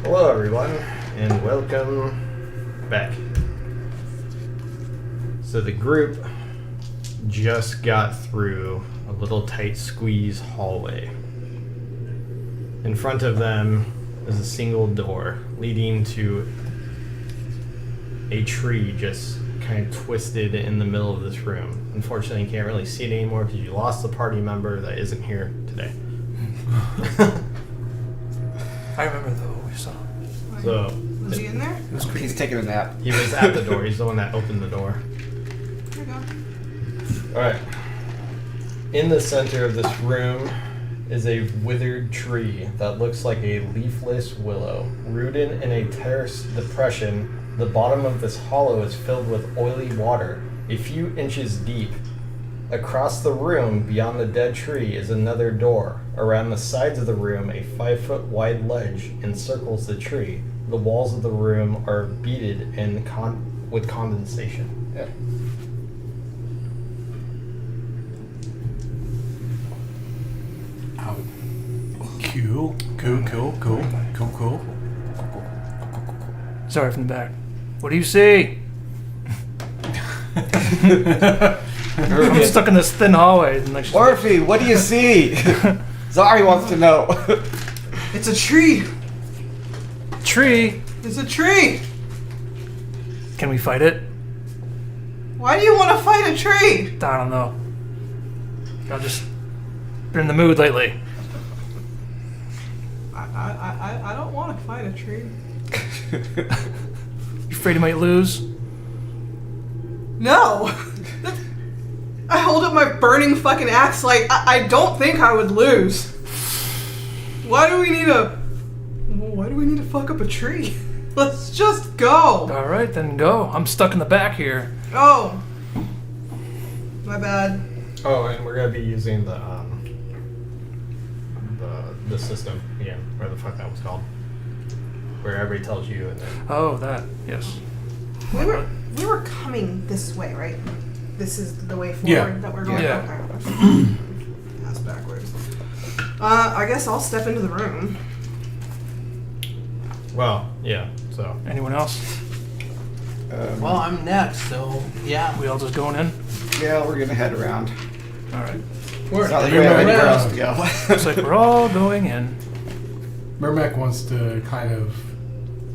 Hello everyone, and welcome back. So the group just got through a little tight squeeze hallway. In front of them is a single door leading to a tree just kind of twisted in the middle of this room. Unfortunately, you can't really see it anymore because you lost the party member that isn't here today. I remember what we saw. So, was he in there? He's taking a nap. He was at the door. He's the one that opened the door. Here we go. Alright. In the center of this room is a withered tree that looks like a leafless willow. Rooted in a terraced depression, the bottom of this hollow is filled with oily water, a few inches deep. Across the room, beyond the dead tree, is another door. Around the sides of the room, a 5-foot wide ledge encircles the tree. The walls of the room are beaded in with condensation. Yeah. Cool. Sorry from the back. What do you see? I'm stuck in this thin hallway. Orphe, what do you see? Zari wants to know. It's a tree. Tree? It's a tree. Can we fight it? Why do you want to fight a tree? I don't know. I've just been in the mood lately. I don't want to fight a tree. You afraid you might lose? No. I hold up my burning fucking axe like I don't think I would lose. Why do we need to fuck up a tree? Let's just go. All right, then go. I'm stuck in the back here. Oh. My bad. Oh, and we're gonna be using the system again, whatever the fuck that was called, where everybody tells you and then. Oh, that. Yes. We were coming this way, right? This is the way forward Yeah. that we're going. Yeah. Okay. That's backwards. I guess I'll step into the room. Well, yeah. So. Anyone else? Well, I'm next, so yeah. We all just going in? Yeah, we're gonna head around. All right. It's not like we have anywhere else to go. Looks like we're all going in. Mermac wants to kind of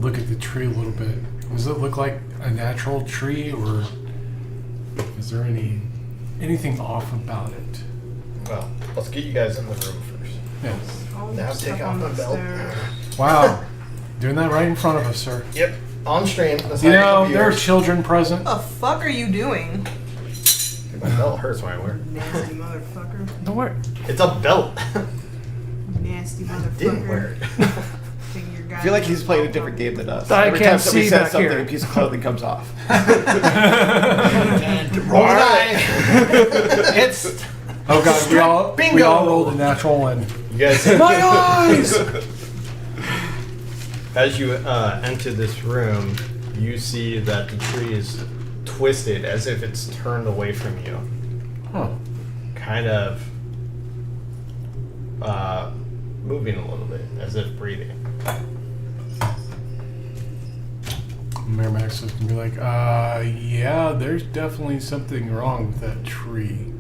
look at the tree a little bit. Does it look like a natural tree, or is there anything off about it? Well, let's get you guys in the room first. Yes. I'll Now step take on off the the belt. stairs. Wow. Doing that right in front of us, sir. Yep. On stream. That's You how know, you there are viewers. children present. What the fuck are you doing? My belt hurts when I wear. Nasty motherfucker. Don't worry. It's a belt. Nasty motherfucker. Didn't wear it. I feel like he's playing a different game than us. I Every can't time somebody see says back something, here. a piece of clothing comes off. And roll the die. It's Oh god, we Bingo! all rolled a natural one. You guys. My eyes! As you enter this room, you see that the tree is twisted as if it's turned away from you. Huh. Kind of moving a little bit, as if breathing. Mermax is gonna be like, yeah, there's definitely something wrong with that tree.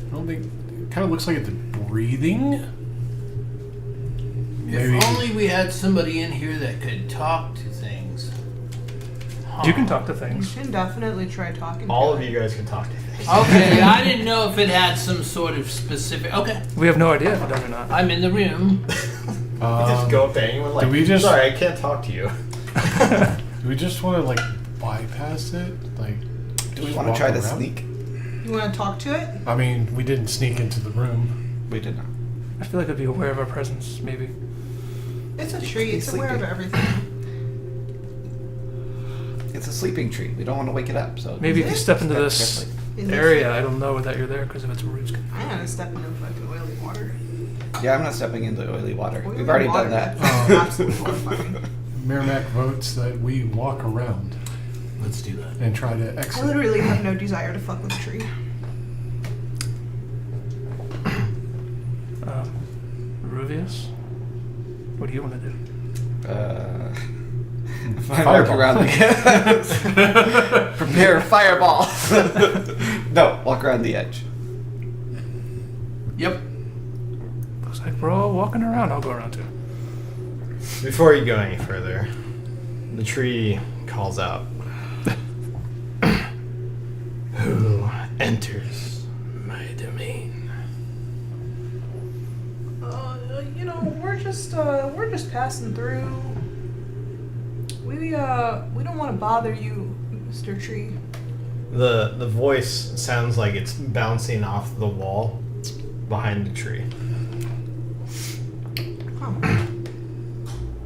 I don't think it kind of looks like it's breathing. Maybe. If only we had somebody in here that could talk to things. You can talk to You things. can definitely try talking All to of it. you guys can talk to things. Okay, I didn't know if it had some sort of specific. Okay, We have no idea if it does or not. I'm in the room. You just go up to anyone like, we just- sorry, I can't talk to you. Do we just want to like bypass it? Like, Do we just want to walk try to around? sneak? You want to talk to it? I mean, we didn't sneak into the room. We did not. I feel like I'd be aware of our presence, maybe. It's a tree. He's It's aware of sleeping. everything. It's a sleeping tree. We don't want to wake it up. So Maybe if you step into Yeah, this definitely. In this- area, I don't know that you're there because of its roots. I'm gonna step into fucking oily water. Yeah, I'm not stepping into oily water. Oily We've already water. done that. Absolutely horrifying. Mermac votes that we walk around Let's do that. and try to I exit. literally have no desire to fuck with a tree. Ruvius, what do you want to do? Walk around the Prepare fireball. No, walk around the edge. Yep. Looks like we're all walking around. I'll go around too. Before you go any further, the tree calls out. Who enters my domain? We're just passing through. We don't want to bother you, Mr. Tree. The voice sounds like it's bouncing off the wall behind the tree. Huh.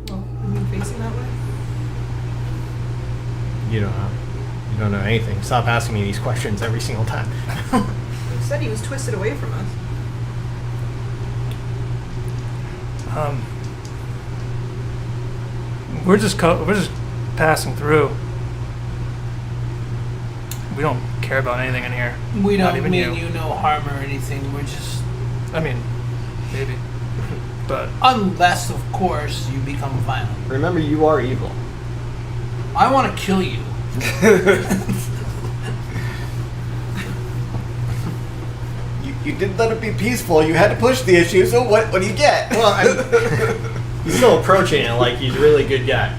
Well, are you facing that way? You don't know. You don't know anything. Stop asking me these questions every single time. You said he was twisted away from us. We're just passing through. We don't care about anything in here. We Not don't even mean you. you no harm or anything. We're just... I mean, maybe, but Unless, of course, you become violent. Remember, you are evil. I want to kill you. You didn't let it be peaceful. You had to push the issue. So what do you get? Well, he's still approaching it like he's a really good guy.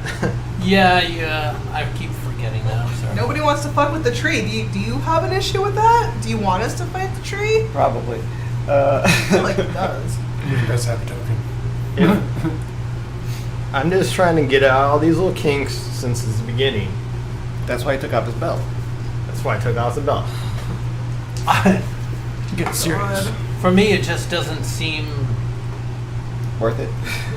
Yeah, I keep forgetting that. I'm sorry. Nobody wants to fuck with the tree. Do you have an issue with that? Do you want us to fight the tree? Probably. I feel like it does. You guys have a token. I'm just trying to get out all these little kinks since the beginning. That's why he took off his belt. That's why I took off the belt. get serious. God. For me, it just doesn't seem Worth it.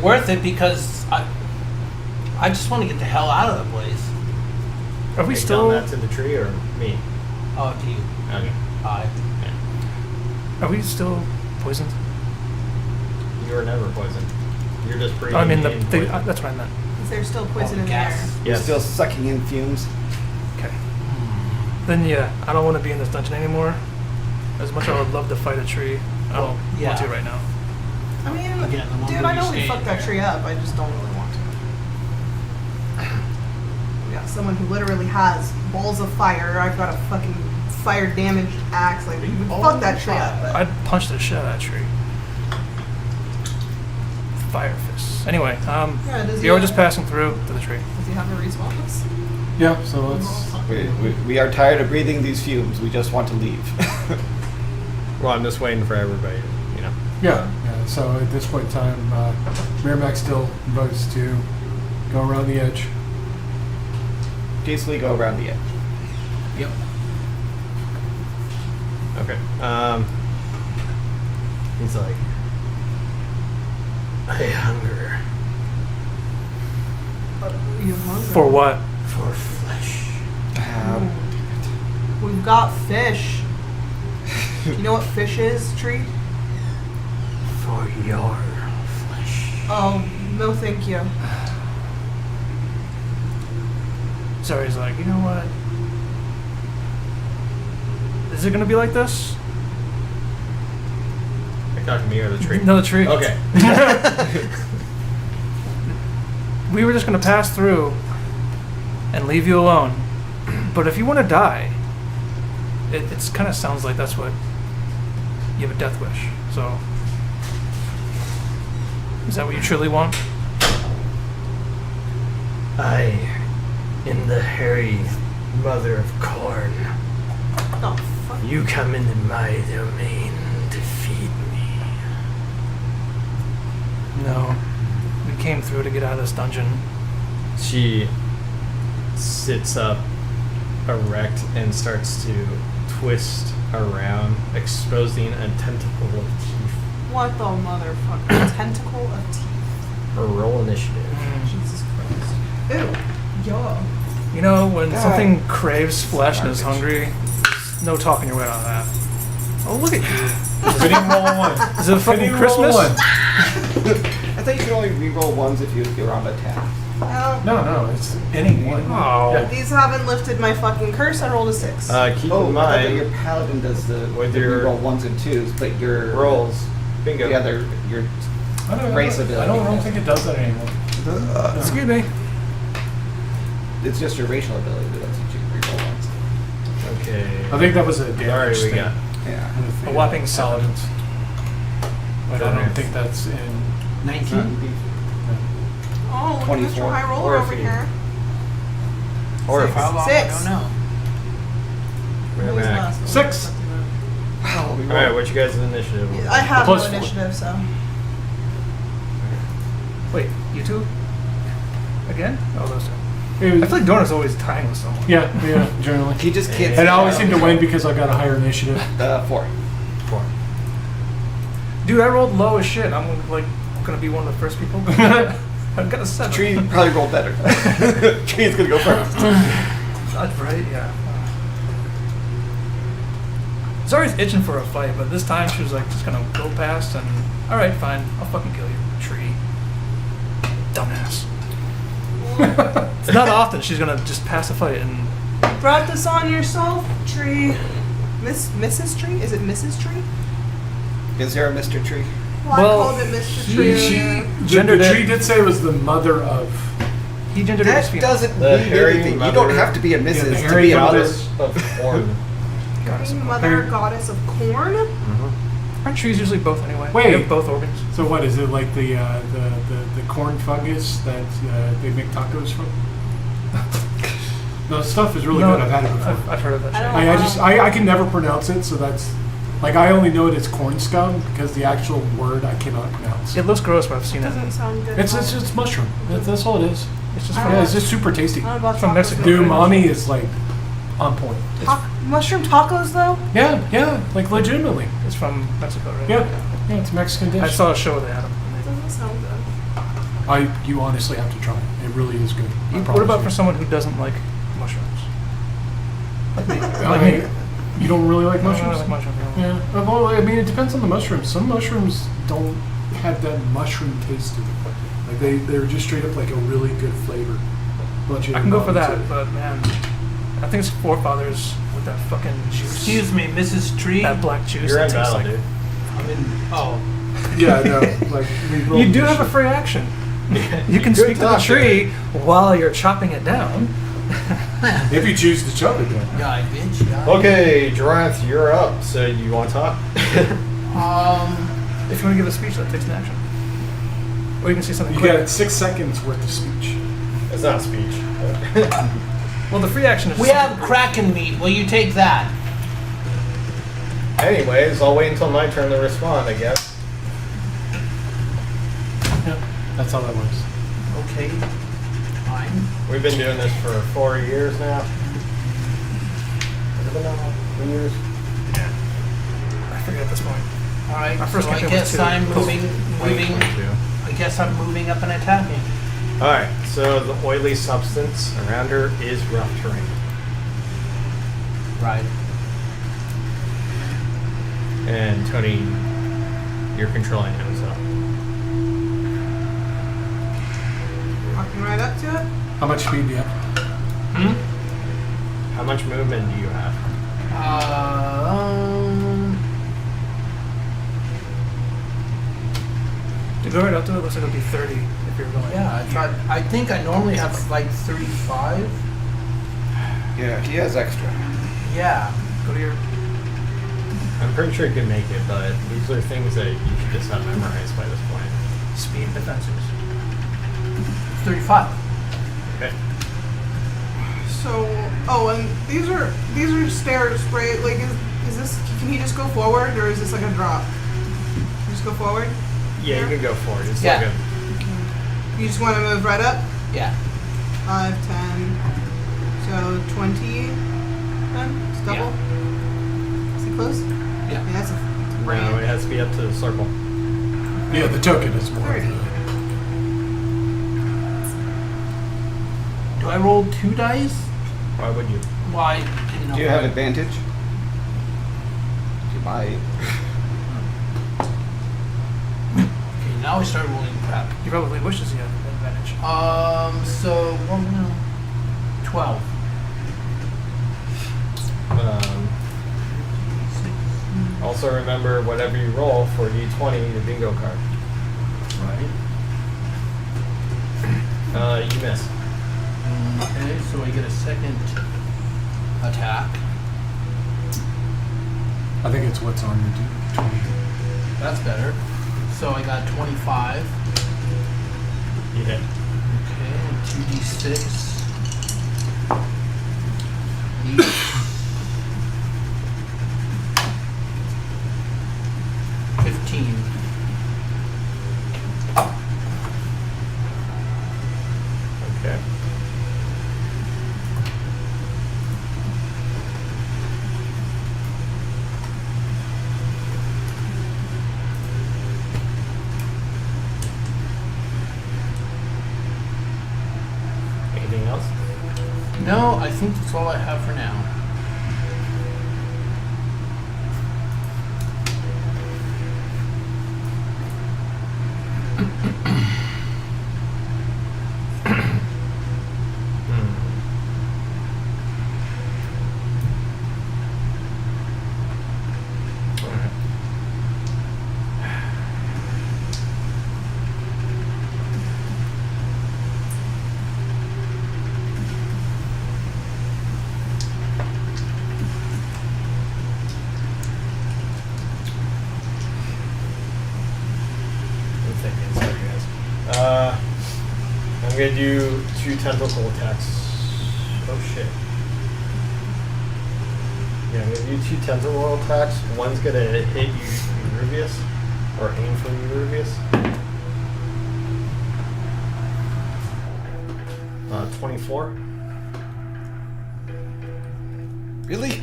worth it because I just want to get the hell out of the place. Are we Are you still? telling that to the tree or me? Oh, to you. Okay. Hi. Are we still poisoned? You were never poisoned. You're just breathing. I mean, in poison. that's what I meant. Is there still poison Oh, in gas. there? You're Yes. still sucking in fumes. Okay. Then yeah, I don't want to be in this dungeon anymore. As much as I would love to fight a tree, I don't Yeah. want to right now. I mean, Again, the dude, longer I you know we stay fucked that there. tree up. I just don't really want to. We got someone who literally has balls of fire. I've got a fucking fire damaged axe. Like, we would Balls fuck that of tree up. But I'd punch the shit out of that tree. Fire fists. Anyway, yeah, does he you were have- just passing through to the tree. Does he have a response? Yeah, so let's. We are tired of breathing these fumes. We just want to leave. Well, I'm just waiting for everybody. You know. Yeah. So at this point in time, Miramax still votes to go around the edge. Peacefully go around the edge. Yep. Okay. He's like, I hunger You hungry? For what? for flesh. We've got fish. You know what fish is, Tree? For your flesh. Oh, no thank you. So he's like, you know what? Is it gonna be like this? Are you talking to me or the tree? No, the tree. Okay. We were just gonna pass through and leave you alone. But if you want to die, it's kind of sounds like that's what you have a death wish. So is that what you truly want? I am the hairy mother of corn. Oh, fuck. You come into my domain to feed me. No, we came through to get out of this dungeon. She sits up erect and starts to twist around, exposing a tentacle of teeth. What the motherfucker? Tentacle of teeth. Her roll initiative. Jesus Christ. Ew. Yuck. You know, when God. something craves flesh and is hungry, there's no talking your way out of that. Oh, look at you. Fitting roll one. Is it fucking Fitting Christmas? roll one. I thought you could only re-roll ones if you're on attack. No, it's any one. Oh. Yeah. These haven't lifted my fucking curse. I rolled a 6. Keep Oh, in I thought that your mind, paladin does the With your re-roll ones and twos, but your rolls. Bingo. the other your I don't Race know. ability. I don't think it does that anymore. Excuse me. It's just your racial ability that lets you reroll ones. Okay. I think that was a Sorry, damage we thing. got. Yeah. with the A whopping seven. paladins. But I don't think that's in. 19. Oh, look at Mr. 24. High Roller Or if over you- here. Or if How long? Six. I don't know. we're What was back. last one? 6. Wow, we All right, rolled. what's your guys' initiative? I have Plus no 4. initiative, so. Wait, you two? Again? Oh, those two. It I was- feel like Dorna's always tying with someone. yeah, generally. He just can't. And I always seem to win because I got a higher initiative. 4. 4. Dude, I rolled low as shit. I'm like gonna be one of the first people. I've got a 7. Tree probably rolled better. Tree's gonna go first. That's right, yeah. It's always itching for a fight, but this time she was like just gonna go past and alright, fine, I'll fucking kill you, tree. Dumbass. It's not often she's gonna just pass a fight and Brought this on yourself, Tree. Mrs. Tree? Is it Mrs. Tree? Is there a Mr. Tree? Well, Well, I called it Mr. Tree. gendered the it. tree did say it was the mother of. he gendered it as That female. doesn't The mean hairy anything. You mother- don't have to be a Mrs. the to hairy be a mother. Goddess of corn. Goddess of- Mother goddess of corn? Aren't trees usually both anyway? Wait. They have both organs. So what is it like the corn fungus that they make tacos from? The stuff is really No, good. I've had it before. I've heard of that I shit. don't- I can never pronounce it, so that's like I only know it as corn scum because the actual word I cannot pronounce. It looks gross, but I've seen it. Doesn't sound good. It's mushroom. That's all it is. It's just I from, Yeah, it's just super tasty. I don't know about From tacos. Mexico. The umami is like on point. Mushroom tacos, though? Yeah, like legitimately. it's from Mexico, right? Yeah, it's a Mexican dish. I saw a show where they had them. Doesn't sound good. You honestly have to try it. It really is good. I What promise about you. for someone who doesn't like mushrooms? Like me. I mean, you don't really like I don't mushrooms? like mushrooms. Yeah. Well, I mean, it depends on the mushrooms. Some mushrooms don't have that mushroom taste to them. Like they're just straight up like a really good flavor. Bunch of I can go for umami to that, it. but man, I think it's forefathers with that fucking juice. Excuse me, Mrs. Tree. That black juice. You're that in tastes battle, like. dude. I'm in. Oh. Yeah, no. Like we rolled You do this have a shit. free action. You can Good speak to the talk, tree while you're chopping it down. If you choose to chop it down. Die, bitch. Die. Okay, Girath, you're up. So you want to talk? If you want to give a speech, that takes an action. Or you can say something You quick. got 6 seconds worth of speech. It's not speech. Well, the free action is. We have Kraken meat. Will you take that? Anyways, I'll wait until my turn to respond, I guess. Yeah, that's how that works. Okay. Fine. We've been doing this for 4 years now. Has it been that long? 3 years? I forget at this point. All right. Our first so I campaign was guess 2. I'm moving. 2022. I guess I'm moving up and attacking. Alright, so the oily substance around her is rough terrain. Right. And Tony, you're controlling him, so. Walking right up to it. How much speed do you have? How much movement do you have? To go right up to it, looks like it'll be 30 if you're going. Yeah. I think I normally have like 35. Yeah, he has extra. Yeah. Go to your. I'm pretty sure you can make it, but these are things that you should just have memorized by this point. Speed defenses. 35. Okay. So, and these are stairs, right? Like, is this? Can he just go forward, or is this like a drop? Just go forward. Yeah, you can go forward. It's Yeah. like You just want to move right up. Yeah. 5, 10, so 20. Then it's double. Is it close? Yeah. That's a a. No, brand. it has to be up to the circle. Yeah, the token is more. 30. Do I roll 2 dice? Why would you? Why? You know, Do you have advantage? You might. Okay, now I start rolling crap. He probably wishes he had an advantage. So 12. Also remember, whatever you roll for D20, your bingo card. Right. You miss. Okay, so I get a second attack. I think it's what's on your 20. That's better. So I got 25. You hit. Okay, and 2d6. 8. 15. Okay. Anything else? No, I think that's all I have for now. Alright. I'm thinking, sorry guys. I'm gonna do 2 tentacle attacks. Oh shit. Yeah, I'm gonna do 2 tentacle attacks. One's gonna hit you, Rubius, or aim for you, Rubius. 24. Really?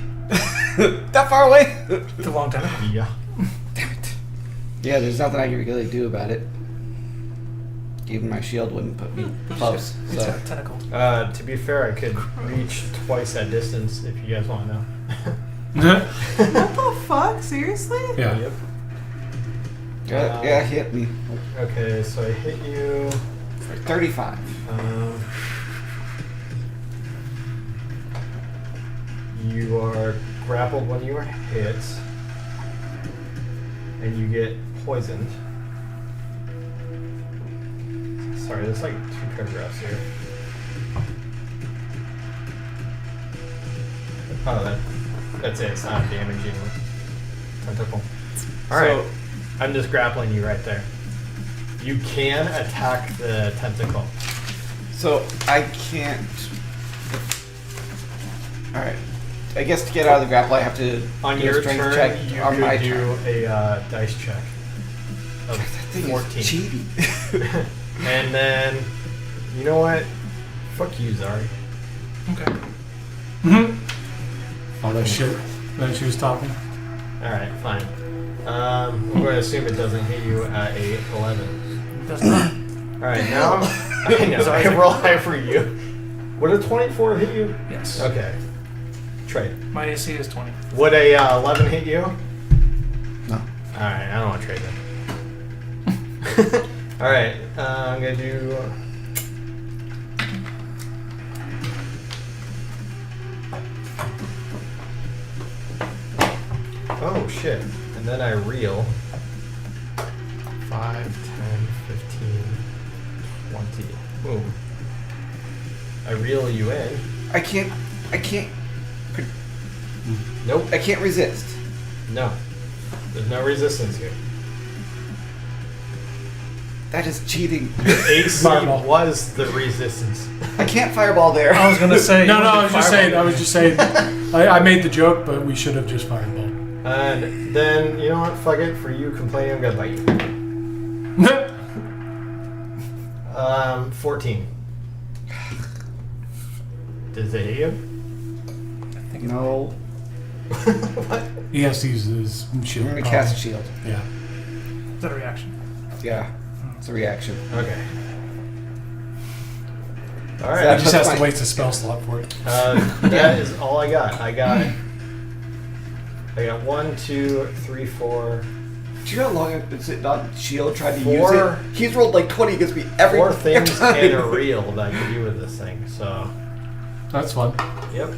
That far away? It's a long time. Yeah. Damn it. Yeah, there's nothing I can really do about it. Even my shield wouldn't put me close. It's a So. tentacle. To be fair, I could reach twice that distance if you guys want to know. What the fuck? Seriously? Yeah. Yep. Yeah, hit me. Okay, so I hit you. For 35. You are grappled when you are hit, and you get poisoned. Sorry, there's like 2 paragraphs here. Oh, that's it. It's not damaging tentacle. All right, I'm just grappling you right there. You can attack the tentacle. So I can't. Alright. I guess to get out of the grapple, I have to On do a your strength turn, check you on my could do turn. a dice check of That thing 14. is cheating. And then, you know what? Fuck you, Zari. Okay. All that shit that she was talking. Alright, fine. I'm going to assume it doesn't hit you at a 11. It does not. Alright, now I know, I roll high for you. Would a 24 hit you? Yes. Okay. Trade. My AC is 20. Would a 11 hit you? No. Alright, I don't want to trade then. Alright, I'm going to do... Oh shit. And then I reel. 5, 10, 15, 20. Boom. I reel you in. I can't. Nope. I can't resist. No. There's no resistance here. That is cheating. AC Fireball. was the resistance. I can't fireball there. I was gonna say. No, you I wanted was just fireball. saying. I was just saying. I made the joke, but we should have just fireballed. And then, you know what? Fuck it. For you complaining, I'm gonna bite you. 14. Does it hit you? No. What? He has to use his shield. I'm gonna probably. cast shield. Yeah. Is that a reaction? Yeah. It's a reaction. Okay. All He right. just has fine. to wait the spell slot for it. That is all I got. I got 1, 2, 3, 4. Do you know how long I've been sitting on shield trying to 4 use it? He's rolled like 20 against me every 4 things time. and a reel that I can do with this thing. So, That's fun. yep.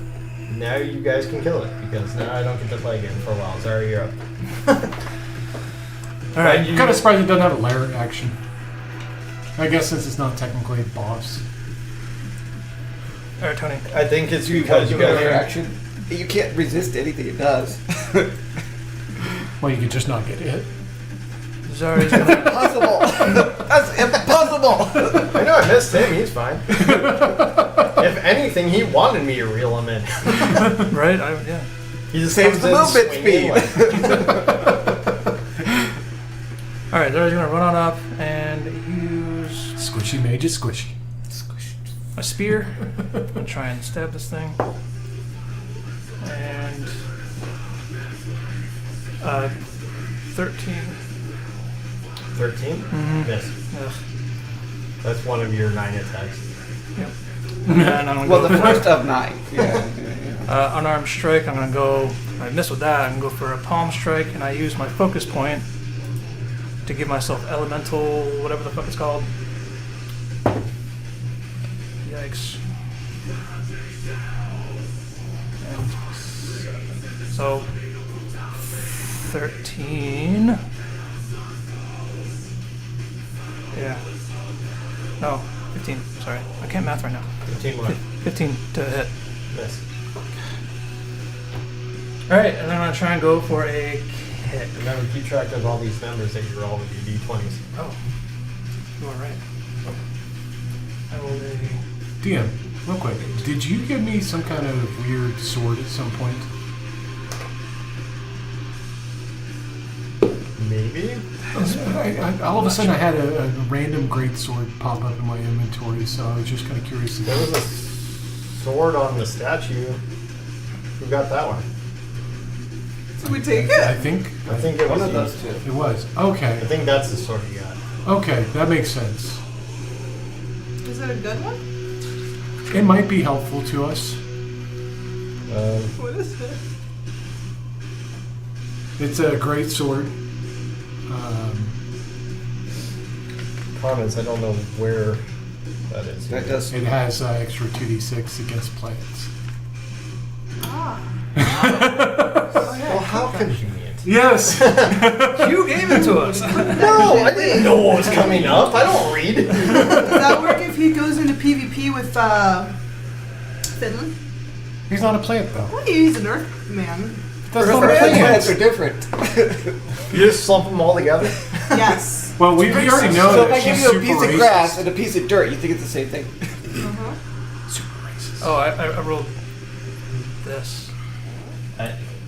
Now you guys can kill it because now I don't get to play again for a while. Sorry, you're up. All right. I'm kind of surprised it doesn't have a lair action. I guess since it's not technically a boss. All right, Tony. I think it's You because you guys your are. action. You can't resist anything it does. Well, you could just not get hit. Zari's gonna. Impossible. That's impossible. I know I missed him. He's fine. If anything, he wanted me to reel him in. Right? Yeah. He just Saves comes the in movement swinging speed. All right, Zari's gonna run on up and use Squishy made you squishy. a spear. I'm gonna try and stab this thing. And 13. 13? Mhm. Miss. Ugh. That's one of your 9 attacks. Yep. And I'm gonna Well, go the for first of 9. Yeah. unarmed strike. I'm gonna go. I miss with that. I'm gonna go for a palm strike, and I use my focus point to give myself elemental, whatever the fuck it's called. Yikes. And so 13. Yeah. No, 15. Sorry, I can't math right now. 15 what? 15 to hit. Miss. All right, and then I'm gonna try and go for a kick. Remember, keep track of all these numbers that you roll with your d20s. Oh, you are right. I rolled a. DM, real quick, did you give me some kind of weird sword at some point? Maybe? All of a sudden I had a random great sword pop up in my inventory, so I was just kind of curious. There was a sword on the statue. Who got that one? Did we take I it? think I think it was One of you. those two. it was. I Okay. think that's the sword you got. Okay, that makes sense. Is it a good one? It might be helpful to us. What is it? It's a great sword. Comments, I don't know where that is. That does. It has extra 2d6 against planets. Ah. Well, how convenient. Yes! You gave it to us. No, I didn't know what was coming up. I don't read. Does that work if he goes into PvP with Finland? He's not a plant, though. Well, he's an Earth man. That's Earth not a planets plant. are different. You just slump them all together? Yes. Well, we already know So if that I give she's you a super piece racist. of grass and a piece of dirt, you think it's the same thing? Uh-huh. Super racist. Oh, I rolled this.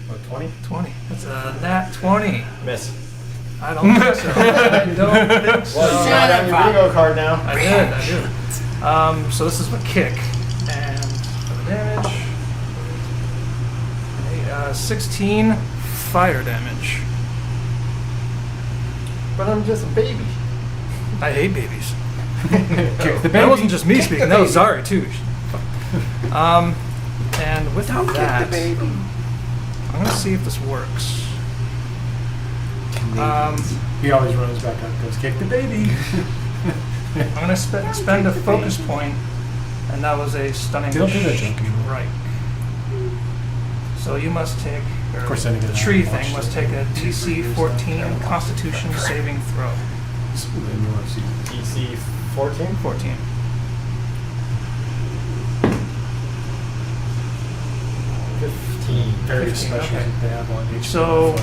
What, 20? 20. It's a nat 20. Miss. I don't think so. I don't think so. Well, you got it on your bingo card now. I did. So this is my kick. And for the damage, 16 fire damage. But I'm just a baby. I hate babies. Kick the That baby. wasn't just me speaking. That was Zari too. And with that, baby. I'm gonna see if this works. He always runs back up and goes, kick the baby. I'm gonna expend a focus point, and that was a stunning Don't do that joke anymore. strike. So you must take, or Of course, then again, the I tree haven't thing watched must it. take a DC 14 Constitution saving throw. DC 14? 14. Very 15, special okay. they have on each. So,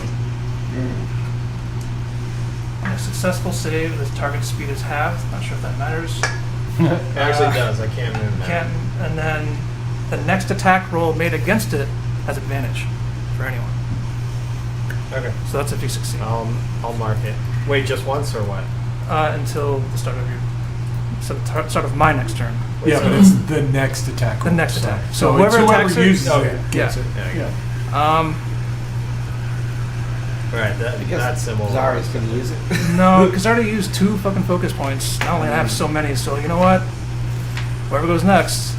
on a successful save, the target speed is halved. Not sure if that matters. It actually does. I can't move now. Can't, and then the next attack roll made against it has advantage for anyone. Okay. So that's if you succeed. I'll mark it. Wait, just once or what? Until the start of your start of my next turn. Yeah, but it's the next attack. The next roll, attack. So So whoever it's attacks it- uses Okay. it gets Yeah. it. Yeah. Yeah. Alright, that's similar. Zari's gonna use it. No, because I already used 2 fucking focus points. I only have so many, so you know what? Whoever goes next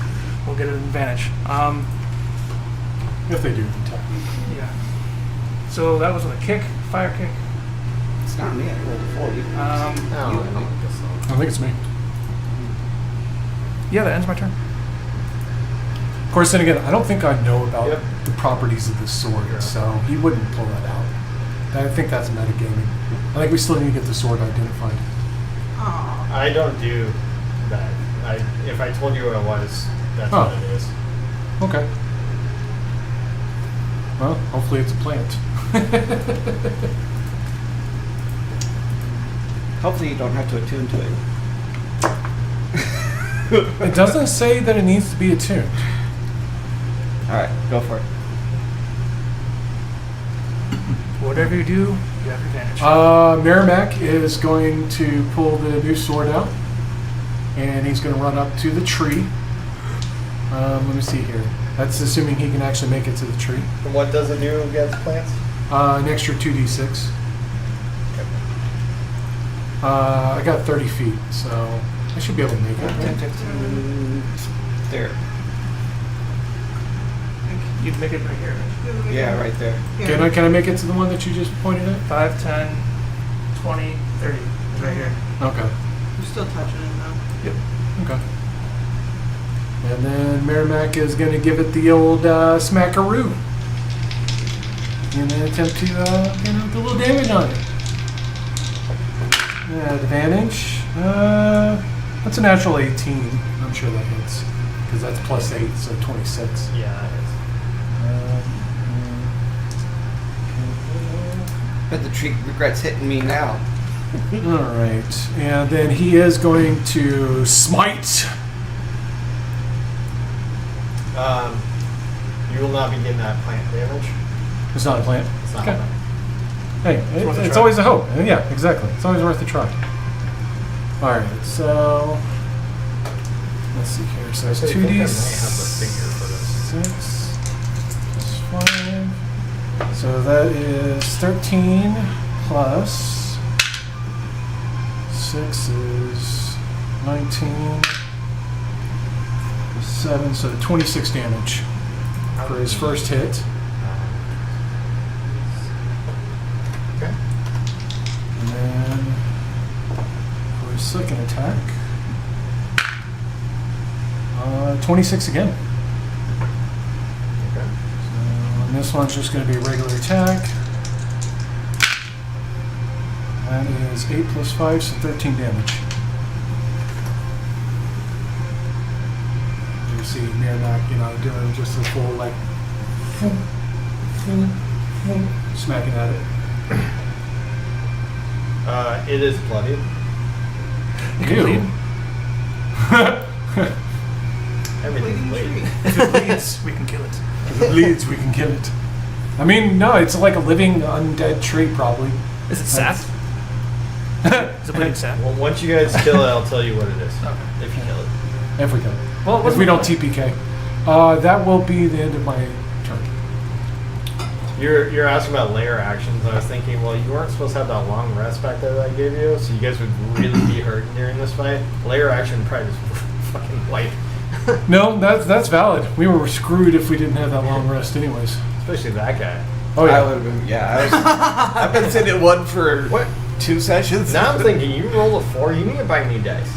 will get an advantage. If they do attack. Yeah. So that was with a kick, fire kick. It's not me. I rolled a 40. Oh, I don't think I think it's me. Yeah, that ends my turn. Of course, then again, I don't think I know about Yep. the properties of the sword, Yeah. so he wouldn't pull that out. I think that's metagaming. I think we still need to get the sword identified. Aw. I don't do that. If I told you what it was, that's Oh. what it is. Okay. Well, hopefully it's a plant. Hopefully you don't have to attune to it. It doesn't say that it needs to be attuned. All right, go for it. Whatever you do, you have advantage. Merrimack is going to pull the new sword out, and he's going to run up to the tree. Let me see here. That's assuming he can actually make it to the tree. And what does it do against plants? An extra 2d6. I got 30 feet, so I should be able to make it. 10, 15. There. You'd make it right here. Yeah, right there. Yeah. Can I make it to the one that you just pointed at? 5, 10, 20, 30. It's right here. Okay. You're still touching it though. Yep. Okay. And then Merrimack is going to give it the old smackaroo. And then attempt to, do a little damage on it. Advantage. That's a natural 18. I'm sure that hits. Because that's plus 8, so 26. Yeah, Bet the tree regrets hitting me now. Alright. And then he is going to smite. You will not be getting that plant damage. It's not a plant. It's not Okay. a plant. Hey, worth a it's try. always a hope. Yeah, exactly. It's always worth a try. Alright, so let's see here. So it's Actually, I think I 2d6 might have the figure for this. plus 5. So that is 13 plus 6 is 19 plus 7, so 26 damage for his first hit. Okay. And then for his second attack, 26 again. Okay. So, and this one's just going to be a regular attack. That is 8 plus 5, so 13 damage. You see Merrimack, doing just a full, like, smacking at it. It is bloody. You can bleed. Everything's Bleeding bleeding. tree. If it bleeds, we can kill it. If it bleeds, we can kill it. I mean, no, it's like a living, undead tree, probably. Is it sap? Is it bleeding sap? Well, once you guys kill it, I'll tell you what it is. Okay. If you kill it. If we can. Well, If we don't TPK. That will be the end of my turn. You're asking about layer actions. I was thinking, well, you weren't supposed to have that long rest back there that I gave you, so you guys would really be hurt during this fight. Layer action probably just fucking wipe. No, that's valid. We were screwed if we didn't have that long rest anyways. Especially that guy. Oh, I yeah. would have been. Yeah, I've been sitting at one for What? 2 sessions. Now I'm thinking, you roll a 4, you need to buy new dice.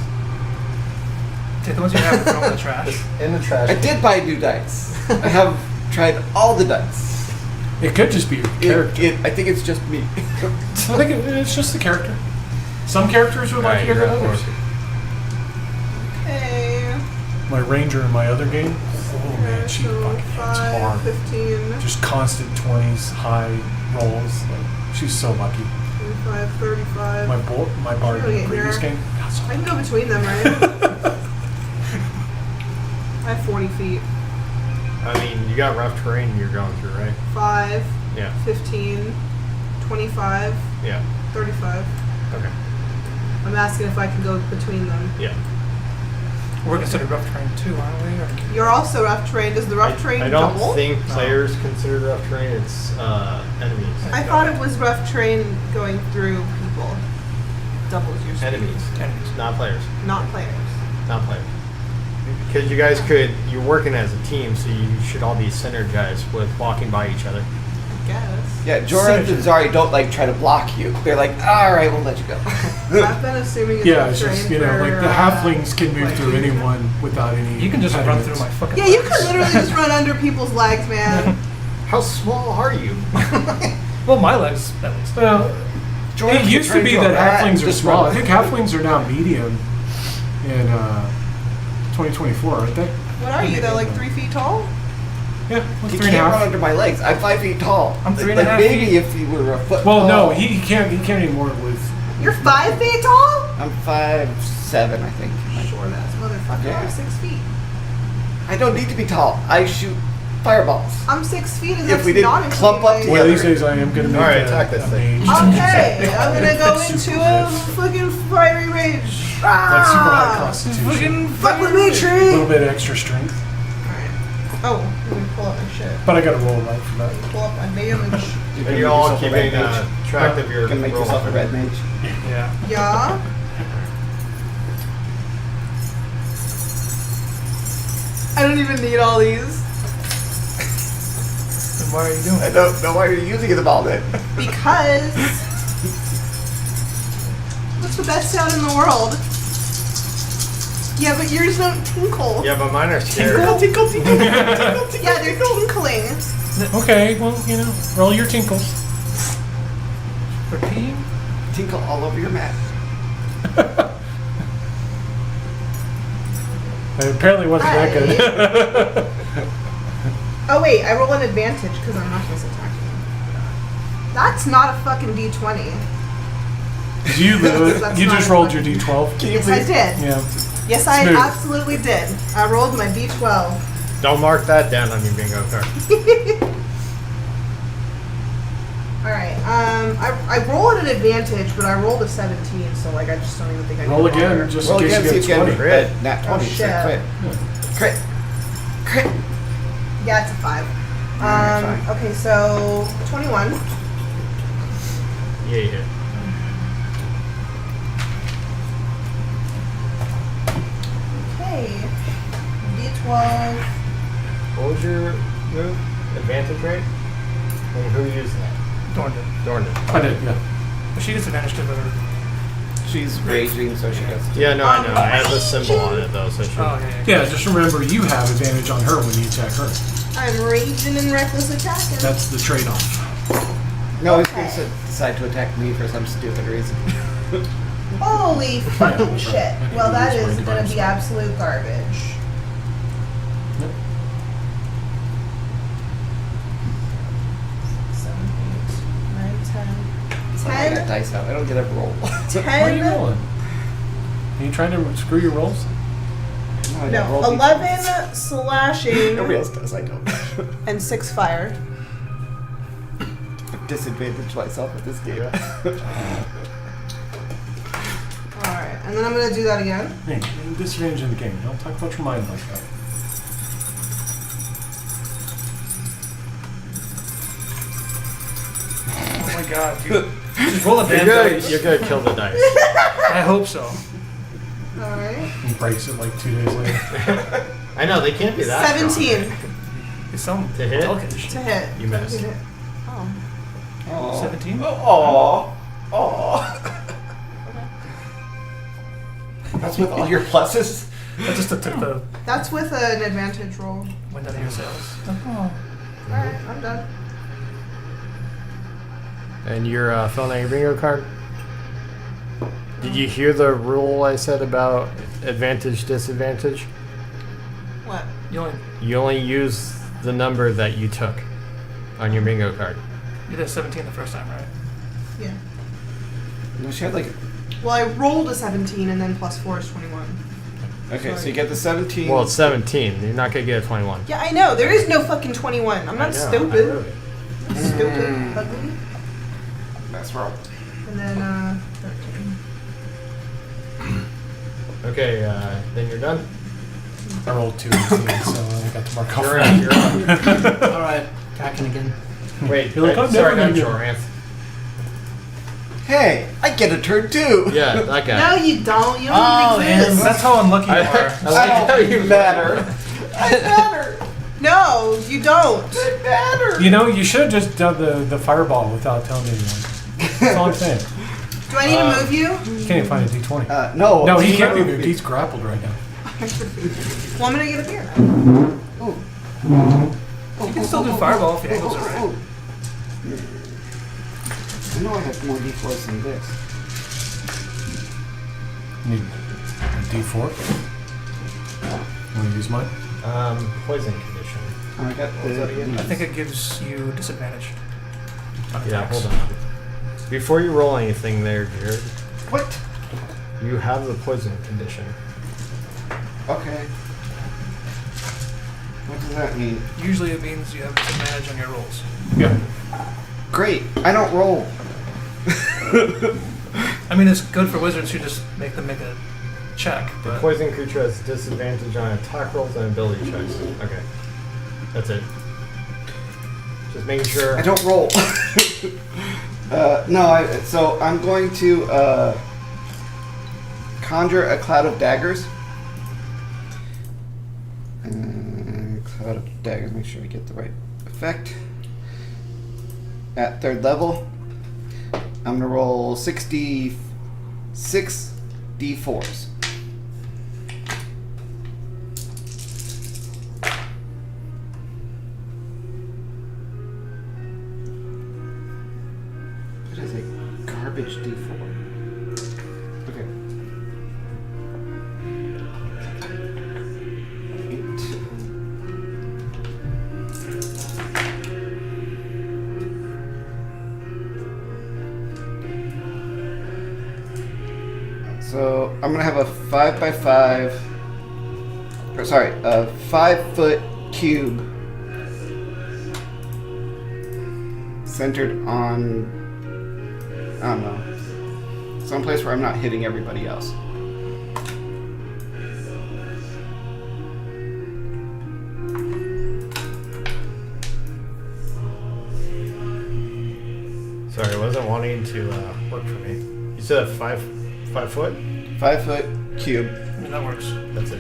Take the ones you have and throw them in the trash. In the trash. I did buy new dice. I have tried all the dice. It could just be your character. I think it's just me. I think it's just the character. Some characters would like Alright, it you're than at others. 4. Okay. My ranger in my other game, oh man, she So fucking hits 5, hard. 15, Just constant 20s, high rolls. Like, she's so lucky. 25, 35. My bard in Really the previous here. game, not so I can lucky. go between them, right? I have 40 feet. I mean, you got rough terrain you're going through, right? 5, Yeah. 15, 25, Yeah. 35. Okay. I'm asking if I can go between them. Yeah. We're considered rough terrain too, aren't we? Or- You're also rough terrain. Does the rough terrain I don't double? think players consider rough terrain. It's enemies. I thought it was rough terrain going through people. Doubles your speed. Enemies. Enemies. Not players. Not players. Not players. Because you guys you're working as a team, so you should all be synergized with walking by each other. I guess. Yeah, Jorah and Zari don't like try to block you. They're like, all right, we'll let you go. I've been assuming it's Yeah, rough it's just, terrain for, like the halflings can move like, through anyone without any. You can just run impediments. through my fucking Yeah, you legs. can literally just run under people's legs, man. How small are you? Well, my legs, at least. Well, It used to be that halflings are small. I think halflings are now medium in 2024, aren't they? What are you though? Like 3 feet tall? Yeah, like He 3.5. can't run under my legs. I'm 5 feet tall. I'm Like, 3.5 maybe feet. if you were a foot Well, tall. no, he can't. He can't anymore with. You're 5 feet tall? I'm 5'7", I think. Short ass motherfucker. Yeah. I'm 6 feet. I don't need to be tall. I shoot fireballs. I'm 6 feet and If that's we didn't not clump up intimidating. One of these together. days, I am gonna make Alright, a, attack this a thing. mage. Okay, I'm gonna go That's into super a riff. fucking fiery rage. Like super high Ah! constitution. Fuck with me, A tree! little bit of extra strength, Alright. Oh, I'm gonna pull up my shit. but I got to roll right for that. Pull up my damage. And you're all keeping track of your You can make roll. yourself a red mage. Yeah. Yeah. I don't even need all these. Then why are you doing I it? don't know why you're using them all then. Because what's the best sound in the world? Yeah, but yours don't tinkle. Yeah, but mine are scared. Tinkle, tinkle, tinkle, Yeah, they're tinkling. Okay, well, you know, roll your tinkles. For peeing? tinkle all over your mat. It apparently wasn't that good. Oh wait, I roll an advantage because I'm not supposed to attack you. That's not a fucking D20. You That's you not just a rolled your fucking- d12. Yes, I did. Yeah. Yes, I Smooth. absolutely did. I rolled my D12. Don't mark that down on your bingo card. Alright, I roll at an advantage, but I rolled a 17, so like I just don't even think I need Roll to again, bother. just Roll in case again, see you if get you 20. get crit. Nat 20, Oh, so shit. crit. Crit. Crit. Yeah, it's a 5. Alright, fine. Okay, so 21. Yeah, you hit. Okay. D12. What was your move? Advantage rate? And who used that? Dorn did. Dorn did. I did, yeah. But she gets advantage to her. She's raging, so she gets. Yeah, no, I know. I have a symbol on it though, so she. Oh, yeah. Yeah, just remember you have advantage on her when you attack her. I'm raging and reckless attacking. That's the trade-off. No, he's Okay. going to decide to attack me for some stupid reason. Holy fucking Yeah, shit. I Well, that can use is my gonna divine be absolute garbage. Yep. 7, 8, 9, 10. I got 10. dice out. I don't get a roll. Why are you 10. rolling? Are you trying to screw your rolls? I No, roll 11 slashing Nobody else does. I don't. and 6 fire. Disadvantage myself at this game. Alright, and then I'm gonna do that again. Hey, disadvantage in the game. Don't talk about your mind like that. Oh my god, dude. Just roll a You're damn gonna, dice. you're gonna kill the dice. I hope so. Alright. He breaks it like 2 days later. I know, they can't be that 17 It's some To hit? delicate shit. to hit. You missed. 17 hit. Oh. Aww. 17? Aww. Aww. That's with all your pluses. I just took the That's with an advantage roll. wind out of your sails. Alright, I'm done. And you're filling out your bingo card? Did you hear the rule I said about advantage, disadvantage? What? You You only use the number that you took on your bingo card. did 17 the first time, right? Yeah. No, she had like. Well, I rolled a 17 and then plus 4 is 21. Okay, so you get the 17. Well, it's 17. You're not gonna get a 21. Yeah, I know. There is no fucking 21. I'm I not know, stupid. I know. I'm stupid. Ugly. That's wrong. And then, 13. Okay, then you're done. I rolled 2 so I got to mark off. You're up. You're up. Alright, attacking again. Wait, You're like, I'm sorry, never not gonna Joranth. Hey, I get a turn too. Yeah, that guy. No, you don't. You don't Oh, even exist. That's how unlucky you I are. like how you matter. I matter. No, you don't. I matter. You know, you should have just done the fireball without telling anyone. That's all I'm saying. Do I need to move you? You can't even find a d20. No. No, he can't move. He's grappled right now. Well, I'm gonna get up here. You can still do fireball if the angles are right. I know I have more D4s than this. Need a D4. Want to use mine? Poison condition. Oh, I got What was that again? I think it gives you disadvantage. On Yeah, attacks. hold on. Before you roll anything there, Jared, What? you have the poison condition. Okay. What does that mean? Usually it means you have disadvantage on your rolls. Yeah. Great. I don't roll. I mean, it's good for wizards who just make them make a check. The But poison creature has disadvantage on attack rolls and ability checks. Okay. That's it. Just making sure. I don't roll. So I'm going to conjure a cloud of daggers. Cloud of daggers. Make sure we get the right effect. At 3rd level, I'm gonna roll 66 d4s. That is a garbage d4. Okay. 8. So I'm gonna have a 5x5, or sorry, a 5-foot cube centered on, I don't know, someplace where I'm not hitting everybody else. Sorry, I wasn't wanting to work for me. You said a 5 foot? 5-foot cube, I mean, that works. That's it.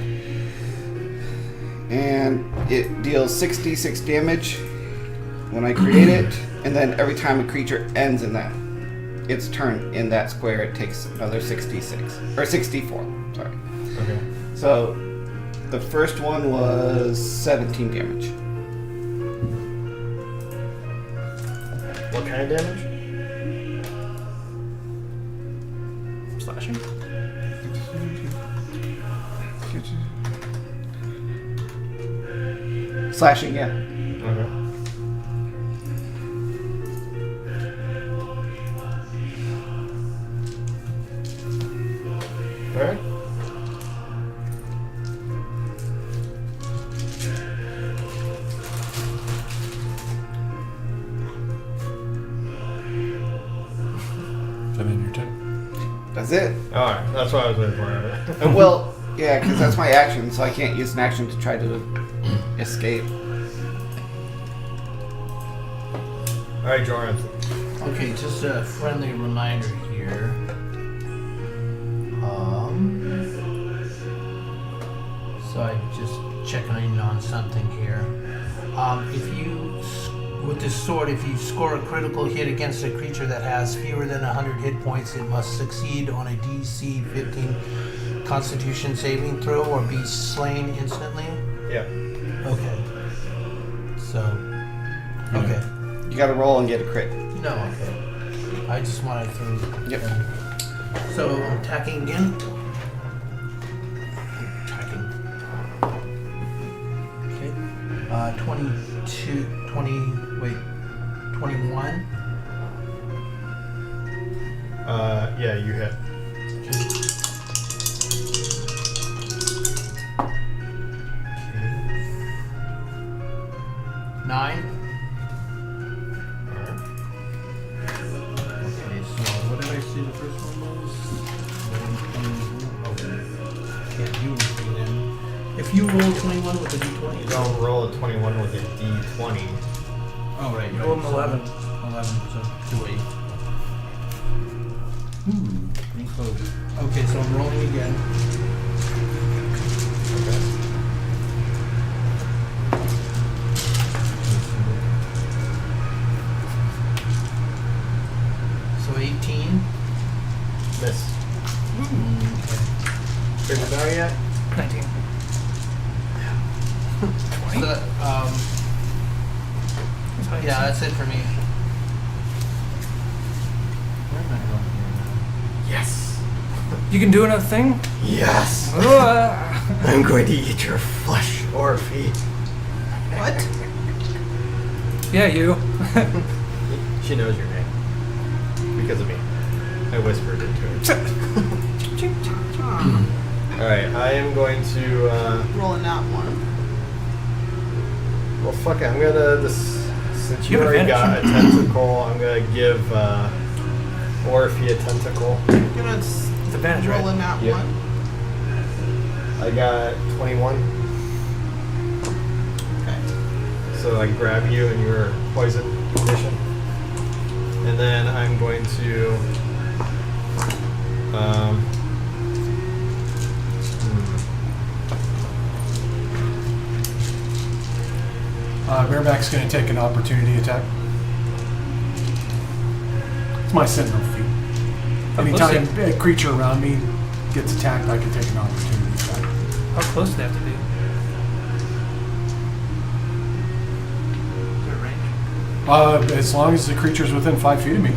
and it deals 66 damage when I create it, and then every time a creature ends in that, its turn in that square, it takes another 66 or 64. Sorry. Okay. So the first one was 17 damage. What kind of damage? Slashing. Slashing, yeah. Okay. Alright. Is that in your turn? That's it. Alright, that's what I was waiting for. Well, yeah, because that's my action, so I can't use an action to try to escape. Alright, Joran. Okay, just a friendly reminder here. So I just checking on something here. If you, with this sword, if you score a critical hit against a creature that has fewer than 100 hit points, it must succeed on a DC 15 Constitution saving throw or be slain instantly. Yeah. Okay. So. Okay. You gotta roll and get a crit. No. Okay. I just wanted to. Yep. So I'm attacking again. Attacking. Okay. 22, 21. Yeah, you hit. Okay. 9. Alright. Okay, so what did I say the first one was? Okay. Can't do anything then. If you roll 21 with a d20, You don't roll a 21 with a d20. Oh, right. You roll an 11. 11, so 2 8. Pretty close. Okay, so I'm rolling again. Okay. So 18. Miss. Okay. Figured it out yet? 19. So that, That's how you yeah, see. that's it for me. Yes. You can do another thing? Yes. I'm going to eat your flesh, Orphe. What? Yeah, you. She knows your name. Because of me. I whispered it to her. Alright, I am going to, Rolling that one. well, fuck it. I'm gonna, since you You have already got a advantage. tentacle, I'm gonna give, Orphe a tentacle. You're gonna It's advantage, right? rolling that Yep. one. I got 21. Okay. So I grab you in your poison condition. And then I'm going to Merrimack's going to take an opportunity attack. It's my sentinel feat. Anytime a creature around me gets attacked, I can take an opportunity attack. How close do they have to be? Is there range? As long as the creature's within 5 feet of me.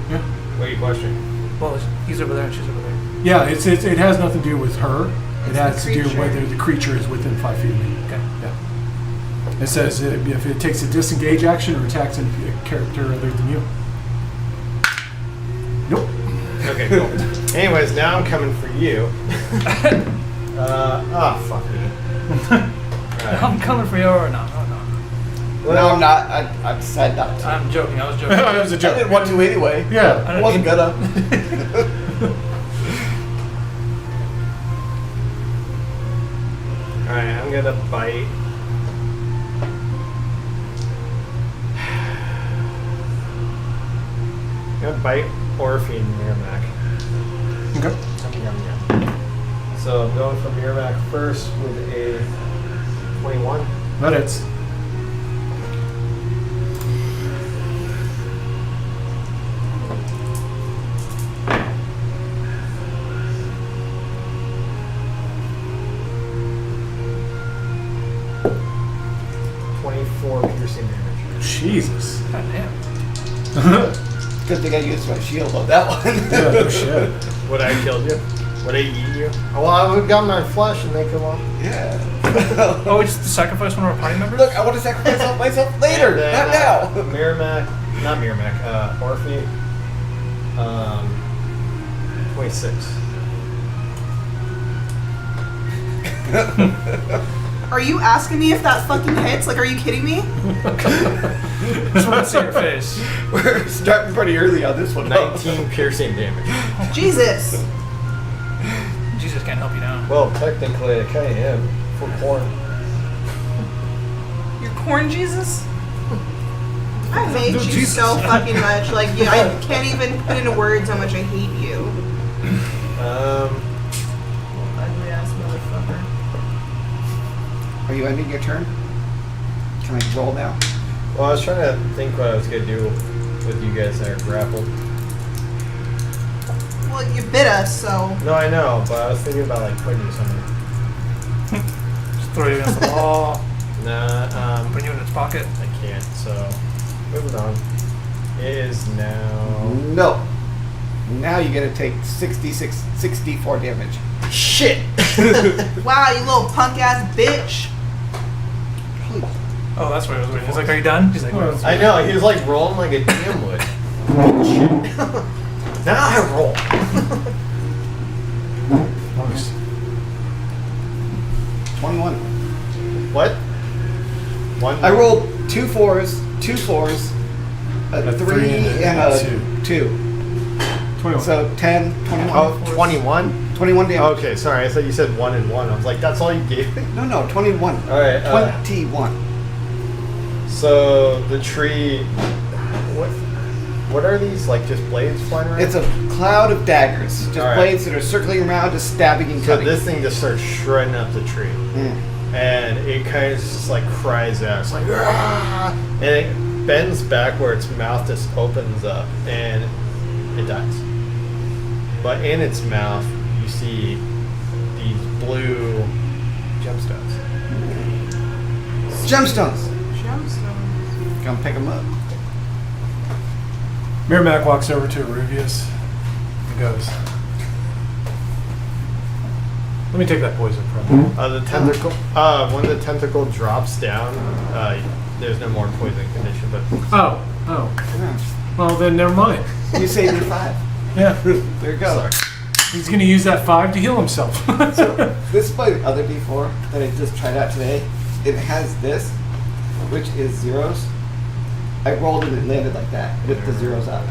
Yeah. Wait, question. Well, he's over there and she's over there. Yeah, it has nothing to do with her. It It's has the to do creature. whether the creature is within 5 feet of me. Okay. Yeah. It says if it takes a disengage action or attacks a character other than you. Nope. Okay, cool. Anyways, now I'm coming for you. Fuck me. Alright. I'm coming for you or no. No, I'm not. I said not to. I'm joking. I was joking. That was a I joke. didn't want to anyway. Yeah. I wasn't gonna. Alright, I'm gonna bite. I'm gonna bite Orphe and Miramac. Okay. So I'm going for Miramac first with a 21. That hits. Piercing damage. Jesus. God damn. Good thing I used my shield on that one. Yeah, no shit. Would I kill you? Would I eat you? Oh, well, I would have got my flesh and they come off. Yeah. Oh, we just sacrificed one of our party members? Look, I want to sacrifice myself later, And then, not now. Not Miramac, Orphe, 26. Are you asking me if that fucking hits? Like, are you kidding me? Just want to see your face. We're starting pretty early on this one. 19 piercing damage. Jesus. Jesus can't help you now. Well, technically, I kind of am. For corn. You're corn Jesus? I hate you Jesus. so fucking much. Like, yeah, I can't even put into words how much I hate you. Ugly ass motherfucker. Are you ending your turn? Can I roll now? Well, I was trying to think what I was going to do with you guys that are grappled. Well, you bit us, so. No, I know, but I was thinking about, like, putting you somewhere. Just throw you against the wall, Nah, put you in its pocket. I can't, so moving on. It is now... No. Now you're gonna take 64 damage. Shit! Wow, you little punk ass bitch. Oh, that's what I was waiting. He's like, are you done? He's like, Oh, well, I know, he was like rolling like a damn wood. Shit. Now I roll. Nice. 21. What? One. I rolled 2 4s, 2 4s, a A 3, three and a and a 2. 2. 21. So 10, 21. Oh, 21? 21 damage. Okay, sorry. I thought you said 1 and 1. I was like, that's all you gave me? No, 21. All right. 21. So the tree. What are these? Like just blades flying around? It's a cloud of daggers. Just All right. blades that are circling around, just stabbing and So cutting. this thing just starts shredding up the tree. Mm. And it kind of just like cries out. It's like, "Rah!" And it bends back where its mouth just opens up and it dies. But in its mouth, you see these blue gemstones. Gemstones. Gemstones. Come pick them up. Merrimack walks over to Rubius and goes, "Let me take that poison from you." The tentacle. When the tentacle drops down, there's no more poison condition. But Oh. Yeah. Well, then never mind. You saved me 5. Yeah. There you go. sorry. He's going to use that 5 to heal himself. So this is my other D4 that I just tried out today. It has this, which is zeros. I rolled it and it landed like that with the zeros up.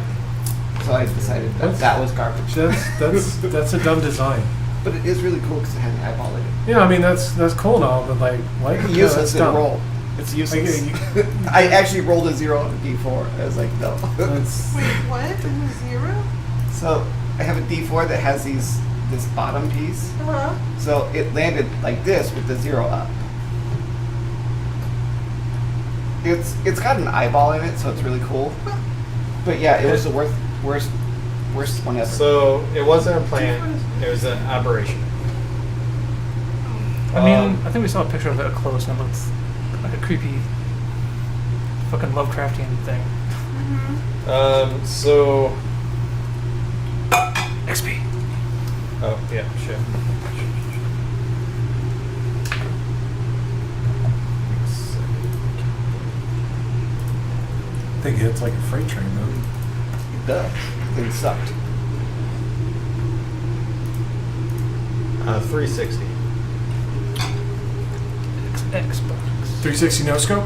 So I decided that was garbage. That's a dumb design. But it is really cool because it has an eyeball in it. Yeah, I mean that's cool and all, but like Useless that's in dumb. roll. It's useless. Like, I actually rolled a 0 on a D4. I was like, no. That's, Wait, what? It was 0? So I have a D4 that has this bottom piece. Uh-huh. So it landed like this with the 0 up. It's got an eyeball in it, so it's really cool. But yeah, it was the worst one ever. So it wasn't a plant. It was an aberration. I mean, I think we saw a picture of it up close and it looked like a creepy fucking Lovecraftian thing. So. XP. Oh yeah, shit. I think it's like a freight train though. It does. Thing sucked. 360. Xbox. 360 no scope.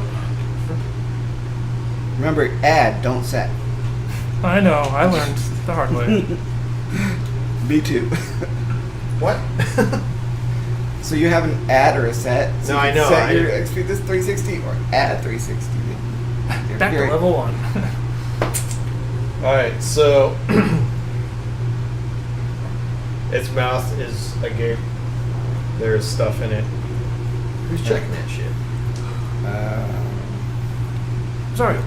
Remember, add, don't set. I know. I learned the hard way. Me too. What? So you have an add or a set. So No, you I can know, Set I- your XP this 360 or add 360. Back to Very- level 1. All right, so its mouth is agape. There's stuff in it. Who's checking that shit? Sorry.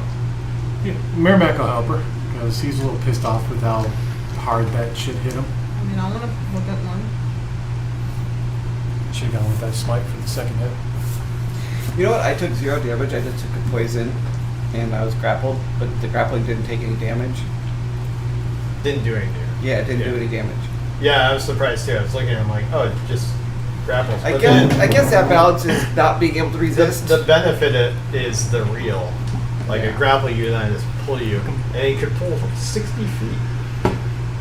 Yeah, Merrimack will help her because he's a little pissed off with how hard that shit hit him. I mean, I want to look at one. Should have gone with that smite for the second hit. You know what? I took 0 damage. I just took a poison, and I was grappled, but the grappling didn't take any damage. Didn't do anything. Yeah, it didn't do any damage. Yeah, I was surprised too. I was looking at him like, oh, it just grapples. I But guess then I guess that balance is not being able to resist. the benefit is the real. Like Yeah. a grapple you then just pull you, and it could pull from 60 feet.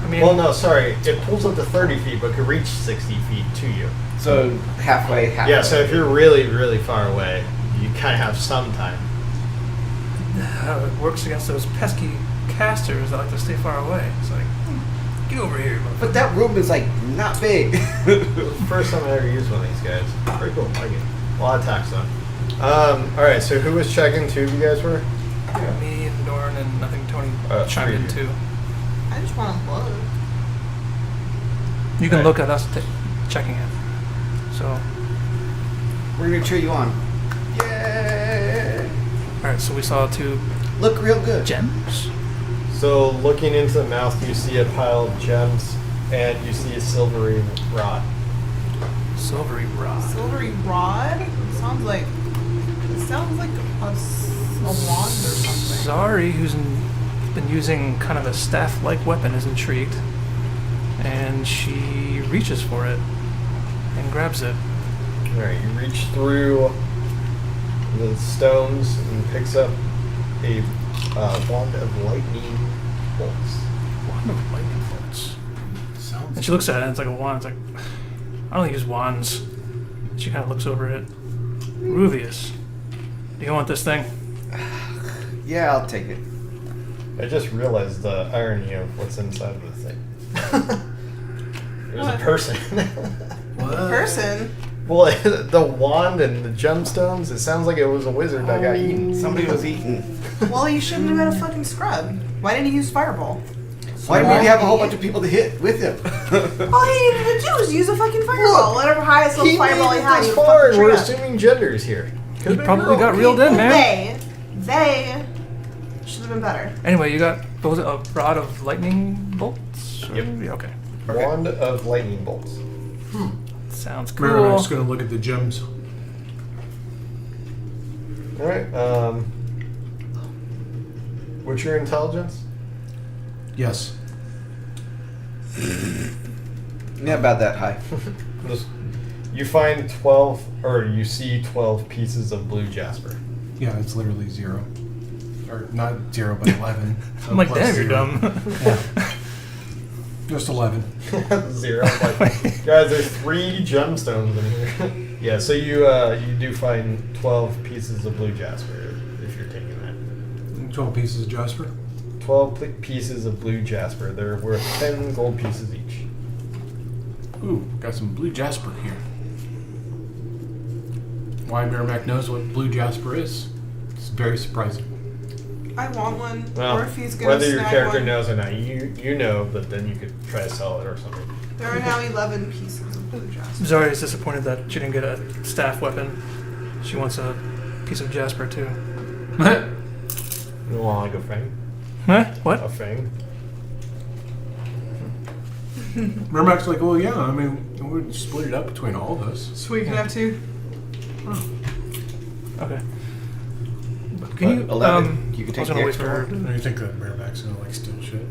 I mean, Well, no, sorry, it pulls up to 30 feet, but could reach 60 feet to you. So halfway. Yeah, so if you're really, really far away, you kind of have some time. how it works against those pesky casters that like to stay far away. It's like, get over here, motherfucker. But that room is like not big. First time I ever used one of these guys. Pretty cool. I like it. A lot of attacks though. Alright, so who was checking? 2 of you guys were? Me and Dorn and I think Tony chimed 3 in of you. too. I just want to look. You can Right. look at us checking it. So, We're gonna cheer you on. Yay! alright, so we saw 2 Look real good. gems. So looking into the mouth, you see a pile of gems, and you see a silvery rod. Silvery rod. Silvery rod? It sounds like a wand or something. Zari, who's been using kind of a staff-like weapon, is intrigued. And she reaches for it and grabs it. Alright, you reach through the stones and picks up a wand of lightning bolts. Wand of lightning bolts. Sounds. And she looks at it and it's like a wand. It's like, I don't use wands. She kind of looks over it. Ruvius, do you want this thing? Yeah, I'll take it. I just realized the irony of what's inside of the thing. It was a What? person. What? Person? Well, the wand and the gemstones, it sounds like it was a wizard that got eaten. Somebody was eating. Well, you shouldn't have been a fucking scrub. Why didn't he use fireball? Why did we have a whole bunch of people to hit with him? All he needed to do was use a fucking fireball. Whatever highest level He fireball made he it had, this he far, and fucking we're tree up. assuming genders here. He probably got reeled in, man. They should have been better. Anyway, you got both a rod of lightning bolts? Or- Yep. Yeah, okay. Wand of lightning bolts. Sounds cool. Merrimack's going to look at the gems. Alright, what's your intelligence? Yes. Yeah, about that high. Just- you find 12, or you see 12 pieces of blue jasper. Yeah, it's literally 0. Or not 0, but 11. So I'm like, plus damn, you're 0. dumb. Yeah. Just 11. 0. Like, guys, there's 3 gemstones in here. Yeah, so you do find 12 pieces of blue jasper if you're taking that. 12 pieces of jasper. 12 pieces of blue jasper. They're worth 10 gold pieces each. Ooh, got some blue jasper here. Why Merrimack knows what blue jasper is. It's very surprising. I want one. Well, or if he's gonna whether your snag character one. knows or not, you know, but then you could try to sell it or something. There are now 11 pieces of blue jasper. Zarya's disappointed that she didn't get a staff weapon. She wants a piece of jasper too. You want like a fang? Huh? What? A fang? Merrimack's like, well, yeah, I mean, we'd split it up between all of us. So we can have 2. Okay. Can you? 11. You can I take was the gonna wait extra for her. one. Do you think that Merrimack's gonna like steal shit?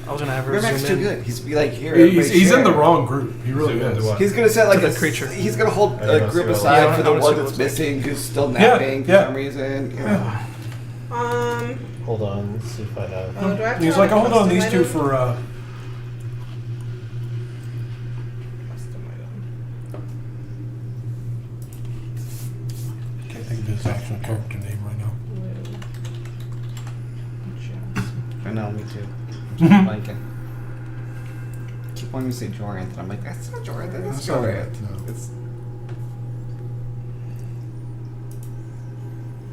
I was gonna have her Merrimack's zoom too in. good. He's be like, here. He's everybody in the share. wrong group. He really Zoom into is. what? He's gonna set like To a the creature. He's gonna hold I a wanna group see what aside it for looks the like. one I wanna that's see what it looks missing, who's still napping for yeah. some reason. Yeah. Hold on, let's see if I have. Do I have to He's have like, a hold on, custom these two item? for Custom item. can't think of his actual character name right now. I know, me too. Blanking. Keep wanting to say Jorant, and I'm like, that's not Jorant, that's That's not Jorant. it, no. It's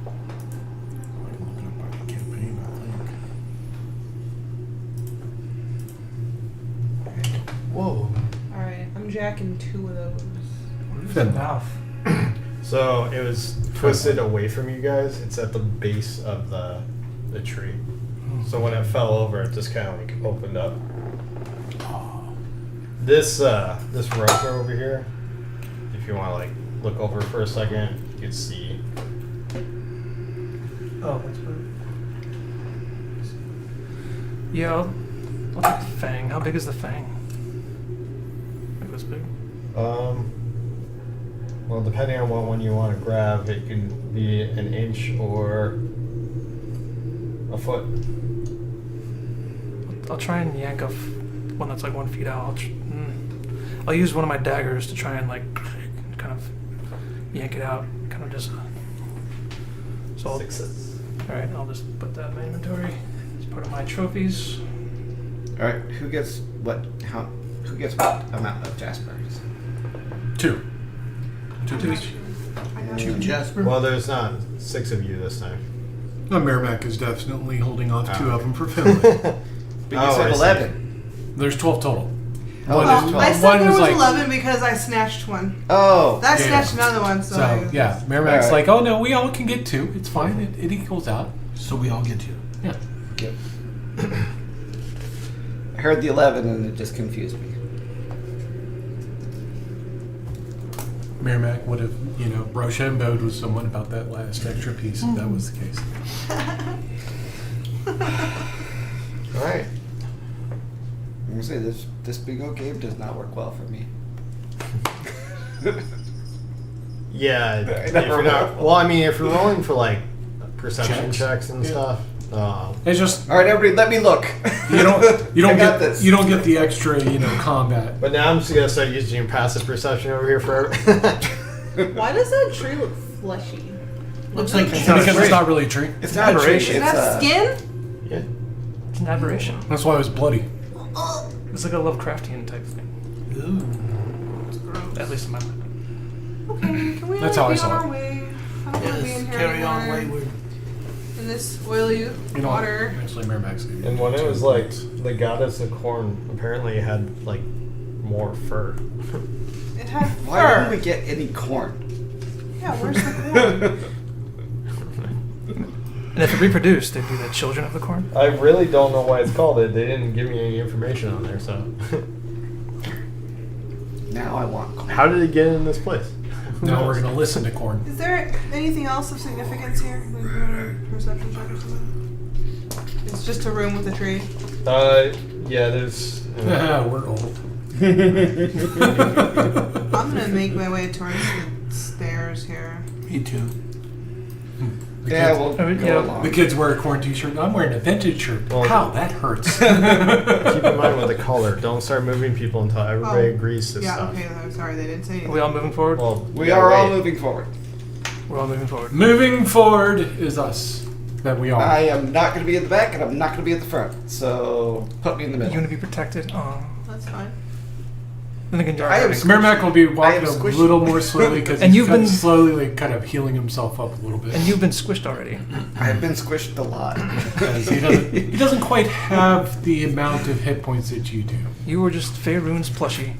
I can look it up by the campaign, I think. Whoa. Alright, I'm jacking 2 of those. Fin. Mouth. So it was twisted away from you guys. It's at the base of the tree. So when it fell over, it just kind of like opened up. This rope over here, if you want to like look over for a second, you can see. Oh, that's good. Yeah, I'll take the fang. How big is the fang? Like this big? Well, depending on what one you want to grab, it can be an inch or a foot. I'll try and yank off one that's like 1 feet out. I'll use one of my daggers to try and like kind of yank it out. Kind of just. So all right, I'll just put that in my inventory. It's part of my trophies. all right. Who gets what? Who gets what amount of Jaspers? 2. 2 each. I got 2 2. Jasper? Well, there's not 6 of you this time. No, Merrimack is definitely holding off 2 Oh. of them for Finley. But you Oh, said I see. 11. There's 12 total. Oh, One there's is 12. I said one there was was like 11 because I snatched one. Oh. That Yeah. snatched another one, so, So yeah, Merrimack's Alright. like, oh no, we all can get 2. It's fine. It equals out. So we all get 2. Yeah. Yep. I heard the 11 and it just confused me. Merrimack would have, Rochambeaued with someone about that last extra piece if that was the case. All right. I'm gonna say this bingo game does not work well for me. Yeah, if never you're not. roll. Well, I mean, if you're rolling for like perception Checks. checks and Yeah. stuff, It's just All right, everybody, let me look. you don't I got get this. you don't get the extra combat. but now I'm just gonna start using your passive perception over here for. Why does that tree look fleshy? Looks like Because it's tree. not really a tree. It's not a tree. aberration. Is It's that skin? Yeah. It's an aberration. That's why it was bloody. It's like a Lovecraftian type thing. Ooh. At least in my mind. Okay, can we That's be how I on saw our it. way? I don't want to be in Yes, here carry on anymore. wayward. In this oily water. Actually, Merrimack's gonna be And when it two was like points. the goddess of corn, apparently had like more fur. It had Why fur. didn't we get any corn? Yeah, where's the corn? And if it reproduced, they'd be the children of the corn. I really don't know why it's called it. They didn't give me any information on there, so. Now I want corn. How did it get in this place? Now we're gonna listen to Corn. Is there anything else of significance here? Like, you want a perception check or something? It's just a room with a tree. Yeah, there's. We're old. I'm gonna make my way towards the stairs here. Me too. The Yeah, kids, we'll I mean, go yeah. along. the kids wear a Corn t-shirt. I'm wearing a vintage shirt. Well- Ow, that hurts. Keep in mind with the color. Don't start moving people until everybody agrees to Yeah, stuff. okay, I'm sorry, they didn't say Are anything. we all moving forward? Well, We yeah, are all wait. moving forward. We're all moving forward. Moving forward is us. That we are. I am not going to be in the back, and I'm not going to be at the front. So put me in the You're middle. gonna be protected. Oh. That's fine. Then again, you're I am hurting. Mermac will be I walking am a squishy. little more slowly because And he's you've been- slowly like, kind of healing himself up a little bit. And you've been squished already. I have been squished a lot. Because he doesn't quite have the amount of hit points that you do. You were just Faerun's plushie.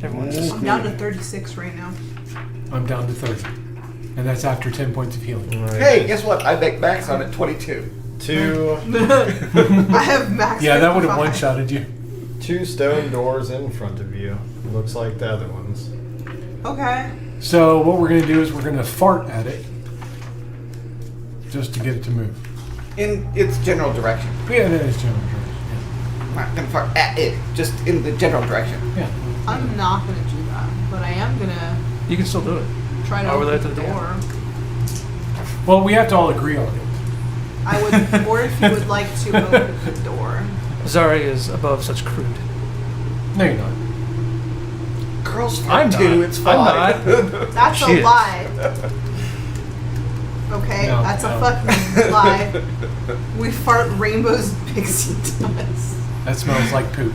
Everyone's just. I'm down to 36 right now. I'm down to 30. And that's after 10 points of healing. Alright. Hey, guess what? I make max on at 22. Two I have max. Yeah, that would have 55. one-shotted you. two stone doors in front of you. Looks like the other ones. Okay. So what we're going to do is we're going to fart at it. Just to get it to move. In its general direction. Yeah, that is general direction. I'm not going to fart at it, just in the general direction. Yeah. I'm not gonna do that, but I am gonna You can still do it. try to Over there open to the the door. Well, we have to all agree on it. I would, or if you would like to open the door. Zari is above such crude. No, you're not. Girls I'm fart not. too, it's I'm fine. That's She a is. lie. Okay, No, that's no. a fucking lie. We fart rainbows, pixie dust. That smells like poop.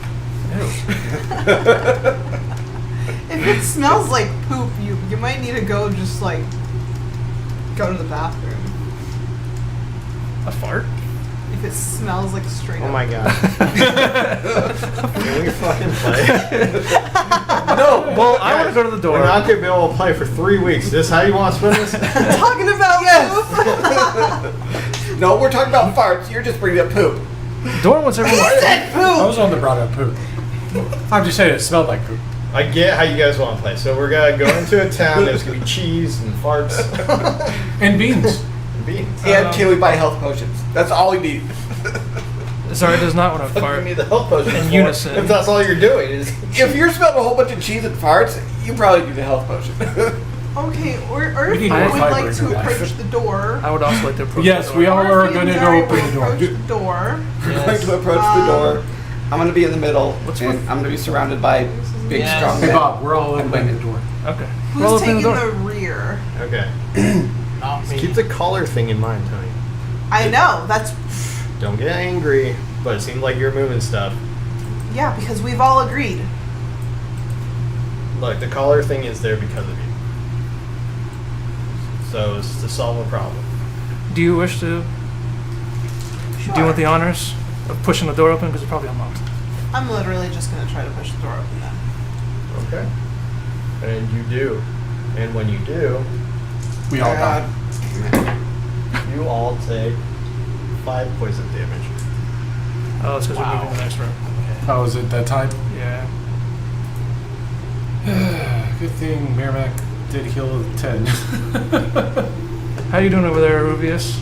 If it smells like poop, you might need to go just like go to the bathroom. A fart? If it smells like straight Oh up. my god. Can we fucking play? No, well, I want to go to the door. We're not gonna be able to play for 3 weeks. Is this how you want to spend this? Talking about poop. No, we're talking about farts. You're just bringing up poop. Dorn wants everyone. I was on the brought up poop. I'm just saying it smelled like poop. I get how you guys want to play. So we're gonna go into a town. There's gonna be cheese and farts And beans. and beans. And can we buy health potions? That's all we need. Zari does not want to What do fart. you need the health potion In for? unison. If that's all you're doing is If you're smelling a whole bunch of cheese and farts, you probably need a health potion. Okay, or We if need you more would fiber like in to our life. approach the door. I would also like to approach Yes, the door. we all or are if going to you go and Zari open the will door. approach the door. We're going to approach the door. I'm going to be in the middle, What's and with- I'm going to be surrounded by big, Yes. strong Hey men. Bob, we're all And opening the women. door. Okay. We're all Who's opening taking the the door. rear? okay. Not me. Keep the collar thing in mind, Tony. I know, that's... Don't get angry, but it seems like you're moving stuff. Yeah, because we've all agreed. Look, the collar thing is there because of you. So it's to solve a problem. Do you wish to Sure. do you want the honors of pushing the door open? Because it's probably unlocked. I'm literally just gonna try to push the door open then. Okay. And you do. And when you do, We all God die. damn it. you all take 5 poison damage. Oh, it's because we're Wow. moving to the next room. Oh, is it that time? Yeah. Good thing Merrimack did heal 10. How you doing over there, Rubius?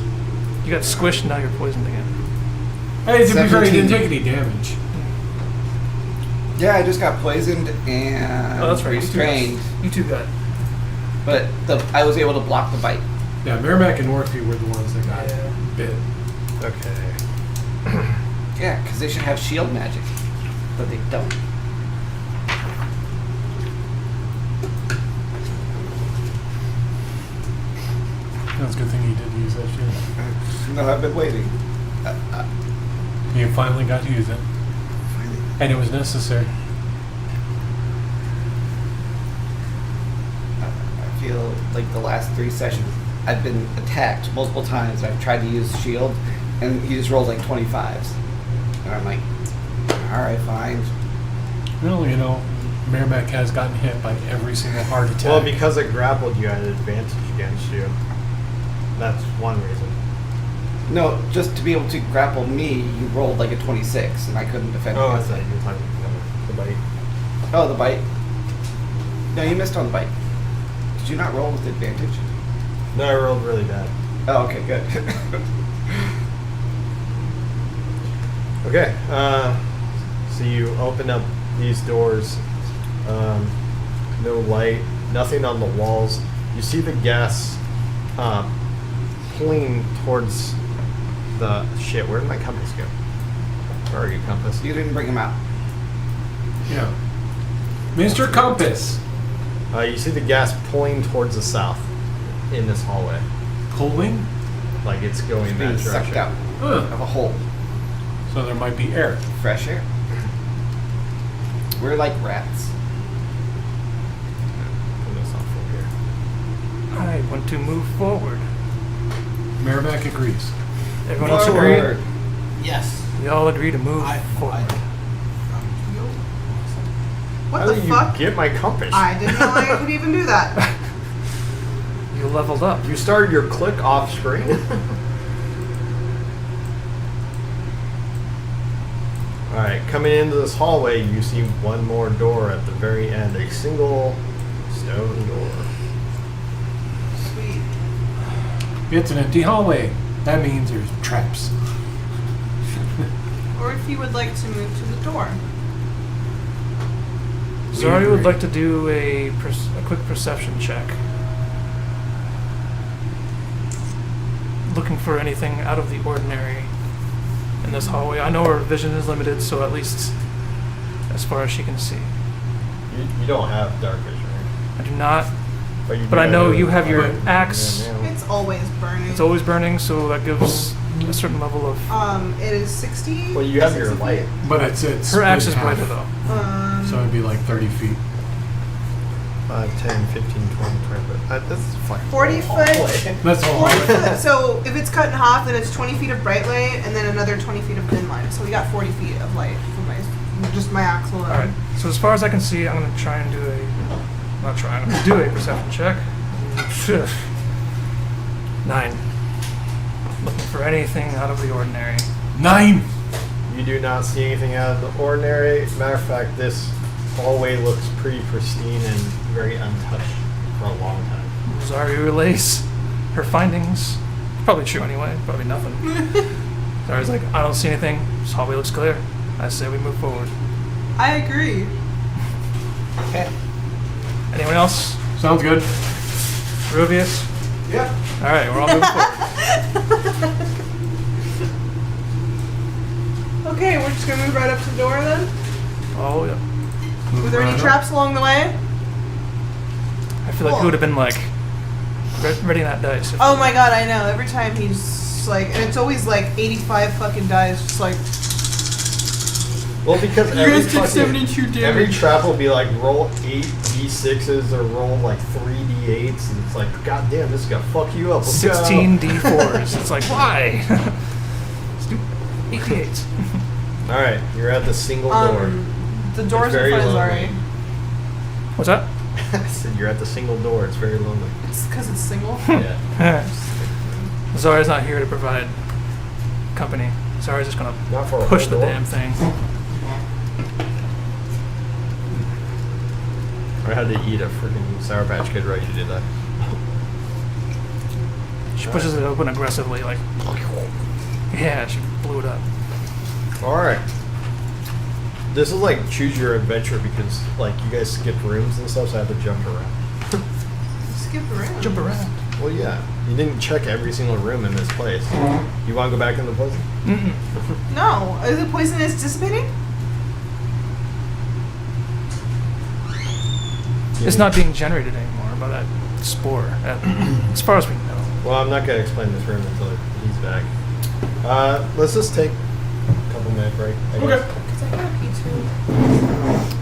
You got squished and now you're poisoned again. Hey, to be fair, he didn't 17. take any damage. Yeah, I just got poisoned and Oh, that's right. restrained, You two got. but I was able to block the bite. Yeah, Merrimack and Northview were the ones that got Yeah. bit. Okay. Yeah, because they should have shield magic, but they don't. That's a good thing he did use that shield. No, I've been waiting. You finally got to use it. And it was necessary. I feel like the last 3 sessions, I've been attacked multiple times. I've tried to use shield, and he just rolls like 25s. And I'm like, alright, fine. Well, you know, Merrimack has gotten hit by every single heart attack. Well, because it grappled you at an advantage against you. That's one reason. No, just to be able to grapple me, you rolled like a 26, and I couldn't defend Oh, I against thought it. you were talking about the bite. Oh, the bite. No, you missed on the bite. Did you not roll with advantage? No, I rolled really bad. Oh, okay, good. Okay, so you open up these doors. No light, nothing on the walls. You see the gas pulling towards the shit. Where did my compass go? Where are you, compass? You didn't bring him out. Yeah. Mr. Compass. You see the gas pulling towards the south in this hallway. Pulling? Like it's going It's that being direction. sucked out of a hole. So there might be air. Fresh air. We're like rats. Put this on full here. I want to move forward. Merrimack agrees. Everyone else agree? Forward. Yes. We all agree to move I forward. What How the did fuck? you get my compass? I didn't know I could even do that. You leveled up. You started your click off screen. Alright, coming into this hallway, you see one more door at the very end. A single stone door. Sweet. It's an empty hallway. That means there's traps. Or if you would like to move to the door. Zari would like to do a quick perception check. Looking for anything out of the ordinary in this hallway. I know her vision is limited, so at least as far as she can see. You don't have dark vision, right? I do not, But, you but do I know have you have your yeah, axe. yeah. It's always burning. It's always burning, so that gives a certain level of... It is 60. Well, you have your 60 light. feet. But it's Her axe split is brighter, half. though. So it'd be like 30 feet. 5, 10, 15, 20, 20. But this is fucking 40 foot. hallway. That's all. 40 foot. So if it's cut in half, then it's 20 feet of bright light and then another 20 feet of dim light. So we got 40 feet of light from just my axe alone. Alright, so as far as I can see, I'm going to try and do a... Not try, I'm going to do a perception check. 9. Looking for anything out of the ordinary. 9. You do not see anything out of the ordinary. Matter of fact, this hallway looks pretty pristine and very untouched for a long time. Zari relays her findings. Probably true anyway, probably nothing. Zari's like, I don't see anything. This hallway looks clear. I say we move forward. I agree. Okay. Anyone else? Sounds good. Rubius? Yeah. Alright, we're all moving forward. Okay, we're just gonna move right up to the door then. Oh, yeah. Were there any traps along the way? I feel like he would have been like, ready that dice. if- Oh my god, I know. Every time he's like, and it's always like 85 fucking dice, just like. Well, because You every guys did 72 damage. every trap will be like roll 8 d6s or roll like 3 d8s, and it's like, god damn, this is gonna fuck you up. Let's 16 go. d4s. It's like, why? Let's do 88. All right, you're at the single door. The door's It's in very front of lonely. Zari. What's that? I said you're at the single door. It's very lonely. It's because it's single. Yeah. Zari's not here to provide company. Zari's just gonna Not for a push whole the door. damn thing. I had to eat a freaking Sour Patch Kid right. You did that. She pushes it open aggressively, like, yeah, she blew it up. All right. This is like choose your adventure because like you guys skip rooms and stuff, so I have to jump around. Skip around. Jump around. Well, yeah, you didn't check every single room in this place. You want to go back in the place? Mm-mm. No. Is the poisonous dissipating? It's not being generated anymore by that spore, as far as we know. Well, I'm not gonna explain this room until he's back. Let's just take a couple minute break. I guess. Because I got pee too.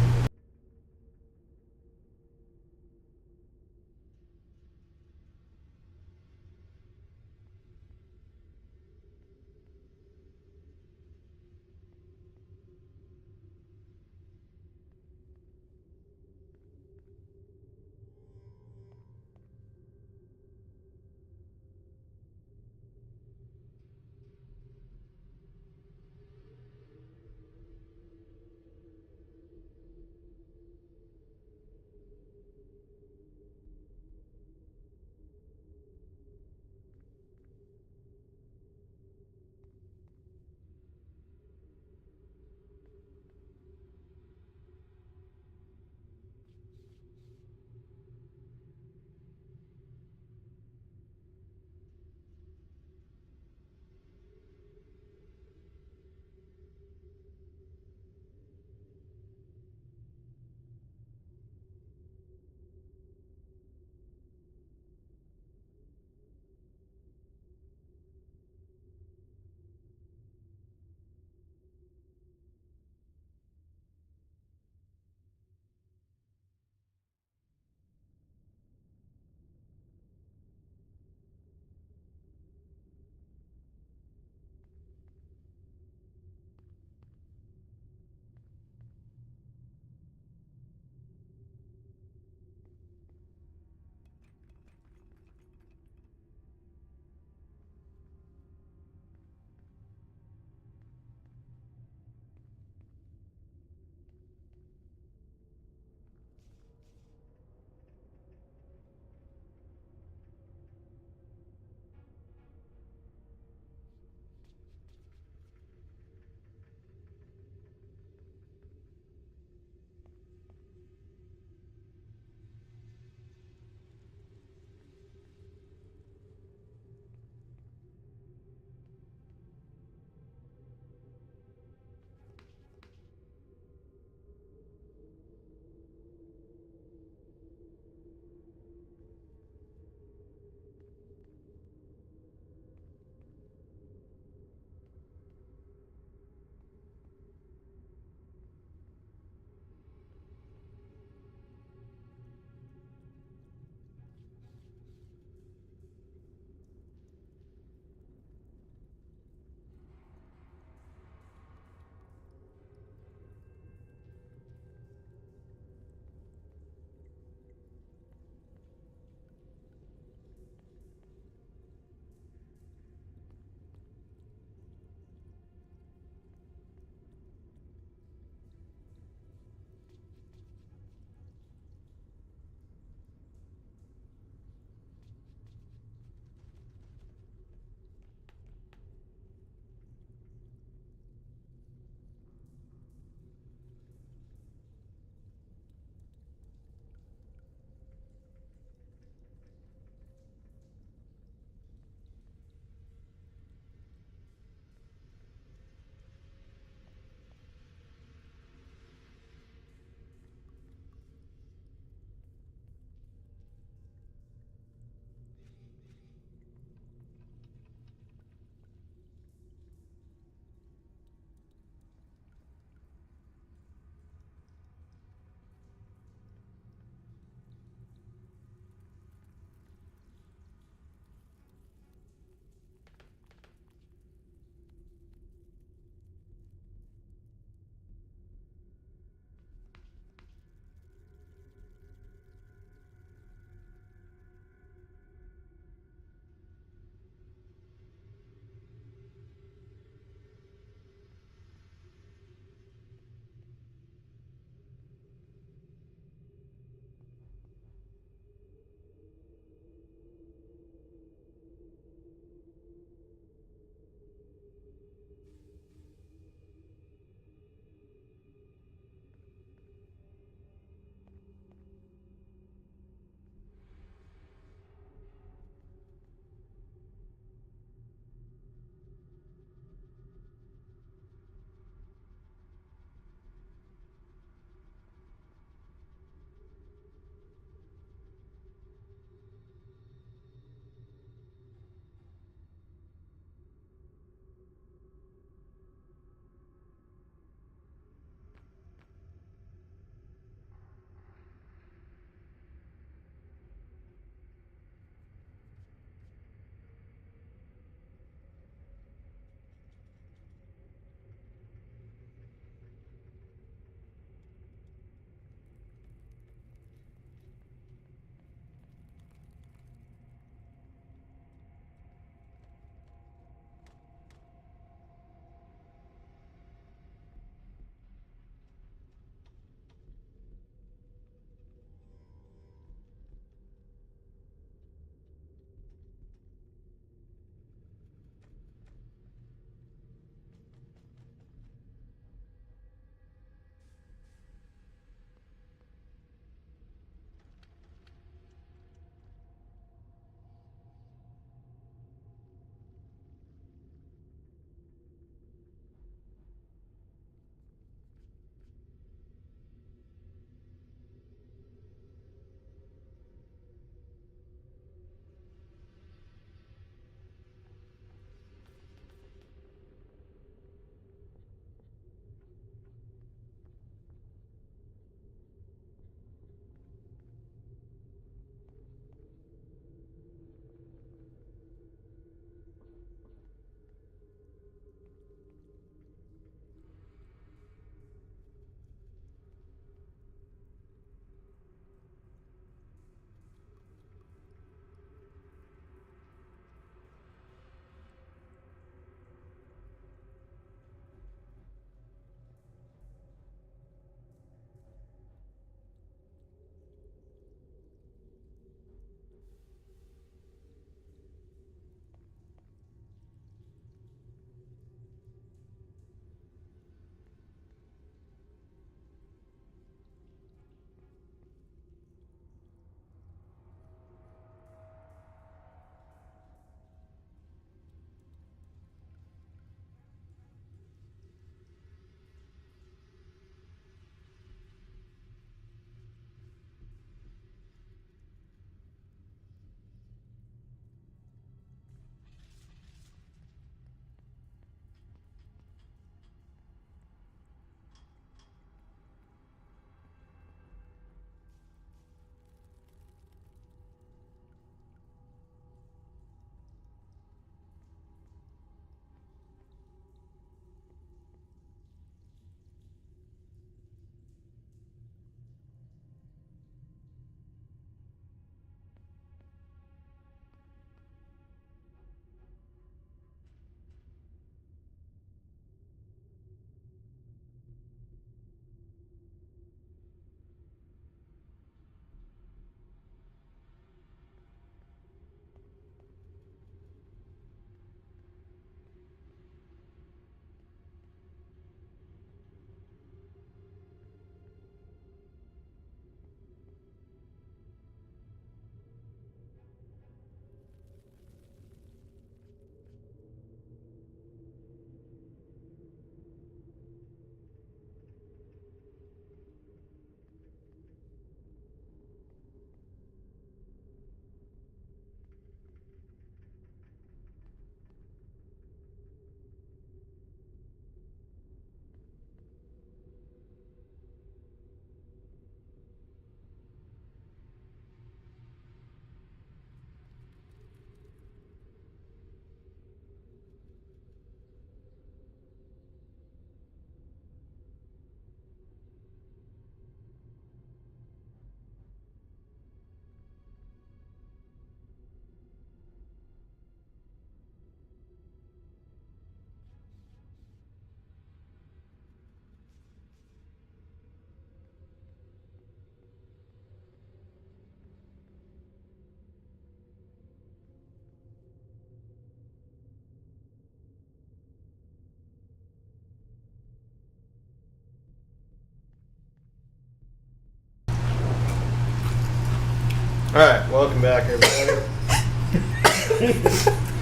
Alright, welcome back, everybody.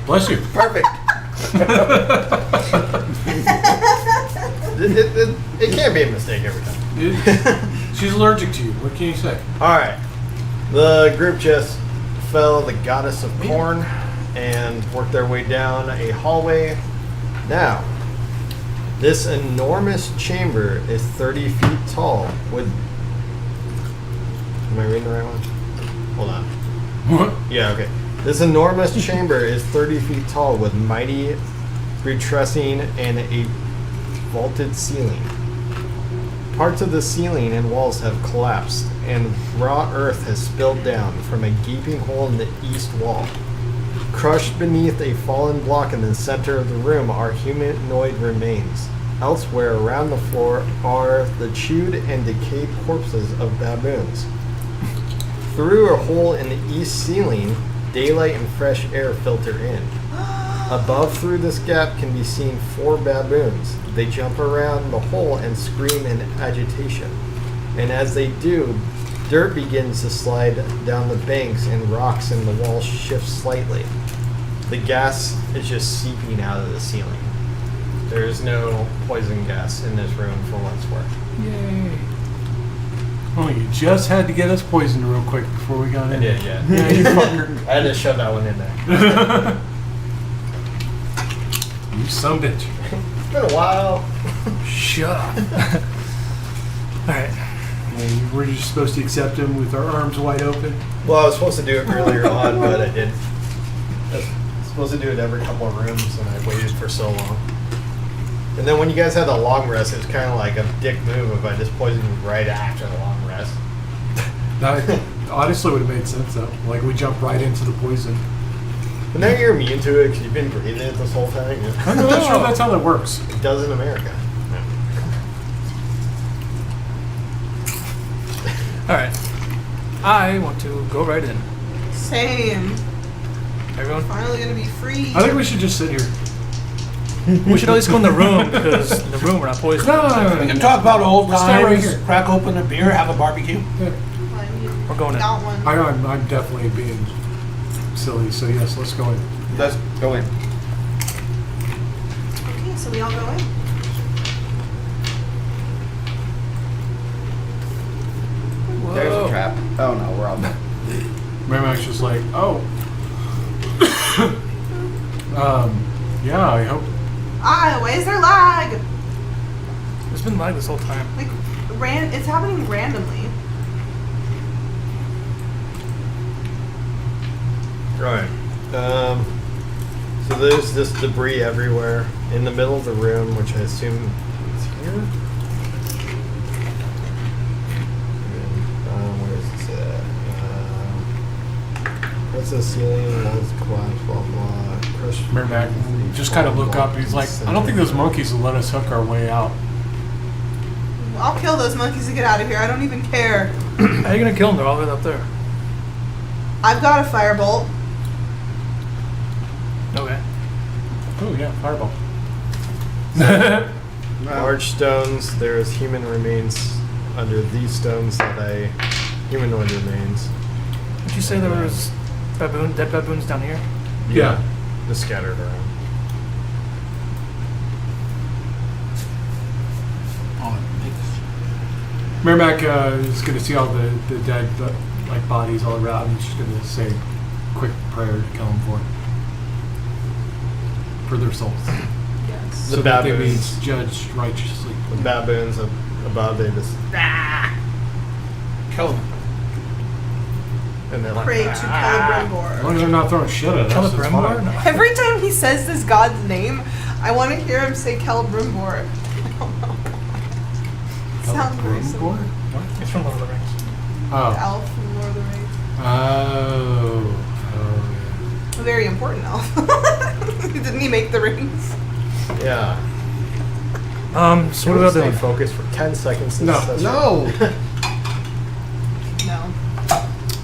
Bless you. Perfect. It can't be a mistake every time. She's allergic to you. What can you say? Alright. The group just fell the goddess of corn and worked their way down a hallway. Now, this enormous chamber is 30 feet tall with... Am I reading the right one? Hold on. What? Yeah, okay. This enormous chamber is 30 feet tall with mighty buttressing and a vaulted ceiling. Parts of the ceiling and walls have collapsed, and raw earth has spilled down from a gaping hole in the east wall. Crushed beneath a fallen block in the center of the room are humanoid remains. Elsewhere around the floor are the chewed and decayed corpses of baboons. Through a hole in the east ceiling, daylight and fresh air filter in. Above through this gap can be seen 4 baboons. They jump around the hole and scream in agitation. And as they do, dirt begins to slide down the banks and rocks in the wall shift slightly. The gas is just seeping out of the ceiling. There is no poison gas in this room for what it's worth. Yay. Oh, you just had to get us poisoned real quick before we got in. Yeah, yeah. Yeah, you fucker. I had to shove that one in there. You son of a bitch. It's been a while. Shut up. Alright. Yeah, you were just supposed to accept him with our arms wide open. Well, I was supposed to do it earlier on, but I didn't. I was supposed to do it every couple of rooms, and I waited for so long. And then when you guys had the long rest, it was kind of like a dick move if I just poisoned you right after the long rest. That honestly would have made sense though. Like we jumped right into the poison. But now you're immune to it because you've been breathing it this whole time. I'm not sure that's how that works. It does in America. Alright. I want to go right in. Same. Everyone? Finally gonna be free. I think we should just sit here. We should at least go in the room because in the room we're not poisoned. No. We can talk about old We'll stay right times, here. crack open a beer, have a barbecue. We're going in. Got one. I'm definitely being silly, so yes, let's go in. Let's go in. Okay, so we all go in. There's a trap. Oh no, we're all done. Merrimack's just like, oh. Yeah, I hope. Ah, why is there lag? It's been lag this whole time. Like, it's happening randomly. Right. So there's this debris everywhere in the middle of the room, which I assume is here. Where is this at? What's the ceiling? Walls collapse, blah blah. Crushed. Merrimack just kind of look up. He's like, I don't think those monkeys will let us hook our way out. I'll kill those monkeys to get out of here. I don't even care. How are you gonna kill them? They're all the way up there. I've got a firebolt. Okay. Oh yeah, fireball. Large stones. There is human remains under these stones humanoid remains. Did you say there was dead baboons down here? Yeah. Just scattered around. Merrimack is going to see all the dead like bodies all around. He's just going to say a quick prayer to kill them for their souls. Yes. The So that they be baboons. judged righteously. The baboons above, they just Kill them. and they're like, Pray to As Celebrimbor. long as they're not throwing shit at us, it's Celebrimbor? fine. No. Every time he says this god's name, I want to hear him say Celebrimbor. I don't know. Sounds very Celebrimbor? similar. What? It's from Lord of the Rings. Oh. Elf from Lord of the Rings. Oh. A very important elf. Didn't he make the rings? yeah. So what about Stay doing? focused for 10 seconds. No. No. No.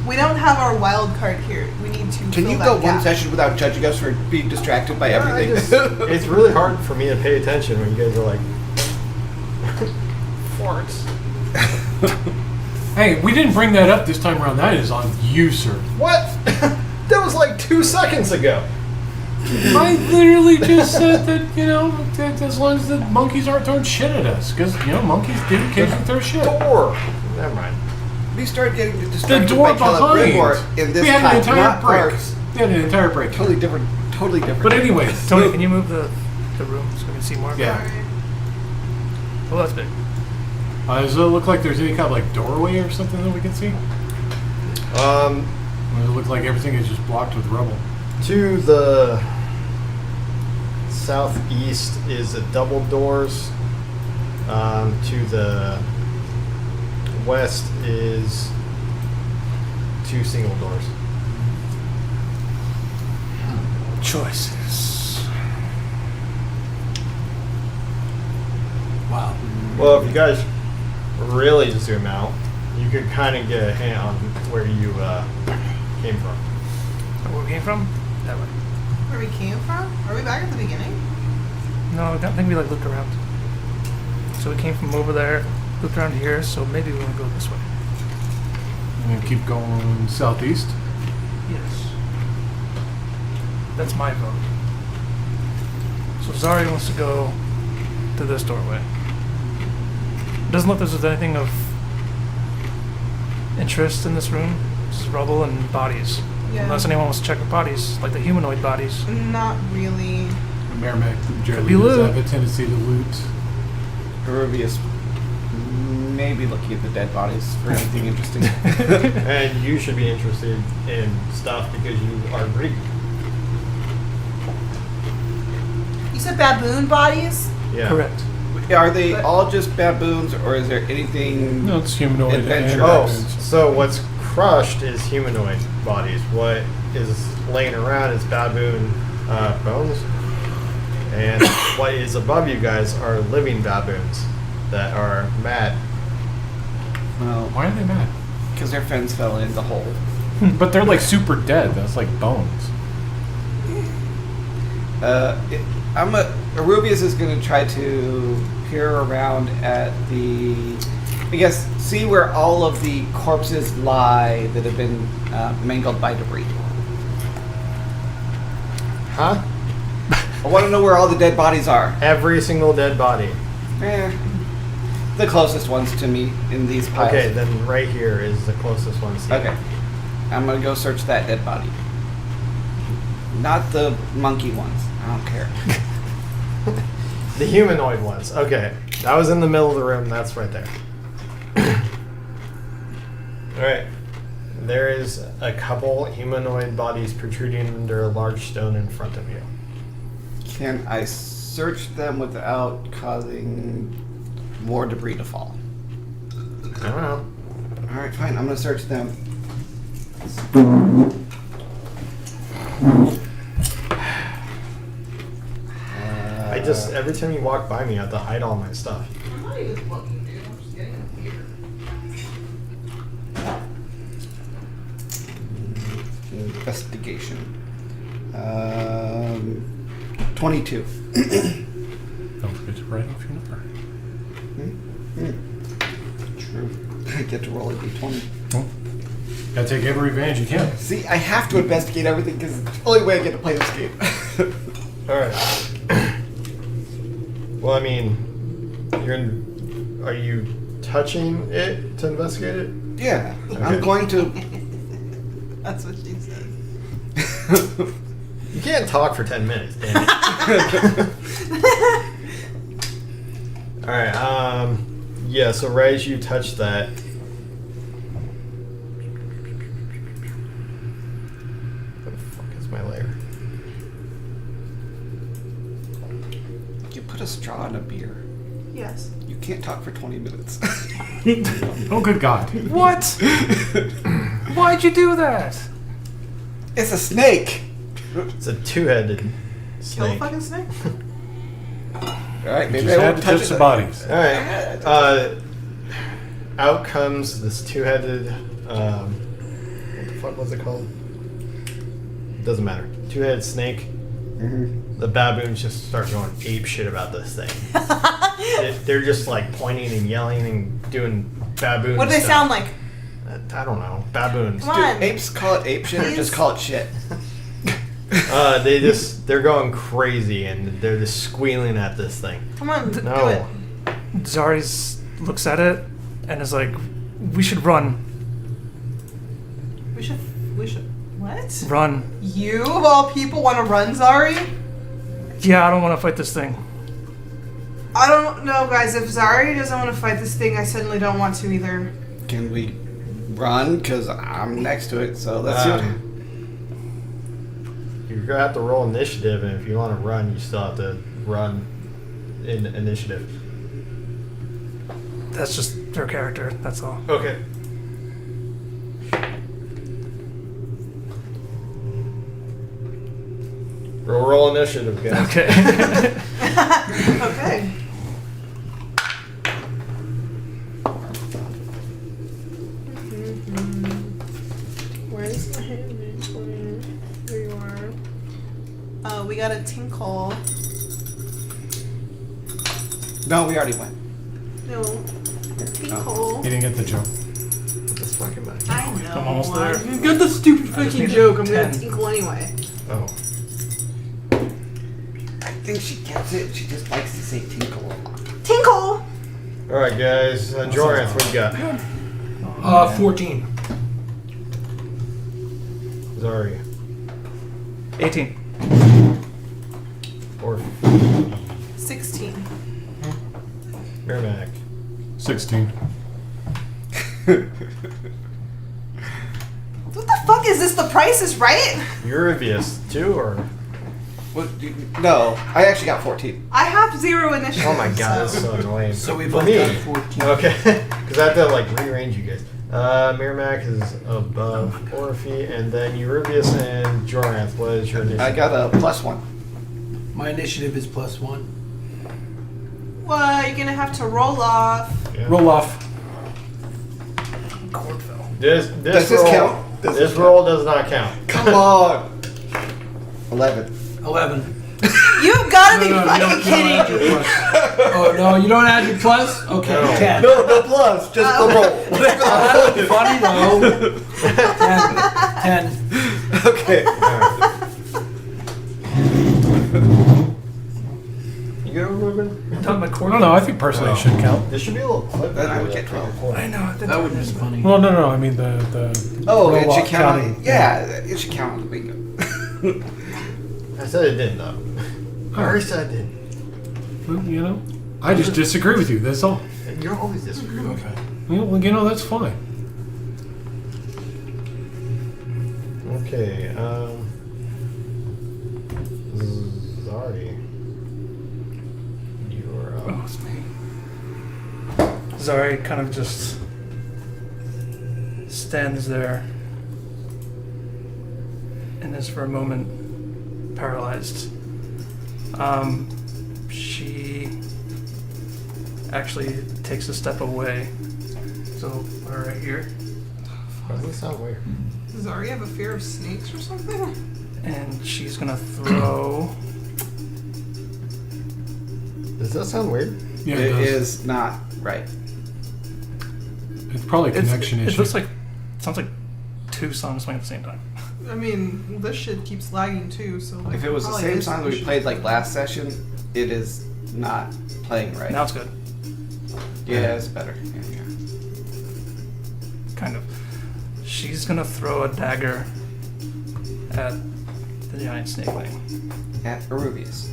We don't have our wild card here. We need to. Can fill you that go one gap. session without judging us for being distracted by I everything? just- it's really hard for me to pay attention when you guys are like farts. Hey, we didn't bring that up this time around. That is on you, sir. What? That was like 2 seconds ago. I literally just said that, that as long as the monkeys aren't throwing shit at us. Because, monkeys do occasionally throw shit. Door. Never mind. We started getting The distracted door by Caleb behind. Grimoire in this We had an time, entire not break. ours. We had an entire break. Totally different. But anyways. Tony, can you move the room so we can see more? of it? Yeah. Oh, that's big. Does it look like there's any kind of like doorway or something that we can see? Or does it look like everything is just blocked with rubble? To the southeast is a double doors. To the west is 2 single doors. Choices. Wow. Well, if you guys really zoom out, you could kind of get a hint on where you came from. Where we came from? That way. Where we came from? Are we back at the beginning? No, I don't think we looked around. So we came from over there, looked around here, so maybe we want to go this way. And then keep going southeast. Yes. That's my vote. So Zari wants to go to this doorway. Doesn't look as if there's anything of interest in this room. This is rubble and bodies. Yeah. Unless anyone wants to check the bodies, like the humanoid bodies. Not really. Merrimack generally be does loot. have a tendency to loot. Peruvius maybe looking at the dead bodies for anything interesting. And you should be interested in stuff because you are Greek. You said baboon bodies? Yeah. Correct. Are they all just baboons, or is there anything? No, it's humanoid. Adventure. Oh, baboons. so what's crushed is humanoid bodies. What is laying around is baboon bones. And what is above you guys are living baboons that are mad. Well, Why are they mad? because their fins fell in the hole. But they're like super dead. That's like bones. Arubius is going to try to peer around at see where all of the corpses lie that have been mangled by debris. Huh? I want to know where all the dead bodies are. Every single dead body. The closest ones to me in these piles. Okay, then right here is the closest one. to you. Okay. I'm going to go search that dead body. Not the monkey ones. I don't care. The humanoid ones. Okay. That was in the middle of the room. That's right there. Alright. There is a couple humanoid bodies protruding under a large stone in front of you. Can I search them without causing more debris to fall? I don't know. Alright, fine. I'm going to search them. I just, every time you walk by me, I have to hide all my stuff. I'm not even looking, dude. I'm just getting up here. Investigation. 22. Don't forget to write off your number. True. I get to roll a d20. Oh. Gotta take every advantage you can. See, I have to investigate everything because it's the only way I get to play this game. Alright. Well, I mean, are you touching it to investigate it? Yeah, Okay. I'm going to. That's what she said. You can't talk for 10 minutes, damn it. Alright, yeah, so right as you touch that, where the fuck is my layer? You put a straw in a beer. Yes. You can't talk for 20 minutes. Oh, good God. What? Why'd you do that? It's a snake. It's a two-headed Kill a snake. fucking snake. Alright, maybe Just I had won't to touch touch it. the bodies. Alright, out comes this two-headed, what the fuck was it called? Doesn't matter. Two-headed snake. Mhm. The baboons just start going ape shit about this thing. They're just like pointing and yelling and doing baboon What do they stuff. sound like? I don't know. Baboons. Come on. Do apes call it ape shit or just call it shit? They're going crazy and they're just squealing at this thing. Come on, do No. it. Zari looks at it and is like, "We should run. We should. What? Run." You of all people want to run, Zari? Yeah, I don't want to fight this thing. I don't know, guys. If Zari doesn't want to fight this thing, I certainly don't want to either. Can we run? Because I'm next to it, so let's do it. You're gonna have to roll initiative, and if you want to run, you still have to run in initiative. That's just her character. That's all. Okay. Roll initiative, guys. Okay. Okay. Where's my inventory? There you are. We got a tinkle. No, we already went. No. Tinkle. You didn't get the joke. That's fucking bad. I know. I'm almost there. You got the stupid I just fucking need a joke. I'm gonna 10. tinkle anyway. Oh. I think she gets it. She just likes to say tinkle a lot. Tinkle! Alright, guys. Joranth, what you got? 14. Zari. 18. Or 16. Merrimack. 16. What the fuck is this? The Price is Right? Eurivius, too, or? What? No, I actually got 14. I have 0 initiative. Oh my god, that's so annoying. So we For both me. got 14. Okay, because I have to like rearrange you guys. Merrimack is above Orphe, and then Eurivius and Joranth. What is your initiative? I got a +1. My initiative is +1. Well, you're gonna have to roll off. Yeah. Roll off. Cord fell. This Does roll, this count? Does this this roll does not count. Come on. 11. 11. You gotta be No, you fucking don't kidding add your me. plus. Oh, no, you don't add your plus? Okay, No. 10. No, no plus, just the roll. Funny though. 10. Okay. Alright. You go, Ruben? Top my I cord. don't know. I think personally it should count. There should be a little clip. Then I in would there get that's 12. I know. That would be funny. Well, no. I mean the Oh, it roll should off count on, counting. yeah, it should count on the bingo. I said it didn't, though. I already said it didn't. Well, you know, I just disagree with you. That's all. You're always disagreeing. Okay. Well, you know, that's fine. Okay, Zari. You're up. Oh, it's me. Zari kind of just stands there and is for a moment paralyzed. She actually takes a step away. So put her right here. Why does this sound weird? Does Zari have a fear of snakes or something? And she's gonna throw. Does that sound weird? Yeah, It it does. is not right. It's probably a connection It issue. looks like sounds like two songs playing at the same time. I mean, this shit keeps lagging too, so like. If it was the probably same is song an that we issue. played like last session, it is not playing right. Now it's good, Yeah, it's better. Yeah. kind of. She's gonna throw a dagger at the giant snakeling. At Arubius.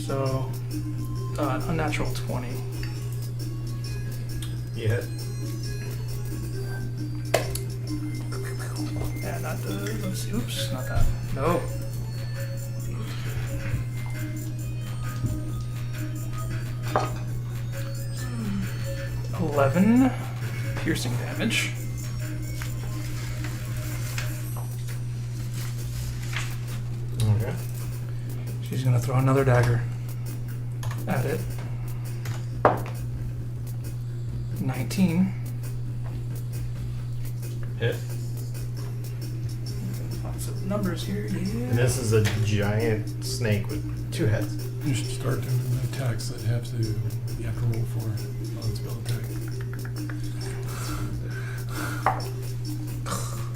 So unnatural 20. You hit. Yeah, not the. Let's see. Oops, not that. No. Hmm. 11 piercing damage. Okay. She's gonna throw another dagger at it. 19. Hit. Lots of numbers here. And Yeah. this is a giant snake with 2 heads. You should start doing the attacks that you have to roll for on spell attack.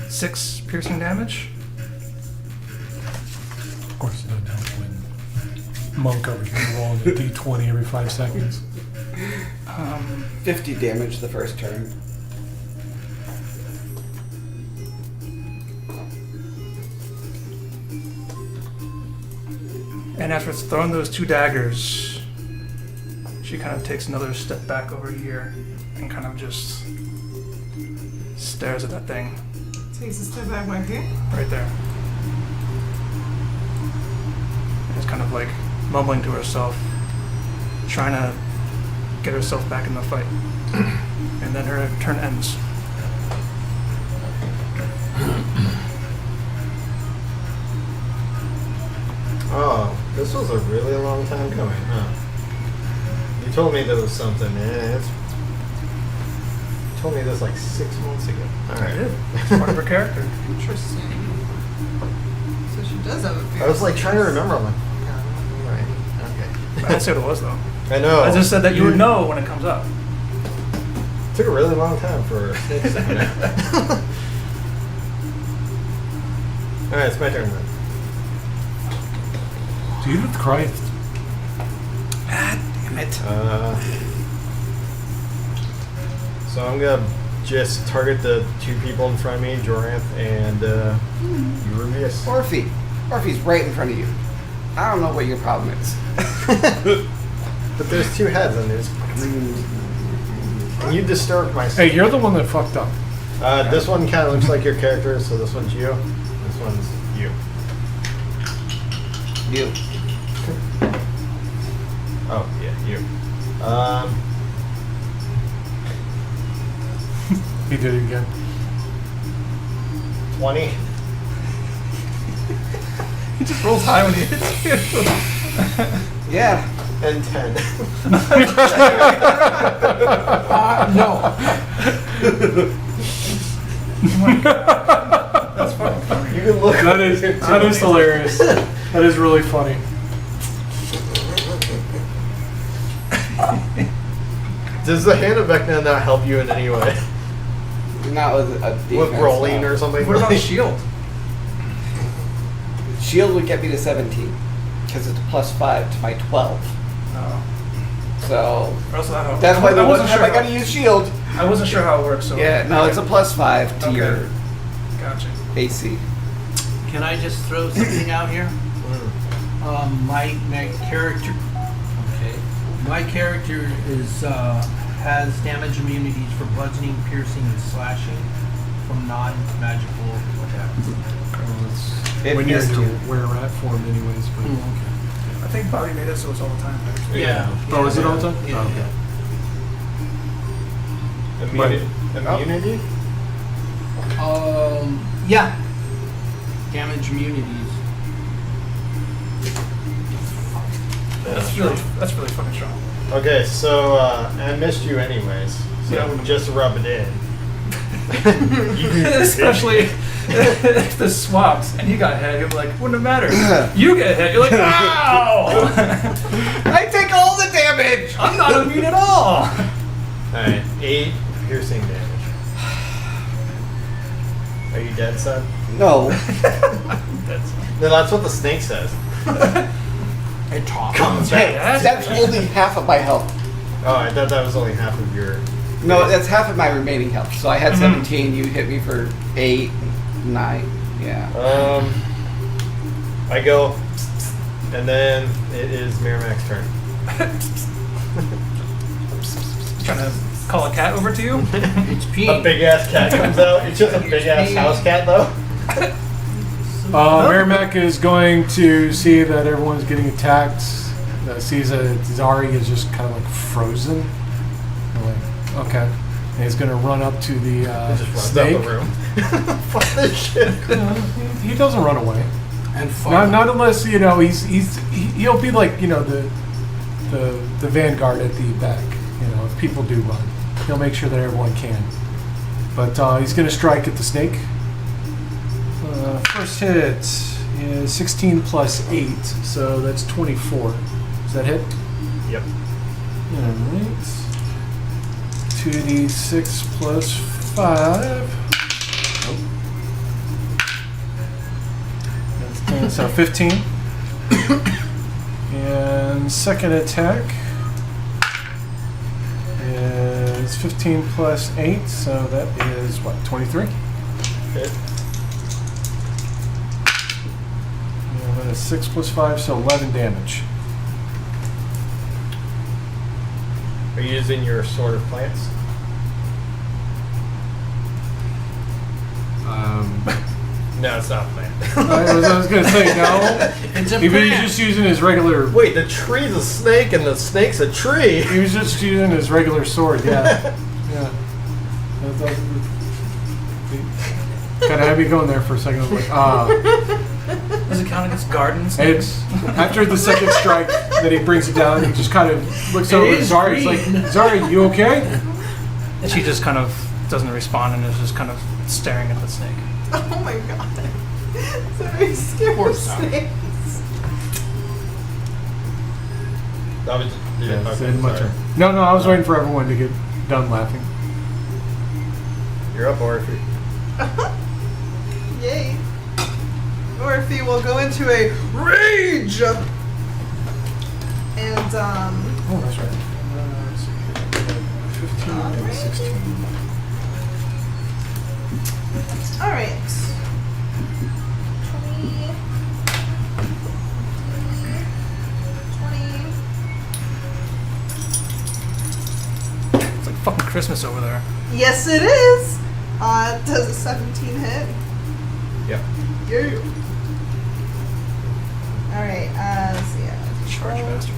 6 piercing damage. Of course, you don't know when Monk over here rolling a d20 every 5 seconds. 50 damage the first turn. And after throwing those 2 daggers, she kind of takes another step back over here and kind of just stares at that thing Takes a step back right here. right there. Just kind of like mumbling to herself, trying to get herself back in the fight. And then her turn ends. Oh, this was a really long time coming, huh? You told me there was something, man. You told me this like 6 months ago. I Alright. did. It's part of her character. Interesting. So she does have a fear. I was like trying to remember. I'm like, alright. Okay. I didn't say what it was though. I know. I just said that you would know when it comes up. Took a really long time for snakes to come out. Alright, it's my turn then. Jesus Christ. Damn it. So I'm gonna just target the 2 people in front of me, Joranth and Eurubius. Orphe's right in front of you. I don't know what your problem is. But there's 2 heads and there's. And you disturbed my. Hey, you're the one that fucked up. This one kind of looks like your character, so this one's you. This one's you. You. Oh yeah, you. He did it again. 20. He just rolls high when he hits you. Yeah. And 10. No. That's fucking funny. You can look. That is hilarious. That is really funny. Does the hand of Vecna not help you in any way? Not with a defense. With rolling or something? What about shield? Shield would get me to 17. Because it's +5 to my 12. Oh. So Also that helps. that's why there I wasn't wasn't sure I gotta use shield. I wasn't sure how it works. So Yeah, no, it's a +5 to Okay. your Gotcha. AC. Can I just throw something out here? My character. Okay. My character is has damage immunities for bludgeoning, piercing, and slashing from non-magical attacks. It When you're in missed your you. were-rat form anyways. But I think Bobby made it so it's all the time. Actually. Yeah. Oh, is it all the time? Yeah. Oh, okay. Immunity? Yeah. Damage immunities. That's really fucking strong. Okay, so I missed you anyways. So Yeah. just rub it in. Especially if this swaps and you got hit, you'll be like, wouldn't have mattered. You get hit, you're like, ow! I take all the damage! I'm not immune at all. Alright, 8 piercing damage. Are you dead, son? No. No, that's what the snake says. It talks. Hey, That's that's only half of my health. Oh, I thought that was only half of your. No, that's half of my remaining health. So I had 17, you hit me for 8, 9. Yeah. I go, and then it is Merrimack's turn. Trying to call a cat over to you? It's A peeing. big ass cat comes out. It's just a big ass house cat, though. Merrimack is going to see that everyone's getting attacked. Sees that Zari is just kind of like frozen. I'm like, okay. And he's going to run up to the It just runs snake. out the room. Fuck this shit. He doesn't run away. And fire. Not unless he'll be like the vanguard at the back. If people do run, he'll make sure that everyone can. But he's going to strike at the snake. First hit is 16 plus 8, so that's 24. Does that hit? Yep. Alright. 2d6 plus 5. And so 15. And second attack is 15 plus 8, so that is what, 23? Hit. And then it's 6 plus 5, so 11 damage. Are you using your sword of plants? No, it's not a plant. I was going to say no. It's a He's plant. just using his regular. Wait, the tree's a snake and the snake's a tree. He was just using his regular sword. Yeah. Yeah. Kind of had me going there for a second. I was like, Does it count against garden And snakes? after the second strike that he brings it down, he just kind of looks over at is Zari. He's like, green. Zari, you okay? And she just kind of doesn't respond and is just kind of staring at the snake. Oh my god. Sorry, scared Poor of Sally. snakes. That was Yeah, okay, it's in my sorry. turn. No, I was waiting for everyone to get done laughing. You're up, Orphy. Yay. Orphy will go into a rage. And, Oh, that's right. Let's see. 15 and 16. alright. 20. It's like fucking Christmas over there. Yes, it is. Does a 17 hit? Yep. Yeah. Alright, let's see. Charge 12. master.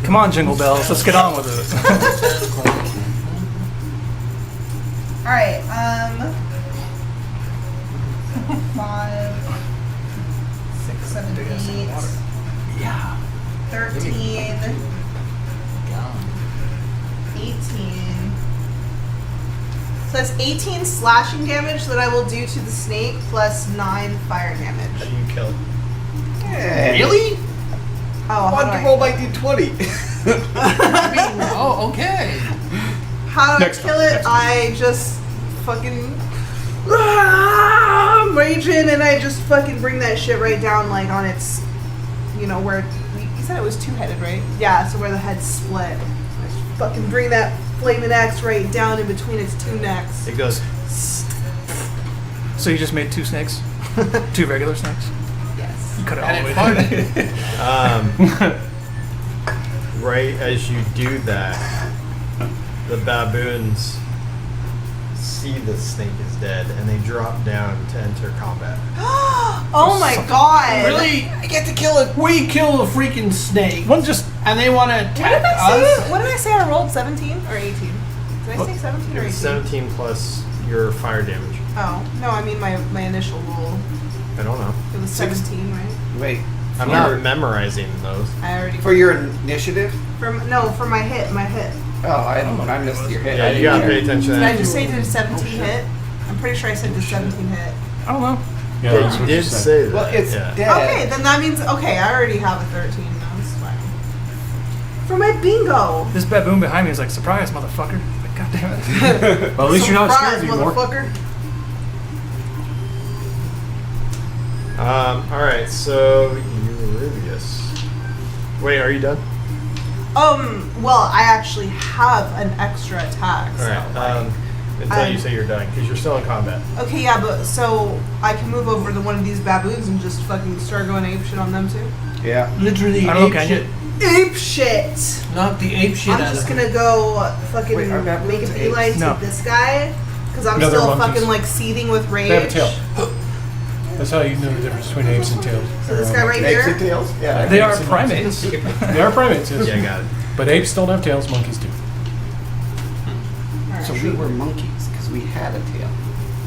Come on, Jingle Bells, let's get on with it. Alright, 5, 6, 7, 8, Yeah. 13, 18. So that's 18 slashing damage that I will do to the snake plus 9 fire How damage. do you kill it? Really? Oh, Why how don't do you roll I, my d20? I mean, oh, okay. how do I Next kill time, it? next time. I just fucking I'm raging and I just fucking bring that shit right down like on its, you know, where you said it was two-headed, right? Yeah, so where the head's split. I just fucking bring that flaming axe right down in between its two necks. It goes. So you just made 2 snakes? 2 regular snakes? Yes. You cut it all And the it way farted. Right as you do that, the baboons see the snake is dead and they drop down to enter combat. Oh my god. Really? I get to kill it. We kill a freaking snake. One just And they want to What attack did I us? say? What did I say? I rolled 17 or 18? Did I say 17 or 18? It's 17 plus your fire damage. Oh no, I mean my initial roll. I don't know. It was 17, right? Wait. I'm not memorizing those. I already For your initiative? for my hit. Oh, I missed your hit. Yeah, I you didn't gotta hear pay it. attention to Did I that. just say did a 17 hit? I'm pretty sure I said did 17 hit. I don't know. Yeah, Yeah, that's you what did said. say that. Well, it's yeah. dead. Okay, then that means okay. I already have a 13. No, it's fine. For my bingo. This baboon behind me is like, surprise, motherfucker. Like, God damn it. Well, at least you're not Surprise, scared anymore. motherfucker. Alright, so Eurybius. Wait, are you done? Well, I actually have an extra attack. So, Alright, until you say you're done, because you're still in combat. okay, yeah, but so I can move over to one of these baboons and just fucking start going ape shit on them too. Yeah. Literally I don't know, ape can you? shit. Ape shit. Knock the ape shit I'm out just of gonna go fucking Wait, are baboons make a apes? beeline No. to this guy because I'm No, they're still monkeys. fucking like seething with rage. They have a tail. That's how you know the difference between apes and tails. So this guy right Eggs here. and tails? Yeah. They are Apes and primates. They are primates, yes. Yeah, got it. But apes don't have tails, monkeys do. Alright, So we were monkeys because we had a tail.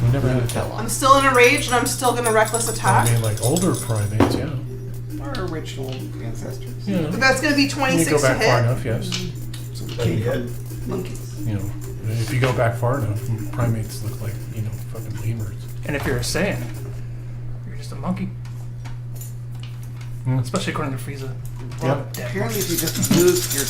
We never had a tail. I'm still in a rage and I'm still gonna reckless I attack. mean, like older primates, yeah. Our original ancestors. Yeah. But that's gonna be You 26 go to back far hit. enough, yes. So we But you came hit. from monkeys. You know, if you go back far enough, primates look like, you know, fucking lemurs. And if you're a Saiyan, Just a monkey. Especially according to Frieza. Yep. Damn Apparently, if monkeys. you just lose your,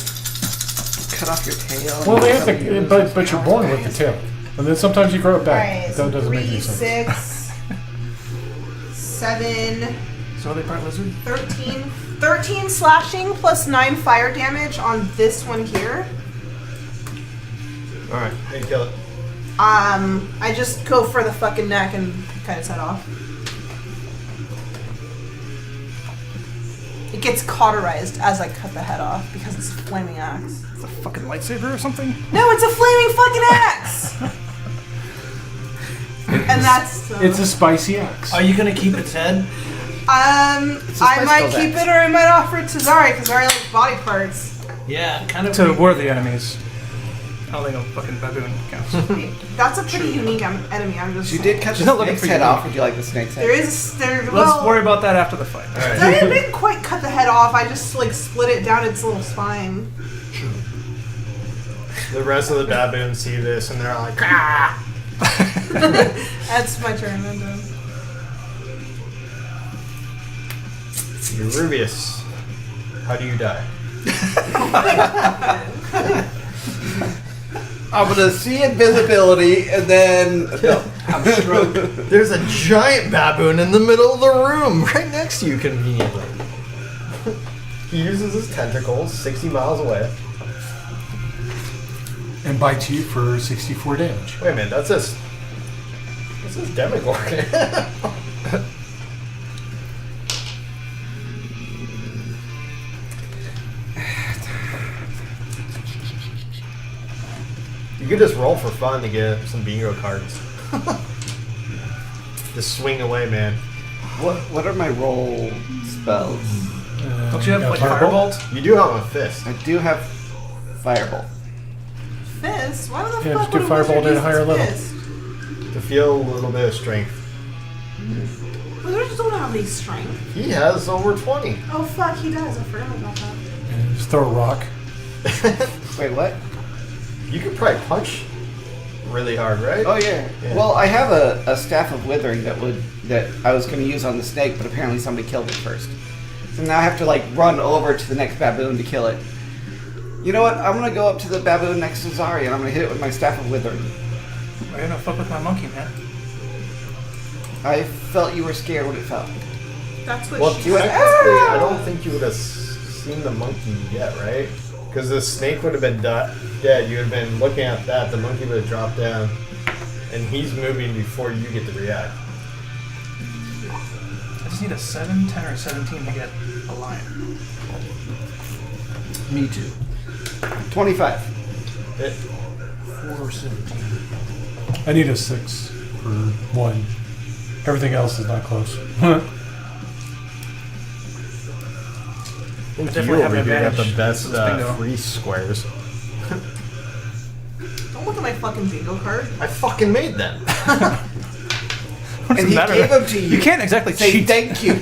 cut off your tail. Well, and they have somebody to, loses but you're born with the tail, and then sometimes you grow it back. Alright, That so doesn't make 3, any sense. 6, 7, So are they part lizard? 13. 13 slashing plus 9 fire damage on this one here. Alright, how you kill it? I just go for the fucking neck and cut its head off. It gets cauterized as I cut the head off because it's a flaming axe. It's a fucking lightsaber or something? No, it's a flaming fucking axe! And that's... It's a spicy axe. Are you gonna keep its head? I spice might girl's keep axe. it or I might offer it to Zari because Zari likes body parts. Yeah, kind of. To worthy enemies. I don't think a fucking baboon counts. That's a pretty unique enemy, I'm just You saying. did cut She's the not looking snake's for you. head off. Would you like the snake's head? There is... Let's well, worry about that after the fight. I didn't quite cut the head off, I just like split it down its little spine. The rest of the baboons see this and they're like, ah! That's my turn, I'm done. You're Rubius. How do you die? I'm gonna see invisibility and then. No. I'm stroke. There's a giant baboon in the middle of the room, right next to you, conveniently. He uses his tentacles 60 miles away. And bites you for 64 damage. Wait a minute, that's his Demogorgon. You could just roll for fun to get some bingo cards. Just swing away, man. What are my roll spells? Don't you have Yeah, like Firebolt? Firebolt? You do have a fist. I do have Firebolt. Fist? Why the Yeah, fuck just do would a wizard Firebolt at a use higher its level. fist? To feel a little bit of strength. Wizards don't have any strength. He has over 20. Oh fuck, he does. I forgot about that. And just throw a rock. Wait, what? You could probably punch really hard, right? Oh yeah. Yeah. Well, I have a staff of withering that I was going to use on the snake, but apparently somebody killed it first. So now I have to like run over to the next baboon to kill it. You know what? I'm gonna go up to the baboon next to Zari and I'm gonna hit it with my staff of withering. Why you gonna fuck with my monkey, man? I felt you were scared when it fell. That's what Well, she technically, said. I don't think you would have seen the monkey yet, right? Because the snake would have been dead. You would have been looking at that. The monkey would have dropped down, and he's moving before you get to react. I just need a 7, 10, or 17 to get a lion. Me too. 25. It, 4, 17. I need a 6 for 1. Everything else is not close. I think definitely you have an over here have the advantage. best This bingo. free squares. Don't look at my fucking bingo card. I fucking made them. What does And it he matter? gave them to you. You can't exactly Say cheat. thank you.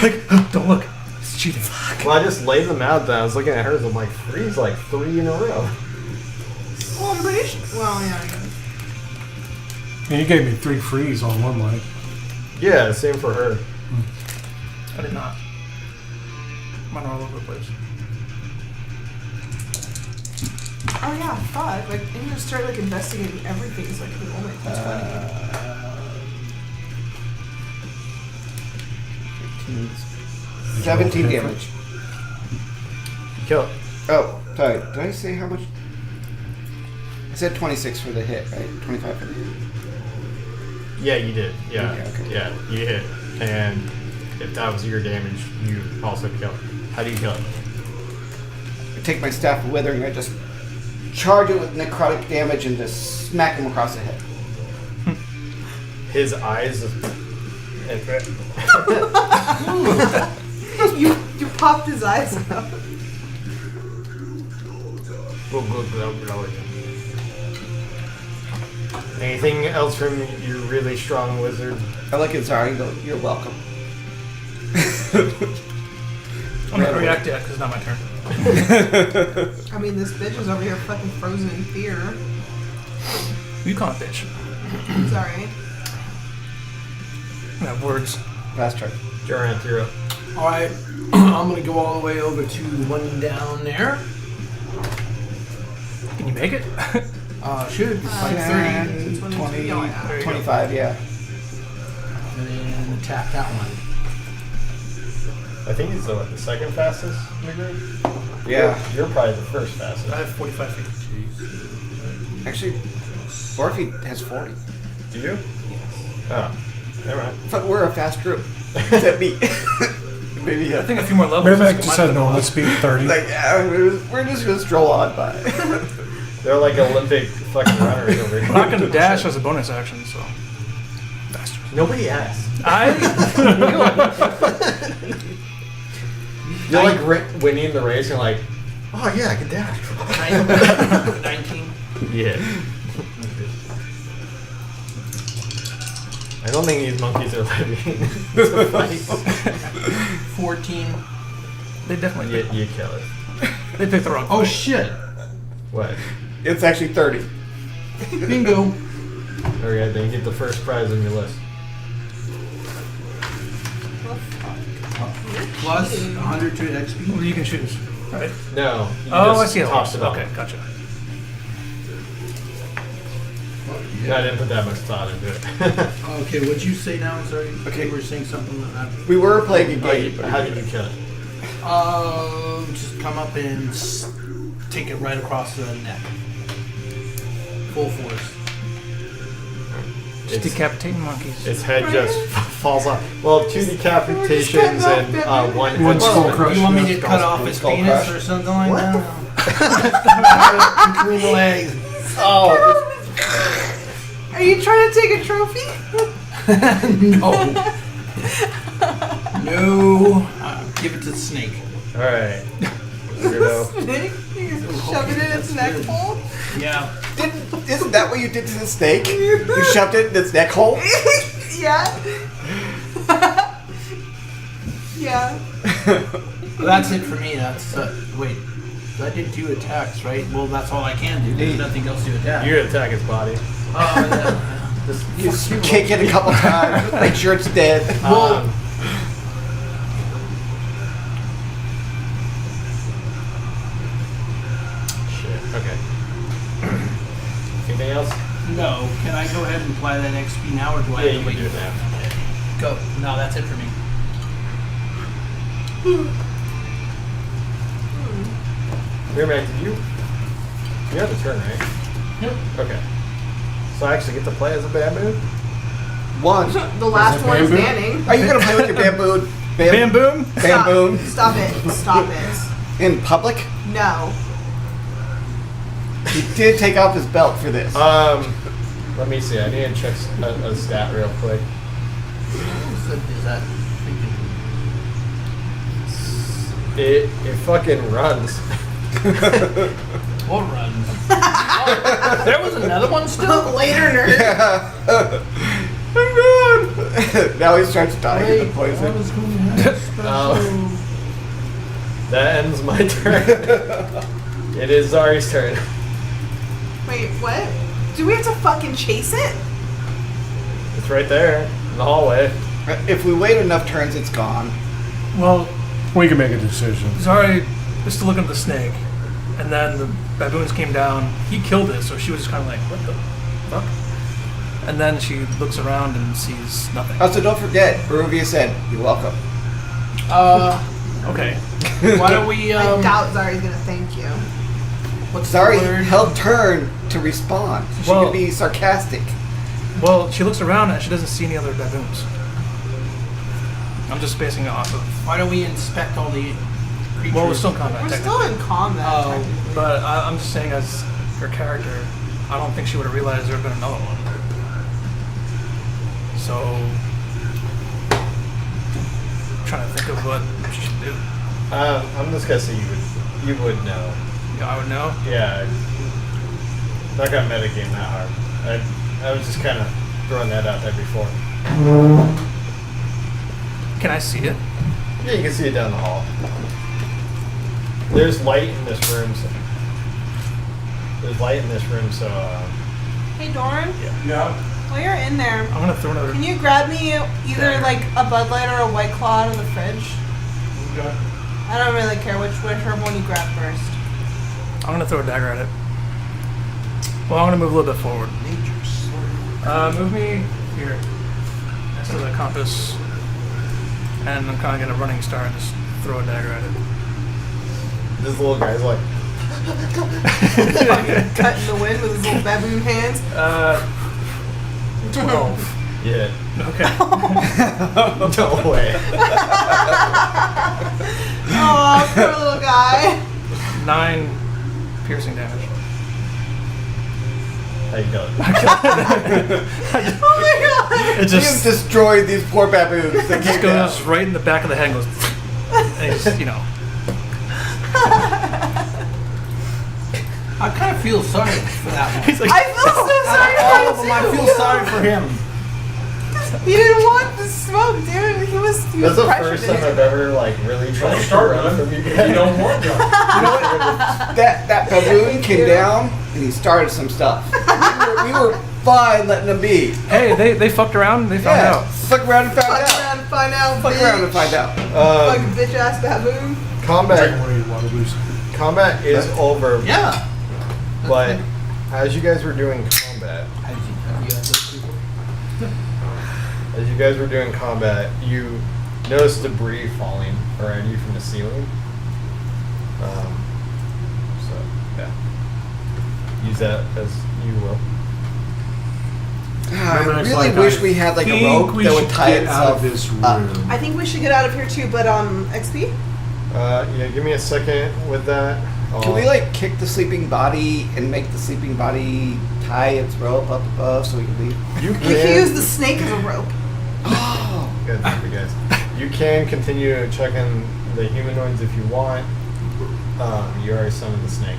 Like, don't look. It's cheating. Well, I just laid them out. Then I was looking at hers. I'm like, free's like 3 in a row. Well, I'm pretty sure. Well, yeah. And you gave me 3 frees on one leg. Yeah, same for her. I did not. Mine are all over the place. Oh yeah, fuck. Like, I need to start like investigating everything so I can roll my d20. 17 damage. Kill it. Oh, sorry. Did I say how much? I said 26 for the hit, right? 25 for the hit. Yeah, you did. Yeah, Okay. yeah, you hit. And if that was your damage, you also kill it. How do you kill it? I take my staff of withering, I just charge it with necrotic damage and just smack him across the head. His eyes. You popped his eyes out. Anything else from your really strong wizard? I look at Zari and go, you're welcome. I'm not gonna react yet because it's not my turn. I mean, this bitch is over here fucking frozen in fear. You call it bitch. Sorry. have words. Fast charge. Durant, you're up. Alright, I'm gonna go all the way over to the one down there. Can you make it? Should. It's like 30. 20, Oh, yeah. There you go. 25, yeah. And then attack that one. I think he's the second fastest in the group. Yeah. You're probably the first fastest. I have 45 feet. Actually, Orphe has 40. Do you? Oh, never mind. But we're a fast group. Except me. Maybe I think a few more levels. Mermac is just gonna said go no, up. let's speed 30. like, yeah, we're just gonna stroll on by. They're like Olympic fucking runners over here. We're not going to dash as a bonus action, so. Bastard. Nobody asked. You're like winning the race. You're like, oh yeah, I can dash. 19. Yeah. I don't think these monkeys are living. 14. They definitely you, picked, you kill it. they picked the wrong Oh fight. shit. What? It's actually 30. Bingo. Okay, then you get the first prize on your list. Plus 100 to XP. Well, you can choose, right? No. You Oh, I just see. toss it up. Okay, gotcha. I didn't put that much thought into it. Okay, what'd you say now? I'm sorry. Okay. You were saying something that I... We were playing a Oh, game. how did you kill it? Just come up and take it right across the neck. Full force. Just It's- decapitating monkeys. Its head just falls off. Well, 2 decapitations and one One head skull split. crush. You want me to Skull- cut off his skull penis crush. or something like What that? Between the legs. Oh, Are you trying to take a trophy? No. No. Give it to the snake. Alright. Weirdo. Snake? You shove it in its neck hole? Yeah. isn't that what you did to the snake? You shoved it in its neck hole? Yeah. Yeah. Well, that's it for me. That's wait. I did 2 attacks, right? Well, that's all I can do. There's nothing else to attack. You attack its body. You kick it a couple times, make sure it's dead. Shit. Okay. Anything else? No. Can I go ahead and apply that XP now, or do I Yeah, have you to can wait? do it now. Go. No, that's it for me. Here, man, did you have a turn, right? Yep. Okay. So I actually get to play as a bamboo? One. The last it one bamboo? standing. Are you gonna play with your bamboo? Bamboom? Bamboo Stop it. Stop it. in public? No. He did take off his belt for this. Let me see. I need to check a stat real quick. Is that It fucking runs. what runs? Oh, there was another one still. Later, nerd. Now he starts dying of the Wait, poison. I was going to have That ends my turn. It is Zari's turn. Wait, what? Do we have to fucking chase it? It's right there in the hallway. If we wait enough turns, it's gone. Well, We can make a decision. Zari was still looking at the snake, and then the baboons came down. He killed it, so she was just kind of like, what the fuck? And then she looks around and sees nothing. Also, don't forget, Baruvia said, "You're welcome." Okay. Why don't we? I doubt Zari's gonna thank you. What's Sorry, the word? held turn to respond. So she Well- could be sarcastic. Well, she looks around and she doesn't see any other baboons. I'm just basing it off of. Why don't we inspect all the creatures? Well, we're still in combat, We're technically. still in combat. Oh. technically. But I'm just saying, as her character, I don't think she would have realized there had been another one. So, I'm trying to think of what she should do. I'm just gonna say you would know. Yeah, I would know. Yeah. Not gonna metagame that hard. I was just kind of throwing that out there before. Can I see it? Yeah, you can see it down the hall. There's light in this room. So, Hey, Doran. Yeah. While you're in there, I'm gonna throw another. can you grab me either Dagger. like a Bud Light or a White Claw out of the fridge? Okay. I don't really care whichever one you grab first. I'm gonna throw a dagger at it. Well, I'm gonna move a little bit forward. Move me here next to the compass, and I'm kind of gonna running start and just throw a dagger at it. This little guy's like, Fucking cut in the wind with his little baboon hands. 12. yeah. Okay. No way. Oh, poor little guy. 9 piercing damage. How you doing? Oh my god. It We have just destroyed these poor baboons. That It just came down. goes right in the back of the head and goes, and he's, you know. I kind of feel sorry for that one. He's like, I feel so sorry All of for them, I him feel too. sorry for him. He didn't want the smoke, dude. He was That's the pressured first time into I've it. ever like really tried to start run running. from you You guys. don't want to. That baboon came down and he started some stuff. We were fine letting him be. hey, they fucked around and they found Yeah, out. fuck around and find Fuck out. around and find out. Fuck around and find out. Fucking bitch ass baboon. Combat Waterloo's. combat is over, Yeah. but as you guys were doing combat, Have you had those people? as you guys were doing combat, you noticed debris falling around you from the ceiling. So yeah, use that as you will. I Remember, it's really like, wish I we had like a think rope we that would should tie get out itself of this up. room. I think we should get out of here too, but XP? Yeah, give me a second with that. Can we like kick the sleeping body and make the sleeping body tie its rope up above so we can leave? You We could can use the snake as a rope. Oh, Good for you guys. You can continue checking the humanoids if you want. You already summoned the snake,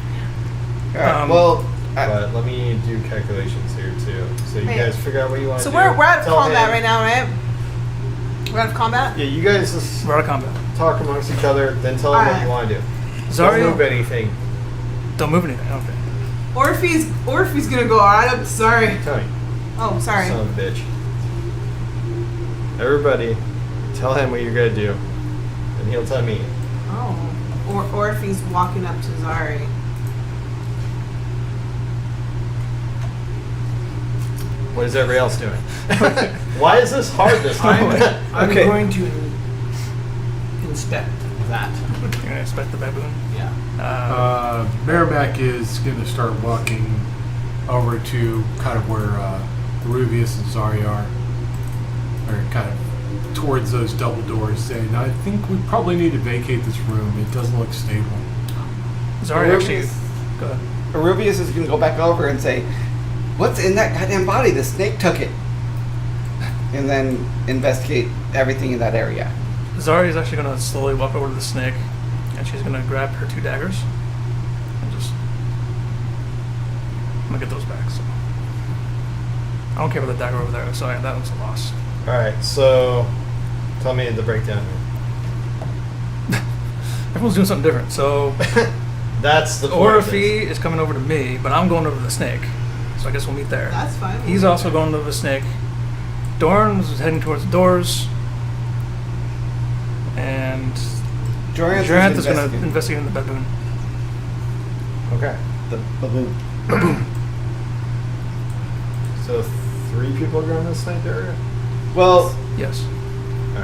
all right. Um, Well, but let me do calculations here too. So you Wait. guys figure out what you want to So do. we're out of Tell combat him- right now, right? We're out of combat? Yeah, you guys just We're out of combat. talk amongst each other, then tell him what Alright. you want to do. Zario, Don't move anything. don't move anything. Okay. Or if he's gonna go, alright, I'm sorry. Tell me, Oh, sorry. son of a bitch. Everybody, tell him what you're gonna do, and he'll tell me. Oh. Or if he's walking up to Zari. What is everybody else doing? Why is this hard this time? I'm Okay. going to inspect that. You're gonna expect the baboon. Yeah. Merrimack is going to start walking over to kind of where Rubius and Zari are kind of towards those double doors, saying, I think we probably need to vacate this room. It doesn't look stable. Zari actually. Go ahead. Rubius is gonna go back over and say, "What's in that goddamn body? The snake took it." And then investigate everything in that area. Zari is actually gonna slowly walk over to the snake, and she's gonna grab her 2 daggers, and just. I'm gonna get those back. So. I don't care about the dagger over there. So that one's a loss. All right, so tell me the breakdown. Everyone's doing something different. So That's the point of this. Orphe is coming over to me, but I'm going over to the snake. So I guess we'll meet there. That's fine. He's also going over the snake. Dorn's heading towards the doors. And Joranth is going to investigating investigate in the baboon. Okay, the baboon. so 3 people are going to the snake area. Well, Yes.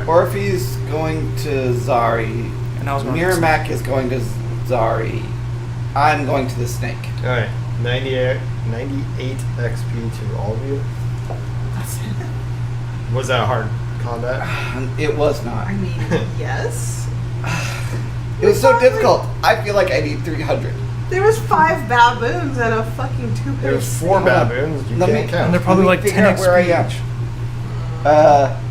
Orphe's going to Zari. And I was going to the snake. Miramac is going to Zari. I'm going to the snake. All right, 98 XP to all of you. That's it. Was that hard combat? It was not. I mean, yes. It was so difficult. I feel like I need 300. There was 5 baboons and a fucking 2 There was 4 baboons. You Let can't me- count. And they're probably Let like me 10 figure out where I XP am. each.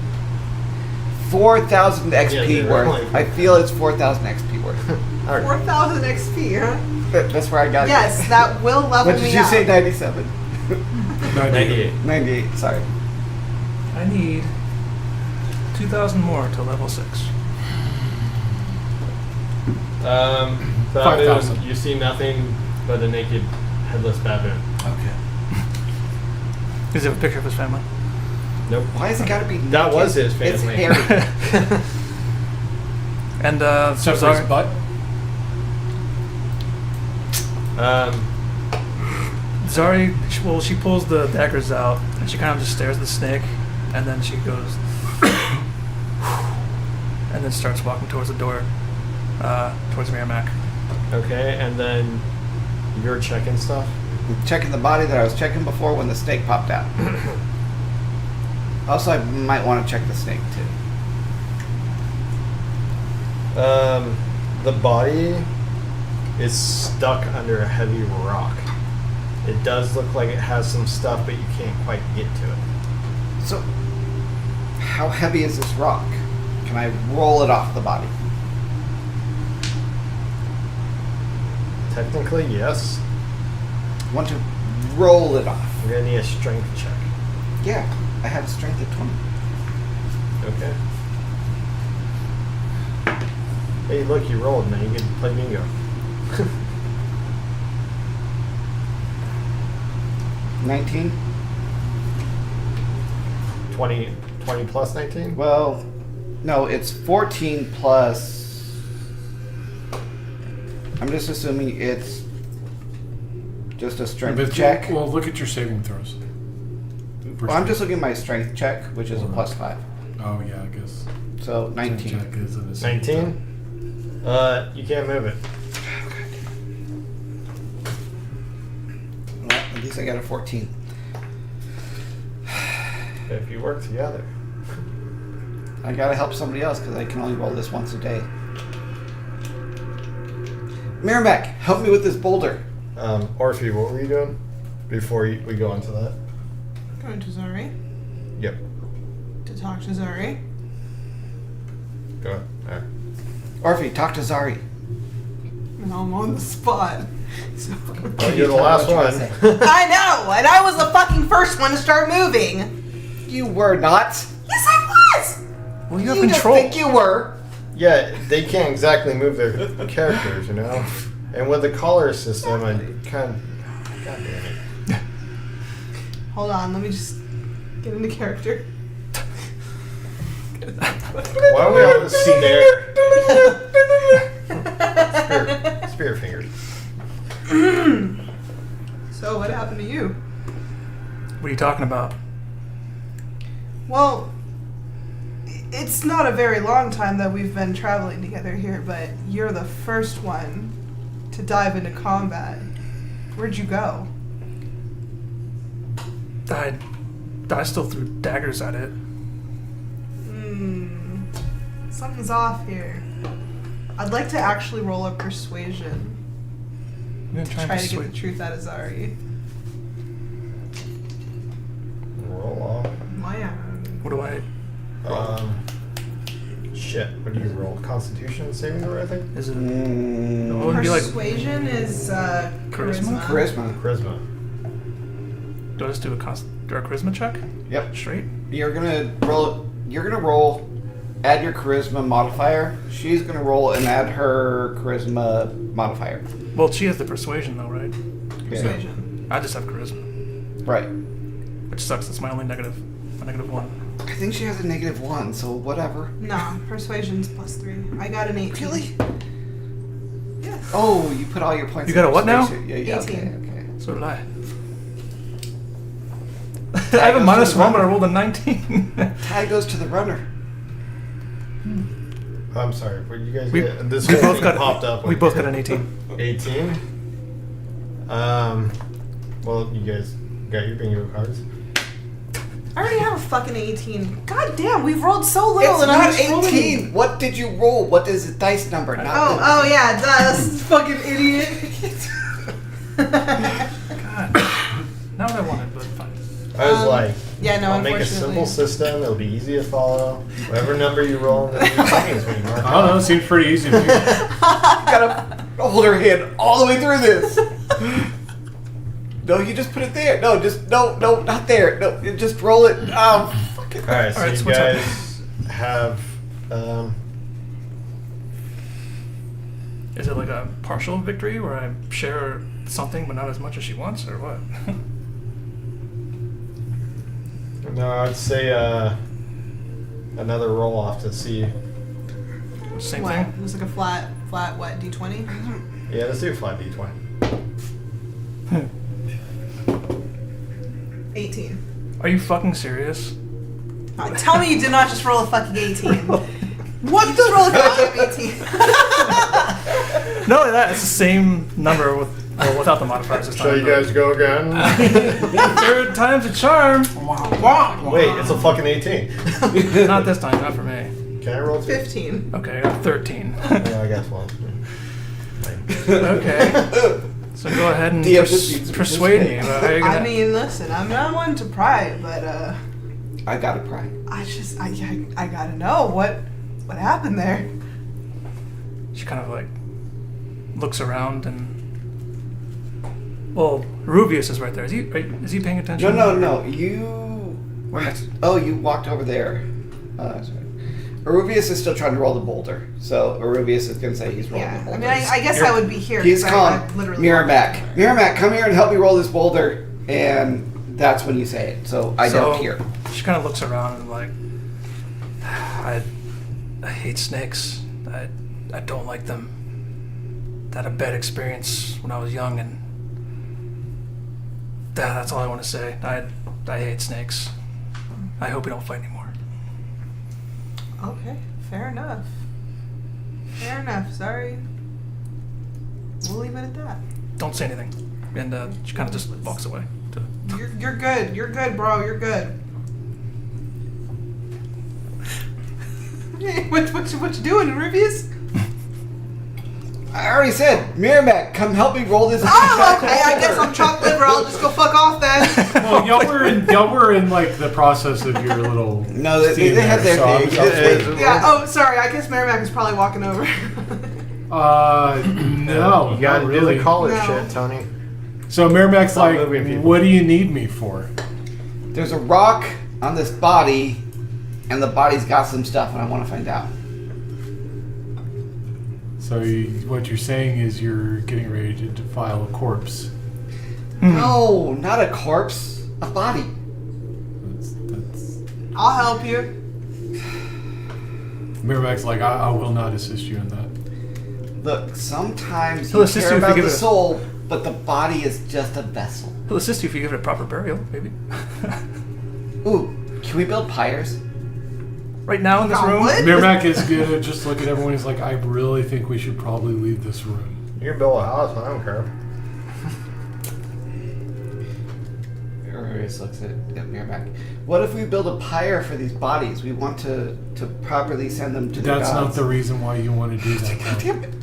4,000 they XP were worth. like- I feel it's 4,000 XP worth. All right. 4,000 XP, huh? That's where I got Yes, it. that will level What did me you up. say? 97. 98. 98. Sorry. I need 2,000 more to level 6. Baboon, 5,000. you see nothing but a naked, headless baboon. Okay. Does he have a picture of his family? Nope. Why has it got to be? That was his It's family. Harry. And Except for his Zari, butt. she pulls the daggers out and she kind of just stares at the snake, and then she goes, and then starts walking towards the door, towards Merrimack. Okay, and then you're checking stuff. I'm checking the body that I was checking before when the snake popped out. Also, I might want to check the snake too. The body is stuck under a heavy rock. It does look like it has some stuff, but you can't quite get to it. So, how heavy is this rock? Can I roll it off the body? Technically, yes. I want to roll it off. You're gonna need a strength check. Yeah, I have a strength of 20. Okay. Hey, look, you rolled. Now you can play bingo. 19? 20 plus 19? Well, no, it's 14 plus. I'm just assuming it's just a strength check. Well, look at your saving throws. Well, I'm just looking at my strength check, which is a plus 5. Oh, yeah, I guess. So 19. Check is in the saving 19? You can't move it. Well, at least I got a 14. If you work together. I gotta help somebody else because I can only roll this once a day. Merrimack, help me with this boulder. Orphe, what were you doing before we go into that? Going to Zari Yep. to talk to Zari. Go ahead. All right. Orphe, talk to Zari. And I'm on the spot. So Oh, you're the last one. I know, and I was the fucking first one to start moving. You were not. Yes, I was. Well, you have You just control. think you were. Yeah, they can't exactly move their characters, you know? And with the collar system, I kind of... God damn it. Hold on, let me just get into character. Why don't we all just sit there? Spirit fingers. So, what happened to you? What are you talking about? Well, it's not a very long time that we've been traveling together here, but you're the first one to dive into combat. Where'd you go? I still threw daggers at it. Something's off here. I'd like to actually roll a persuasion. I'm gonna Try to get the truth out of Zari. Roll off. What do I? Shit. What do you roll? Constitution saving throw, I think? Is it? Mm, It wouldn't be like. Persuasion is charisma. charisma. Charisma. Do I just do a charisma check? Yep. Straight. You're gonna roll. Add your charisma modifier. She's gonna roll and add her charisma modifier. Well, she has the persuasion though, right? Persuasion. I just have charisma, Right. which sucks. It's my only negative. My -1. I think she has a -1, so whatever. No, persuasion's +3. I got an 18. Really? Yeah. Oh, you put all your points. You in got a what now? persuasion. Yeah, 18. okay. So did I. I have a -1, but I rolled a 19. Tie goes to the runner. I'm sorry, but you guys We- get... This we whole both thing got. popped up. We both got an 18. 18? Well, you guys got your bingo cards. I already have a fucking 18. God damn, we've rolled so little It's and I'm not just rolling. 18. What did you roll? What is the dice number? Not Oh yeah, that's fucking idiot. God. Not what I wanted, but fine. I was like, Yeah, no, I'll make a unfortunately. simple system. It'll be easy to follow. Whatever number you roll, then your settings when you mark I don't know. It seems pretty easy to me. You gotta hold her hand all the way through this. No, you just put it there. No, not there. No, you just roll it. Oh, fuck it. All right, so All right, you so what's up? guys have. Is it like a partial victory where I share something but not as much as she wants, or what? No, I'd say another roll off to see. Same What? thing. It was like a flat what? D20. Yeah, let's do a flat d20. 18. Are you fucking serious? Tell me you did not just roll a fucking 18. What? You just roll a goddamn 18. Not only that, it's the same number without the modifiers this time. Shall you guys go again? Third time's a charm. Wait, it's a fucking 18. Not this time, not for me. Can I roll 2? 15. Okay, I got 13. Yeah, I guess one. Okay. So go ahead and DM just needs to persuade me. participate. About how you're gonna... I mean, listen, I'm not one to pry, but I gotta pry. I gotta know what happened there. She kind of like looks around and. Well, Rubius is right there. Is he paying attention? No. You. We're next. Oh, you walked over there. Sorry. Arubius is still trying to roll the boulder, so Arubius is going to say he's rolling the Yeah, I boulder. mean, I guess I would be here. He's 'cause calling I literally Miramac. Miramac, come here and help me roll this boulder. And that's when you say it. So I don't hear. She kind of looks around and like, I hate snakes. I don't like them. I had a bad experience when I was young, and that's all I want to say. I hate snakes. I hope we don't fight anymore. Okay, fair enough. Fair enough. Sorry. We'll leave it at that. Don't say anything. And she kind of just walks away. You're good. You're good, bro. You're good. Hey, what you doing, Rubius? I already said, Miramac, come help me roll this. Oh, okay. I guess I'm chopped liver. I'll just go fuck off then. Well, y'all were in like the process of your little. No, they scene had there, their so thing. I was waiting. Yeah. Oh, sorry. I guess Merrimack is probably walking over. No, You gotta not do really. the collar No. shit, Tony. So Mirmac's Stop like, moving people. what do you need me for? There's a rock on this body, and the body's got some stuff, and I want to find out. So what you're saying is you're getting ready to defile a corpse. No, not a corpse, a body. That's I'll help you. Mirmac's like, I will not assist you in that. Look, sometimes He'll you assist care you if you about give the it a- soul, but the body is just a vessel. He'll assist you if you give it a proper burial, maybe. Ooh, can we build pyres? Right now in this Got room. wood? Mirmac is gonna just look at everyone. He's like, I really think we should probably leave this room. You can build a house, I don't care. Arius looks at Miramac. What if we build a pyre for these bodies? We want to properly send them to the That's not gods. the reason why you want to do that. God though. damn it.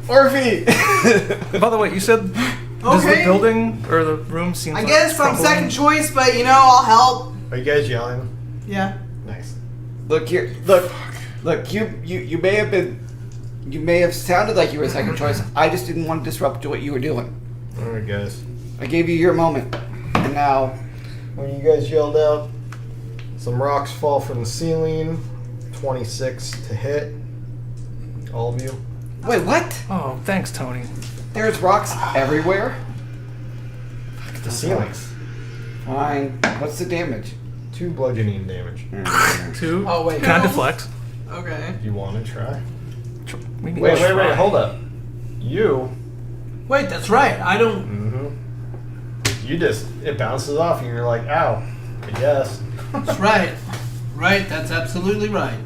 Orphe! By the way, you said does the Okay. building or the room seems I like guess it's I'm crumbling? second choice, but I'll help. Are you guys yelling? Yeah. Nice. Look here. Look. You may have been. You may have sounded like you were a second choice. I just didn't want to disrupt what you were doing. Alright, guys. I gave you your moment, and now When you guys yelled out, some rocks fall from the ceiling. 26 to hit. All of you. wait. What? Oh, thanks, Tony. There's rocks everywhere. The ceilings. Fine. What's the damage? 2 bludgeoning damage. 2. Oh, wait. Can I deflect? Okay. You want to try? We need Wait, to try. hold up. You. Wait, that's right. I don't. Mm-hmm. You just, it bounces off and you're like, ow. I guess. That's right. Right, that's absolutely right.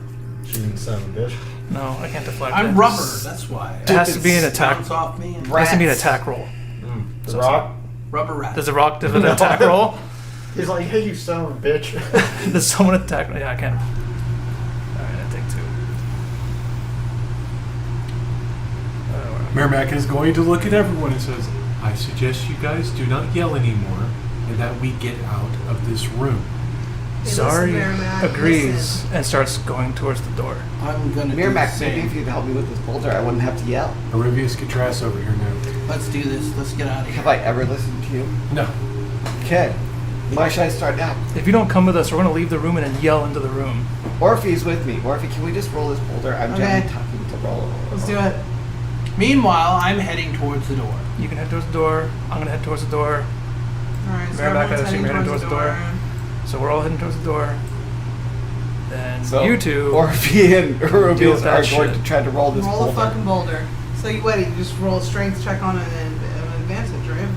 Shooting son of a bitch. No, I can't deflect. I'm it. rubber, that's why. It has to be an attack. Bounce off me and It has to be an Rats. attack roll. The So rock. rubber rat. Does the rock do an attack roll? He's like, hey, you son of a bitch. Does someone attack? Yeah, I can. Alright, I take 2. Mirmac is going to look at everyone and says, I suggest you guys do not yell anymore and that we get out of this room. Hey, Sorry listen, Merrimack, agrees listen. and starts going towards the door. I'm gonna do the Miramac, maybe same. if you'd help me with this boulder, I wouldn't have to yell. Arabius Catras over here now. Let's do this. Let's get out of Have here. I ever listened to you? No. Okay. Why should I start now? If you don't come with us, we're going to leave the room and then yell into the room. Orphe's with me. Orphe, can we just roll this boulder? I'm Okay. generally talking to roll. Let's do it. Meanwhile, I'm heading towards the door. You can head towards the door. I'm going to head towards the door. All right. So Merrimack, I everyone's assume heading you're heading towards the door. So we're all heading towards the door. Then So, you two. Orphe and Deal Rubius with that are going shit. to try to roll this Roll a boulder. fucking boulder. So you what? You just roll a strength check on an advantage, right?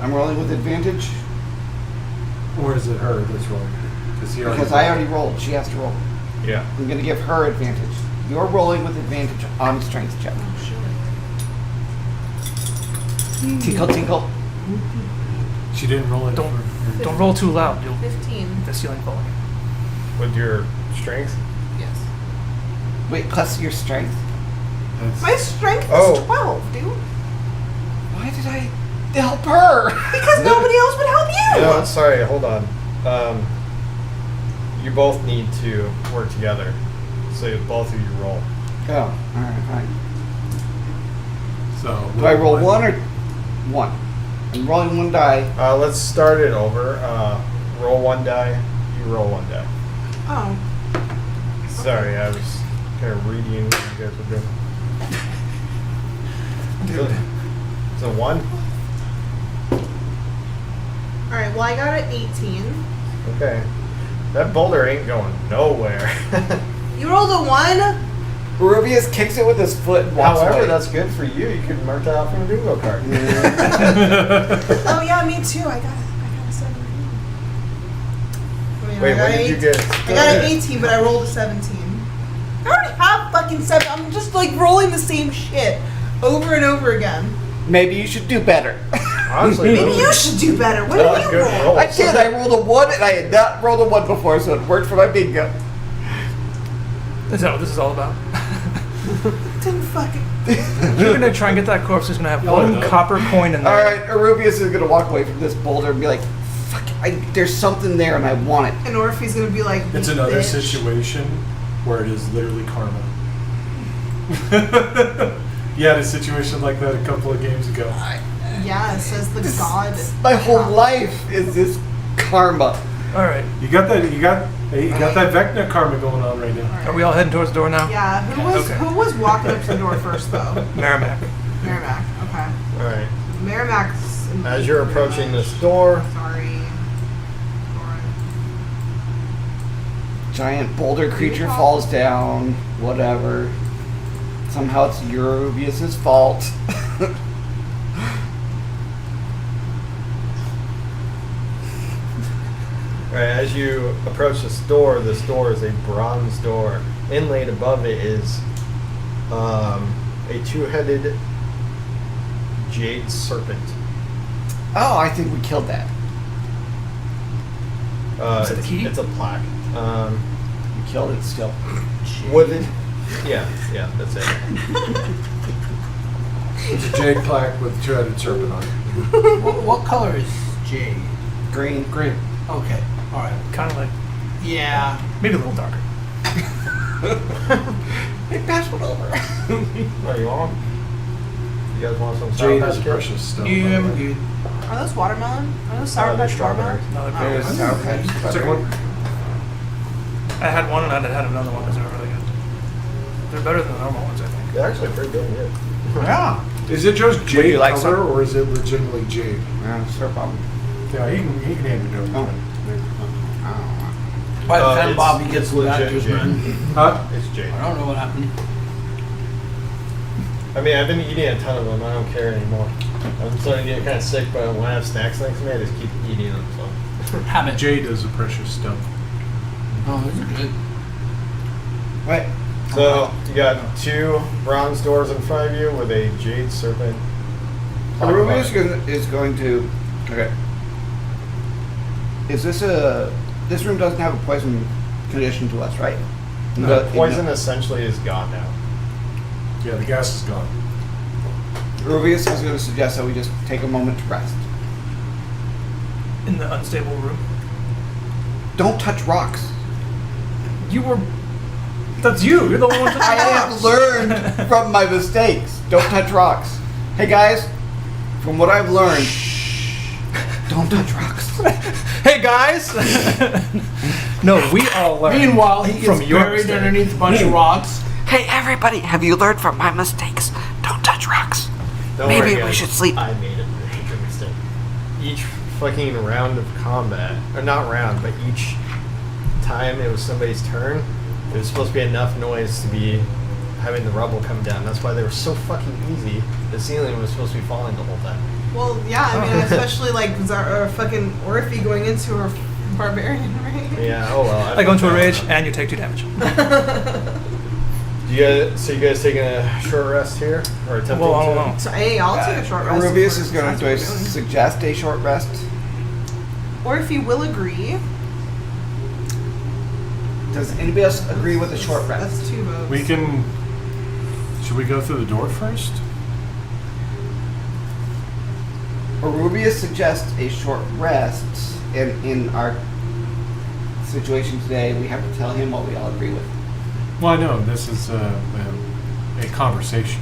I'm rolling with advantage Or is it her that's rolling? because I already rolled. She has to roll. Yeah. I'm going to give her advantage. You're rolling with advantage on strength check. Tinkle, tinkle. She didn't roll it. Don't- for her. Don't roll too loud. You'll 15. the ceiling falling. With your strength? Yes. Wait, plus your strength. That's- My strength is Oh. 12, dude. Why did I help her? Because nobody else would help you. No, sorry, hold on. You both need to work together. So both of you roll. Oh, alright, fine. So Do I roll one or one? I'm rolling one die. Let's start it over. Roll one die. You roll one die. Oh. Sorry, I was kind of reading what you guys were doing. So one? Alright, well, I got an 18. Okay. That boulder ain't going nowhere. You rolled a 1? Rubius kicks it with his foot and walks However, away. that's good for you. You could mark that off in a bingo card. Oh, yeah, me too. I got a 17. Wait, what did you get? I got an 18, but I rolled a 17. I already have fucking 7. I'm just like rolling the same shit over and over again. Maybe you should do better. Honestly, Maybe you should do better. What That was did you good roll? roll. I did. I rolled a 1 and I had not rolled a 1 before, so it worked for my bingo. Is that what this is all about? Didn't fucking. You're gonna try and get that corpse. Who's gonna have Y'all one know. copper coin in there. Alright, Rubius is going to walk away from this boulder and be like, fuck, there's something there and I want it. And Orphe's gonna be like, It's another bitch. situation where it is literally karma. You had a situation like that a couple of games ago. Yeah, it says the god. My whole life is this karma. All right. You got that? You got that Vecna karma going on right now. Are we all heading towards the door now? Yeah, Okay. who was walking up to the door first though? Merrimack. Merrimack. Okay. Alright. Merrimack's. As you're approaching this door, Sorry. Alright. Giant boulder creature falls down, whatever. Somehow it's Rubius's fault. right, as you approach this door is a bronze door. Inlaid above it is a two-headed jade serpent. Oh, I think we killed that. Is it the key? It's a plaque. We killed it still. Wooden. Yeah, that's it. It's a jade plaque with a two-headed serpent on it. What color is jade? Green. Green. Okay, all right. Kind of like Yeah. maybe a little darker. Hey, pass one over. Are you on? You guys want some Jade Sour is Patch Kids? precious stuff. You by the ever way. good? Are those watermelon? Are those sour they're patch watermelon? strawberries. No, they're There's pretty Sour good. Patch. Took one. I had one and I had another one because they were really good. They're better than the normal ones, I think. They're actually pretty good. Yeah. Yeah. Is it just Would you jade like color, some? or is it legitimately jade? Yeah, sure problem. Yeah, he can hand it over. Oh. By the time It's- Bobby gets it's the legit doctor's jade. man. Huh? It's jade. I don't know what happened. I mean, I've been eating a ton of them. I don't care anymore. I'm starting to get kind of sick, but when I have snacks next to me, I just keep eating them. So. Habit. Jade is a precious stone. Oh, those are good. Wait. So you got two bronze doors in front of you with a jade serpent. Rubius is going to. Okay. Is this a. This room doesn't have a poison condition to us, right? The poison essentially is gone now. Yeah, the gas is gone. Rubius is going to suggest that we just take a moment to rest. In the unstable room. Don't touch rocks. You were. That's you. You're the one with the I have learned from my mistakes. Don't touch rocks. Hey guys, from what I've learned, don't touch rocks. Hey guys. No, we all learned. Meanwhile, he from gets your buried mistake. underneath a bunch of rocks. Hey everybody, have you learned from my mistakes? Don't touch rocks. Don't Maybe worry, we guys. should sleep. I made a major mistake. Each fucking round of combat, or not round, but each time it was somebody's turn, it was supposed to be enough noise to be having the rubble come down. That's why they were so fucking easy. The ceiling was supposed to be falling the whole time. Well, yeah, I mean, especially like fucking Orphe going into her barbarian rage. Yeah. Oh well. I go into a rage, and you take 2 damage. So you guys taking a short rest here, or attempting Well, I to? don't know. So, hey, I'll take a short rest. Rubius before is going decides to what we're doing. suggest a short rest. Orphe will agree. Does anybody else agree with a short rest? That's 2 votes. We can. Should we go through the door first? Rubius suggests a short rest, and in our situation today, we have to tell him what we all agree with. Well, I know this is a conversation.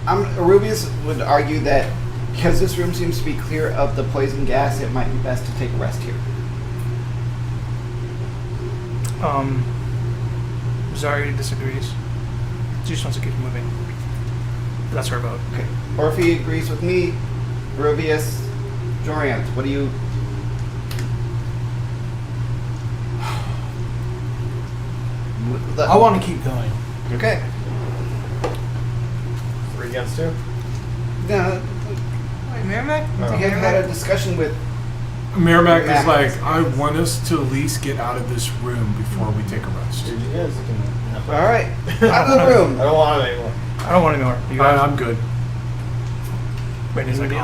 Rubius would argue that because this room seems to be clear of the poison gas, it might be best to take a rest here. Zarya disagrees. She just wants to keep moving. That's her vote. Okay. Orphe agrees with me. Rubius, Joriant, what do you? I want to keep going. Okay. 3 against 2. No, Wait, Merrimack? Oh. we have had a discussion with. Merrimack is Merrimack. like, I want us to at least get out of this room before we take a rest. Dude, you guys can have All right, out of the room. I don't want it anymore. I don't want any more. You guys? I'm good. Wait, he's like, I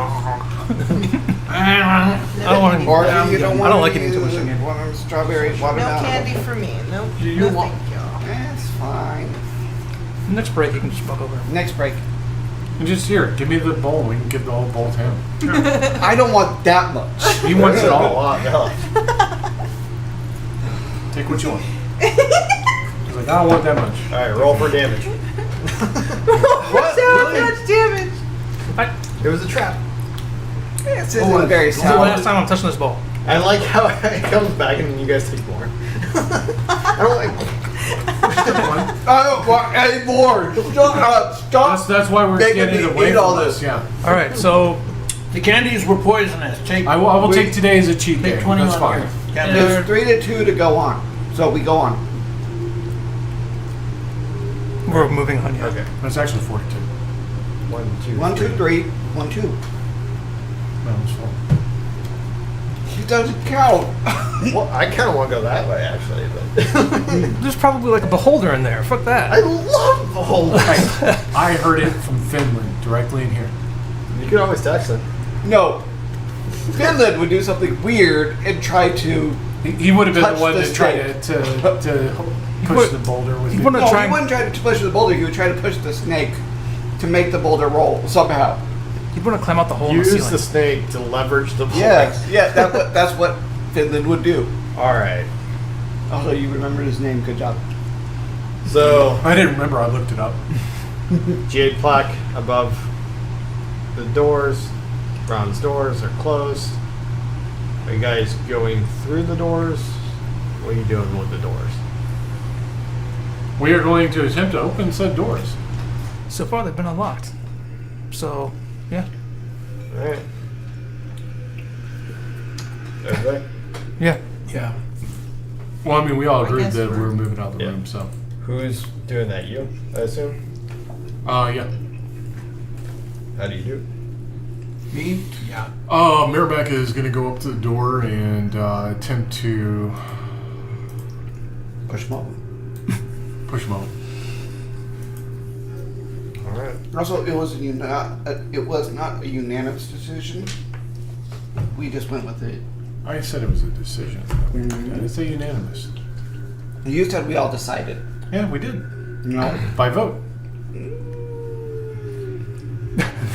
I don't want any more. Orphe, you don't want I don't like any eating too much again. One strawberry No watermelon. candy for me. Nope. You no, want- thank you. That's fine. Next break, you can just walk over. Next break. And just here, give me the bowl. We can give the whole bowl to him. I don't want that much. He wants it A all. lot, no. Take what you want. He's like, I don't want that much. All right, roll for damage. What? So Really? much damage. It was a trap. This isn't very This is the last sound. time I'm touching this ball. I like how it comes back and then you guys take more. I don't like. I don't want any more. Stop. That's why we're Making getting me away eat from all this. this. Yeah. All right, so The candies were poisonous. Take. I will take today as a cheat day. Take 20 That's on fine. your candy. It's 3-2 to go on. So we go on. we're moving on. Yeah. Okay. That's actually 42. 1, 2, 1, 2, 3. 1, 2. No, it's 4. She doesn't count. Well, I kind of want to go that way actually, but There's probably like a beholder in there. Fuck that. I love beholders. I heard it from Finland, directly in here. You can always text them. No. Finland would do something weird and try to. He would have been Touch the one the to try snake. to push would- the boulder with he me. wouldn't No, try he and- wouldn't try to push the boulder. He would try to push the snake to make the boulder roll somehow. You'd want to climb out the hole in the Use ceiling. the snake to leverage the boulder. Yeah, that's what Finland would do. All right. Also, you remembered his name. Good job. So I didn't remember. I looked it up. jade plaque above the doors. Bronze doors are closed. Are you guys going through the doors? What are you doing with the doors? We are going to attempt to open said doors. So far, they've been unlocked. So, yeah. All right. Everybody? Yeah. Yeah. Well, I mean, we all I agreed guess that we're- we're moving out of the Yeah. room, so. Who's doing that? You, I assume? Yeah. How do you do it? Me? Yeah. Mirabek is going to go up to the door and attempt to Push him over. push him out. All right. Also, it was not a unanimous decision. We just went with it. I said it was a decision. I didn't say unanimous. You said we all decided. Yeah, we did. No. By vote.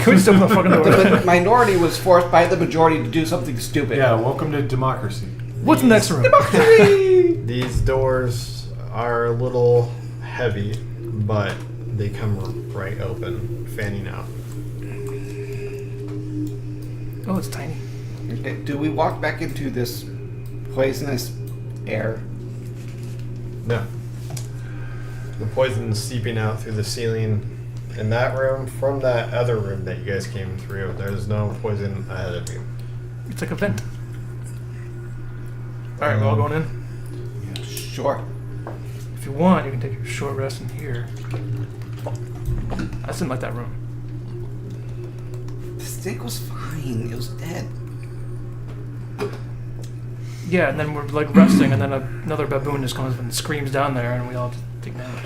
Can we just open the fucking door? The minority was forced by the majority to do something stupid. Yeah, welcome to democracy. What's in the next room? These doors are a little heavy, but they come right open, fanning out. Oh, it's tiny. Okay, do we walk back into this poisonous air? No. The poison is seeping out through the ceiling in that room from that other room that you guys came through. There's no poison ahead of you. It's like a vent. All right, we're all going in. Sure. If you want, you can take a short rest in here. I just didn't like that room. The stick was fine. It was dead. Yeah, and then we're like resting, and then another baboon just comes and screams down there, and we all just take damage.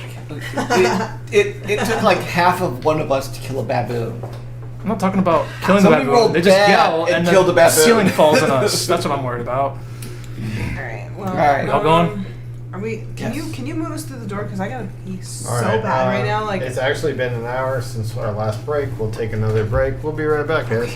It took like half of one of us to kill a baboon. I'm not talking about killing the Somebody baboon. rolled They just bad yell, and and killed the the baboon. ceiling falls on us. That's what I'm worried about. Alright, well. Alright. Y'all going? Are we? Can you move us through the door? Because I gotta pee so All right, bad right now. Like, it's actually been an hour since our last break. We'll take another break. We'll be right back, guys.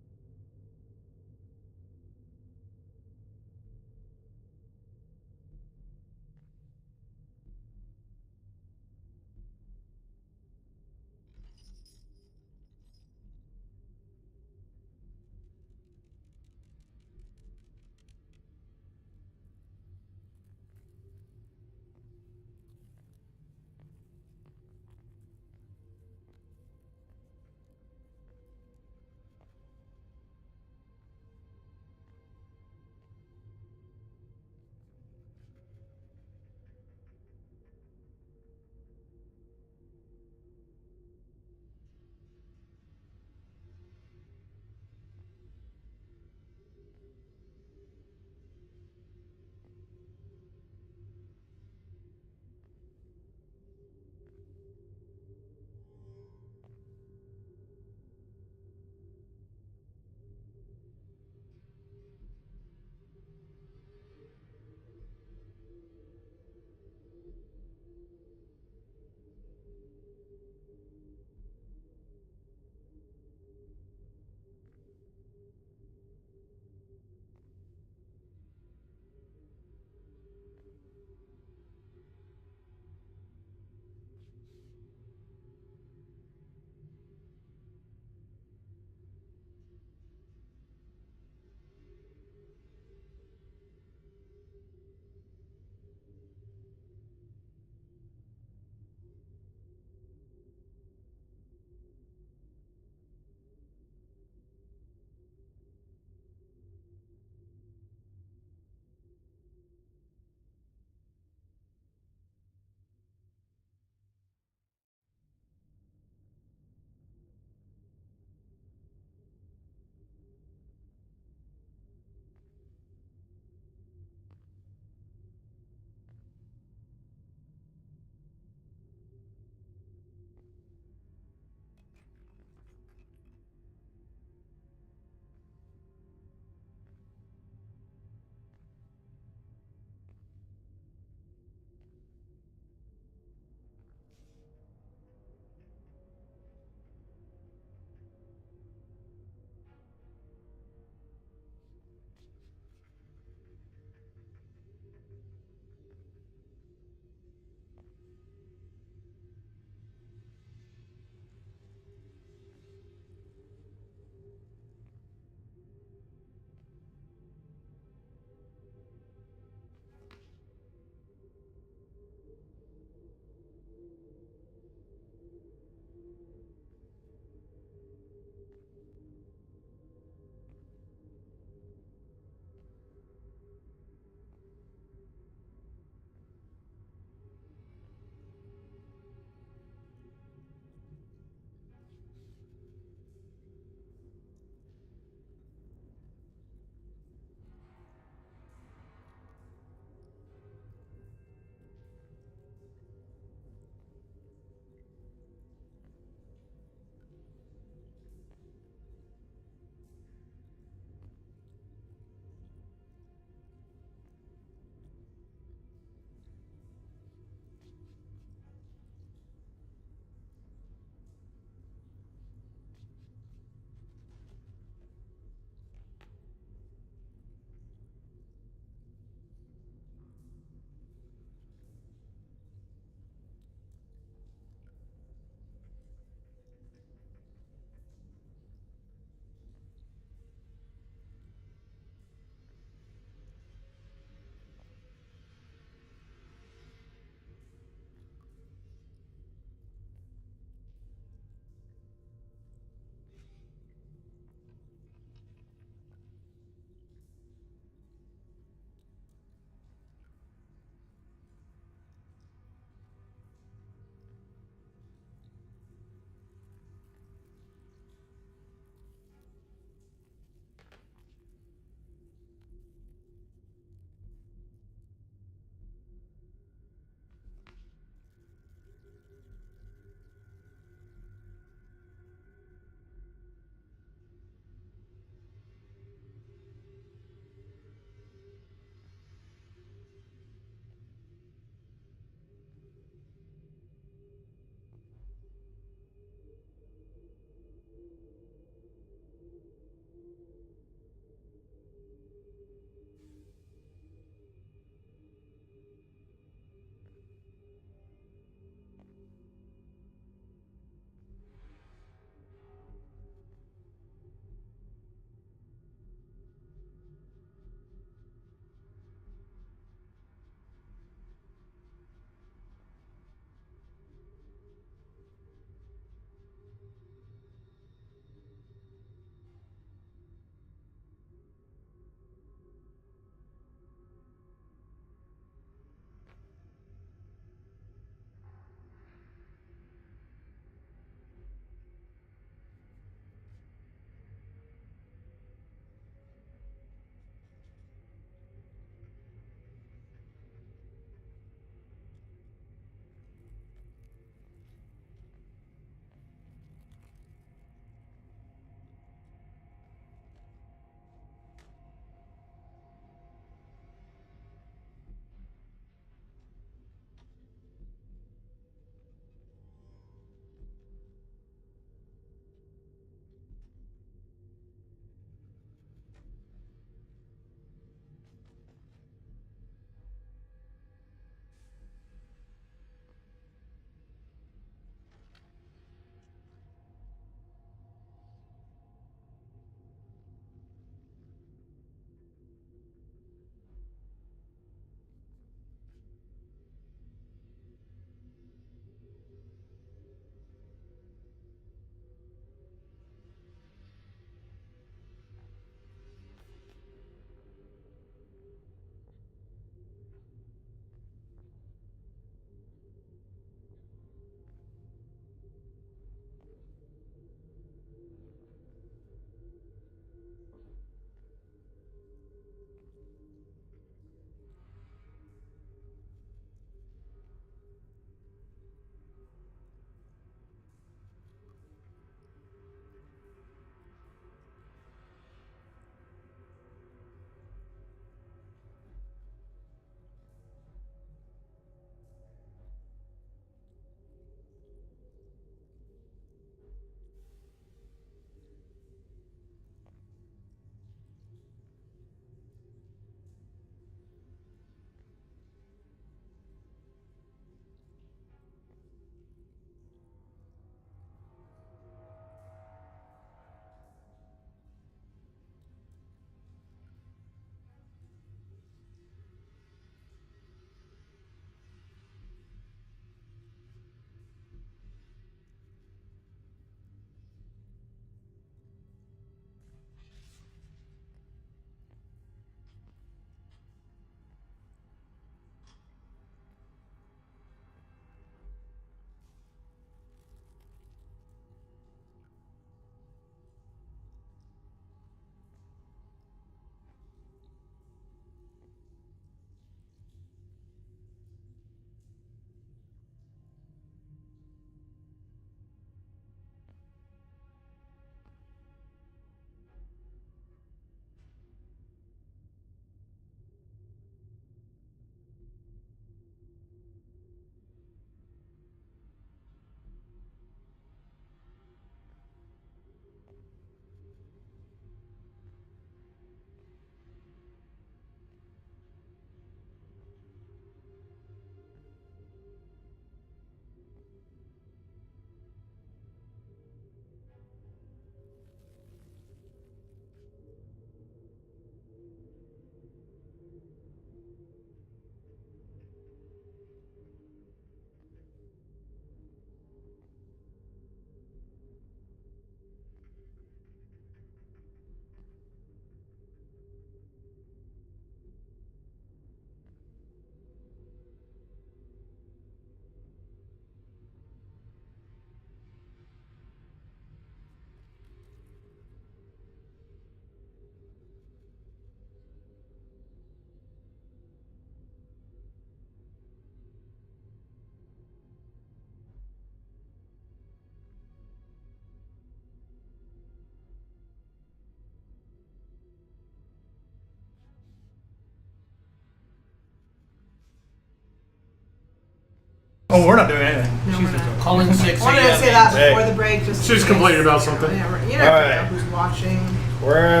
Oh, we're not doing anything. No, She's we're just not. doing Calling 6 I wanted to a.m. say that Hey. before the break. Just She's in complaining case. about something. Yeah, you never Alright. know who's watching. We're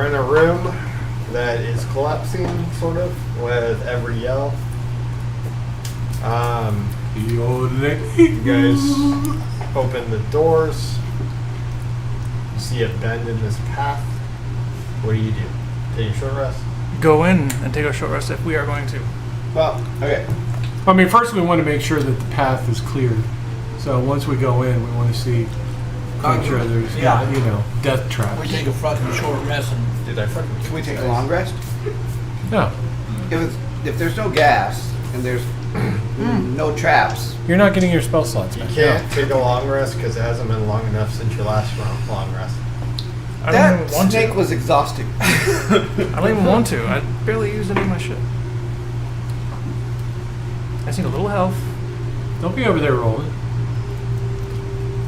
in a room that is collapsing, sort of, with every yell. You guys open the doors. You see a bend in this path. What do? Take a short rest? Go in and take a short rest if we are going to. Well, okay. I mean, first we want to make sure that the path is cleared. So once we go in, we want to see, make sure there's not, death traps. We take a fucking short rest and Did I fucking Can we take a long rest? No, If there's no gas and there's no traps, you're not getting your spell slots You back. can't take a long rest because it hasn't been long enough since your last long rest. I don't that even want snake to. was exhausting. I don't even want to. I barely used any of my shit. I just need a little health. Don't be over there rolling.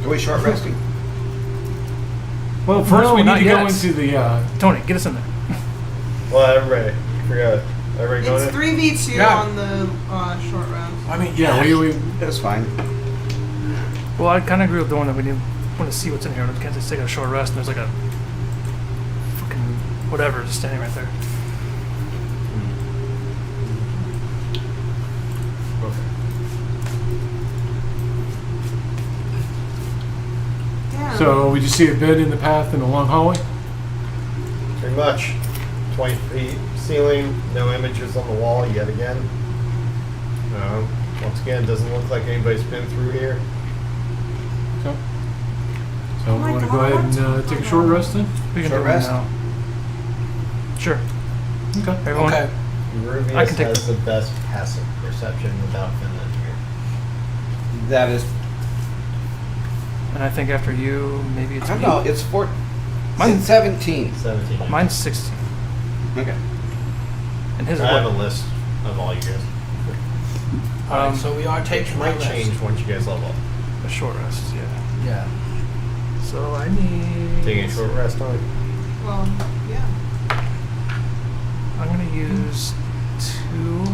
Are we short resting? Well, first No, we need not to go yet. into the. Tony, get us in there. Well, everybody, forgot. Everybody going It's in? 3v2 Yeah. on the short round. I mean, Yeah, we That's fine. Well, I kind of agree with the one that we need. Want to see what's in here. We can't just take a short rest and there's like a fucking whatever just standing right there. Yeah. So we just see a bed in the path in a long hallway. Pretty much. 20 feet ceiling, no images on the wall yet again. Once again, doesn't look like anybody's been through here. So Oh we my want to go God. ahead and take a short rest then. We can Short do it rest? now. Sure. Okay. Everyone. okay. Rubius I can take has the best passive perception without Finland here. That is. And I think after you, maybe I it's don't me. know. It's Mine- 17. 17. Mine's 16. Okay. And his is I have a what? list of all you guys. Alright, so we are Which taking might a rest. change once you guys level up. A short rest, yeah. Yeah. So I need. Taking a short rest on. Well, yeah. I'm gonna use 2.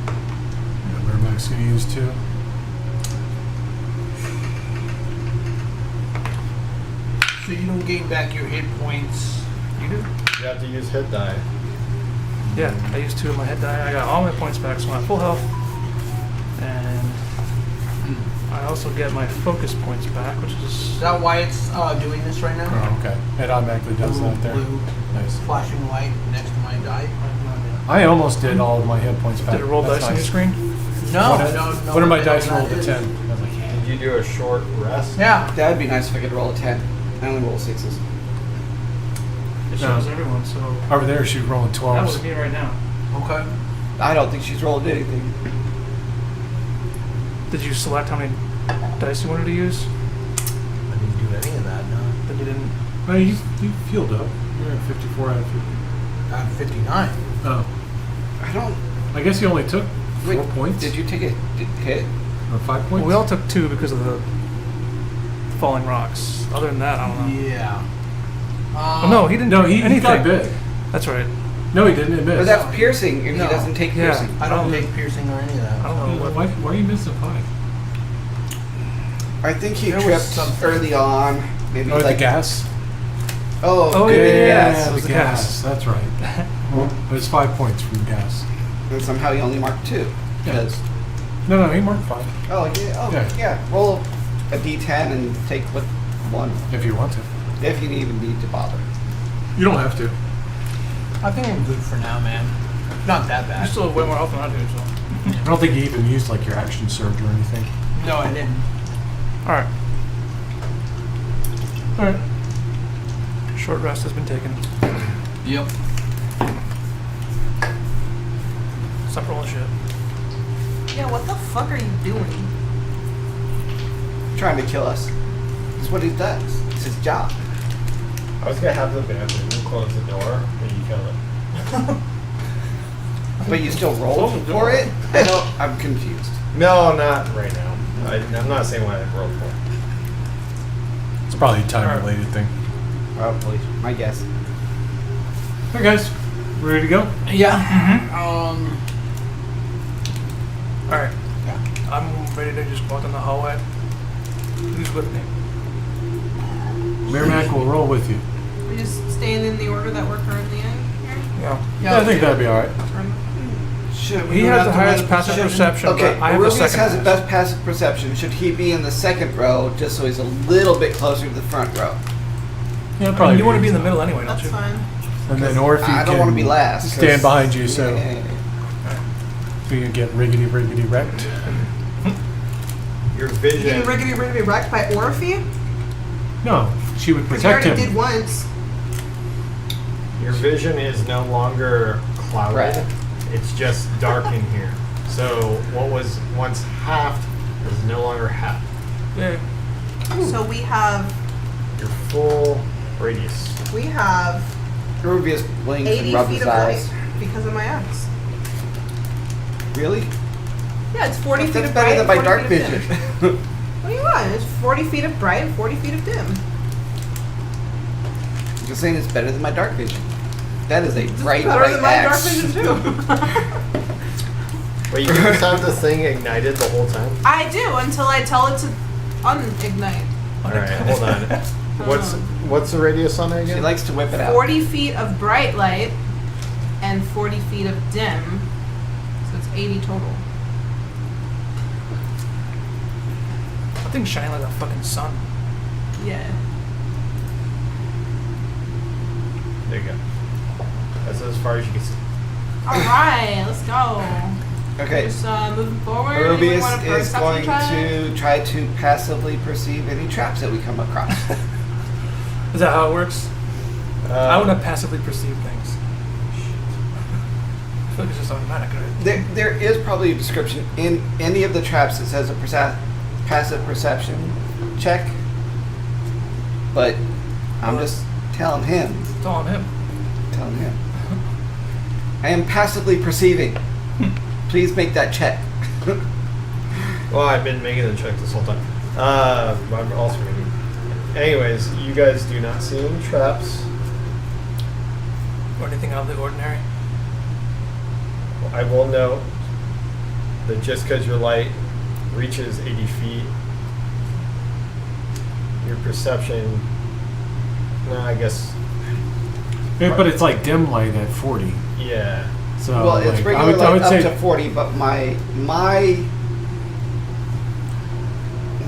Yeah, Merrimack's gonna use 2. So you don't gain back your hit points. You do? You have to use hit die. Yeah, I used 2 of my hit die. I got all my points back, so I'm at full health. And I also get my focus points back, which Is is. that why it's doing this right now? Oh, okay. It automatically does that there. Blue Nice. flashing light next to my die. I almost did all of my hit points back. Did it roll That's dice on your nice. screen? No, What I are- don't know. What are my the dice hell rolled that to is. 10? I was like, yeah. Did you do a short rest? Yeah. That would be nice if I could roll a 10. I only roll 6s. It No. shows everyone, so. Over there, she's rolling That 12s. was me right now. Okay. I don't think she's rolled anything. Did you select how many dice you wanted to use? I didn't do any of that, no. Then you didn't. No, you fueled up. You're at 54 out of 50. I'm 59. Oh. I don't. I guess you only took 4 Wait, points? Did you take a hit? Or 5 points? Well, we all took 2 because of the falling rocks. Other than that, I don't know. Yeah. Oh, no, he didn't No, do he anything. got bit. That's right. No, he didn't. It missed. But that's piercing, and No. he doesn't take Yeah. piercing. I don't take piercing or any of I that. don't know what. Why are you missing 5? I think he There was tripped something. early on. Maybe Oh, like the gas? Oh, Oh, good, yeah, yes. it was the the gas. gas. That's right. Well, it was 5 points from gas. And somehow he only marked 2. Yeah. Because No, he marked 5. oh Yeah. yeah. Roll a d10 and take what 1 If you want to. if you even need to bother. You don't have to. I think I'm good for now, man. Not that You bad. still have way more health than I do, so. I don't think you even used like your action surge or anything. No, I didn't. Alright. Alright. Short rest has been taken. Yep. Stop rolling shit. Yeah, what the fuck are you doing? Trying to kill us. That's what he does. It's his job. I was gonna have the bathroom close the door, but you killed it. But you still roll for it? I'm confused. No, not right now. I'm not saying what I rolled for. It's probably a time-related thing. Probably. My guess. Hey guys, ready to go? Yeah. Alright. I'm ready to just go out in the hallway. Who's with me? Merrimack will roll with you. We just staying in the order that we're currently in here. Yeah. I think that'd be alright. Should He go has down the to highest one passive position? perception, Okay, but I have the Rubius second has the highest. best passive perception. Should he be in the second row just so he's a little bit closer to the front row? Yeah, I mean, you want to be in the middle anyway, don't That's you? fine. And then, or if you I don't can want to be last. 'cause- stand behind you, so Yeah. you can get riggedy wrecked. Your You vision. getting riggedy wrecked by Orphe? No, she would Because you protect already him. did once. Your vision is no longer clouded. Right. It's just dark in here. So what was once halved is no longer half. Yeah. So we have Your full radius. Rubius blinks 80 and rubs feet his of light eyes. because of my axe. Really? Yeah, it's 40 feet That's of better bright than and my 40 dark feet of vision. dim. What do you want? It's 40 feet of bright and 40 feet of dim. I'm just saying it's better than my dark vision. That is a bright, Better bright than my dark axe. vision too. Wait, you just have this thing ignited the whole time? I do until I tell it to unignite. Alright, hold on. What's the radius on it She again? likes to whip it out. 40 feet of bright light and 40 feet of dim. So it's 80 total. I think shining like a fucking sun. Yeah. There you go. That's as far as you can see. Alright, let's go. Okay. Just moving forward. Anyone Rubius want a is perception going check? to try to passively perceive any traps that we come across. Is that how it works? I Uh, want to passively perceive things. I feel like it's just automatic, right? There is probably a description in any of the traps that says a passive perception check, but I'm just telling him. It's all on him. Telling him. I am passively perceiving. Please make that check. Well, I've been making the check this whole time. I'm also making. Anyways, you guys do not see any traps. Or anything out of the ordinary. I will note that just because your light reaches 80 feet, your perception. No, I guess. Yeah, but it's like dim light at 40. Yeah. So Well, it's like, regular I would light say up to 40, but my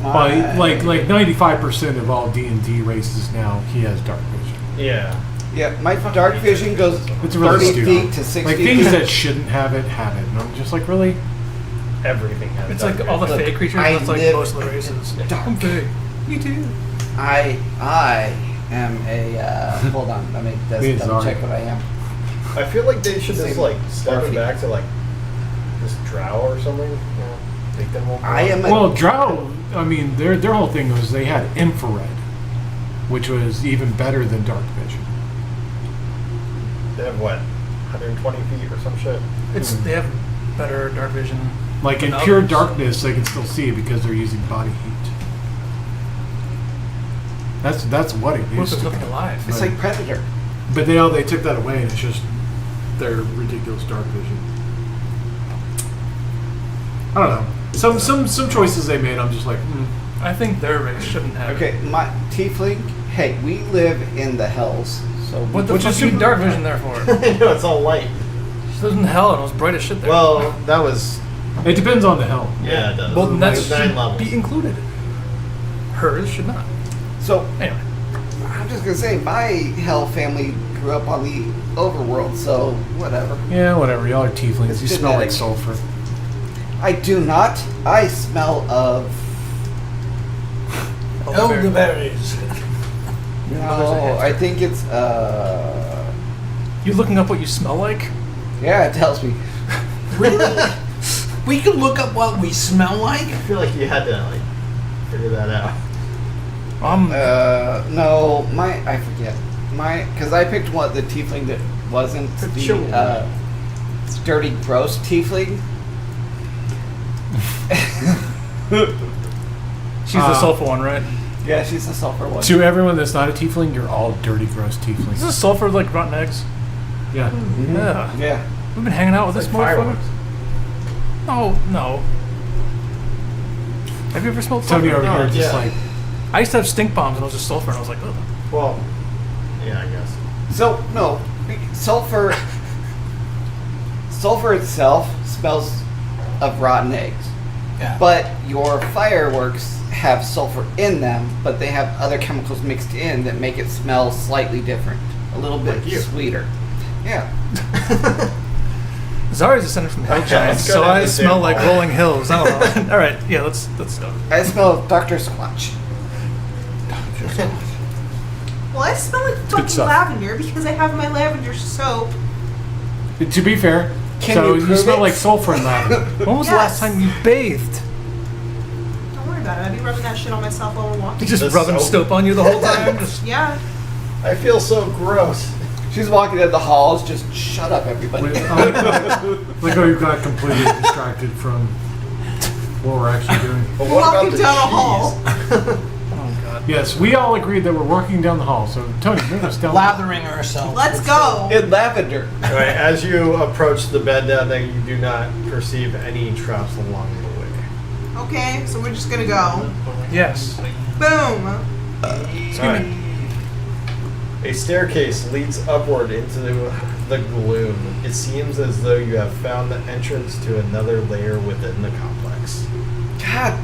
like 95% of all D&D races now he has dark vision. Yeah. yeah, my dark vision goes It's really 30 stupid. feet to 60 Like feet. things that shouldn't have it, and I'm just like, really? Everything has. It's dark like all the vision. Look, fake creatures, I that's like live most of the races. dark. I'm fake. Me too. I am a hold on, let me Me and double Zari. check what I am. I feel like they should just Same like step it Orphe. back to like this drow or something. You know, make them more. I am a Well, Drow, I mean, their whole thing was they had infrared, which was even better than dark vision. They have what, 120 feet or some shit. It's they have better dark vision. Like in than pure others. darkness, they can still see it because they're using body heat. That's what it What if used there's to nothing be. alive? it's like Predator. But they took that away, and it's just their ridiculous dark vision. I don't know. Some choices they made, I'm just like, I think their race shouldn't have. Okay, my tiefling. Hey, we live in the hells, so What the Which fuck is is your super- dark vision there for? I know it's all light. She lives in hell and it was bright as shit there. Well, that was it depends on the helm. yeah. It does. well, that Like 9 should levels. be included. Hers should not. So Anyway, I'm just gonna say my hell family grew up on the overworld, so whatever. Yeah, whatever. Y'all are tieflings. It's You smell like genetic. sulfur. I do not. I smell of Elderberries. no. I think it's you looking up what you smell like? yeah. It tells me. Really? We can look up what we smell like. I feel like you had to like figure that out. No, I forget because I picked one the tiefling that wasn't Chult. the dirty, gross tiefling. She's the sulfur one, right? Yeah, she's the sulfur one. To everyone that's not a tiefling, you're all dirty, gross Is tieflings. this sulfur like rotten eggs? Yeah. Mhm. Yeah. Yeah. We've been hanging out with It's this like motherfucker. fireworks. Oh, no. Have you ever smelled sulfur? Tony over No, here just yeah. like, I used to have stink bombs and it was just sulfur and I was like, oh. Well, yeah, I guess. So no, sulfur. Sulfur itself smells of rotten eggs, Yeah. but your fireworks have sulfur in them, but they have other chemicals mixed in that make it smell slightly different, a little bit Like you. sweeter. Yeah. Zari's descended from hill Okay, giants, let's go so down I the smell same like hall. rolling hills. I don't know. All right, yeah, let's go. I smell Dr. Squatch. Well, I smell like fucking stuff. lavender because I have my lavender soap. to be fair, Can so you you prove smell it? like sulfur and lavender. When was the Yes. last time you bathed? Don't worry about it. I'd be rubbing that shit on myself while we're walking. Just The rubbing soap? soap on you the whole time? Just, Yeah. I feel so gross. She's walking in the halls, just shut up, everybody. Wait, like how you got completely distracted from what we're actually doing. But We're what about walking the down a cheese? hall. oh, God. Yes, we all agreed that we're working down the hall. So Tony, move us down. Lathering ourselves. Let's go. In lavender. All right, as you approach the bed down there, you do not perceive any traps along the way. Okay, so we're just gonna go. Yes. Boom. Excuse Alright. me. A staircase leads upward into the gloom. It seems as though you have found the entrance to another layer within the complex. God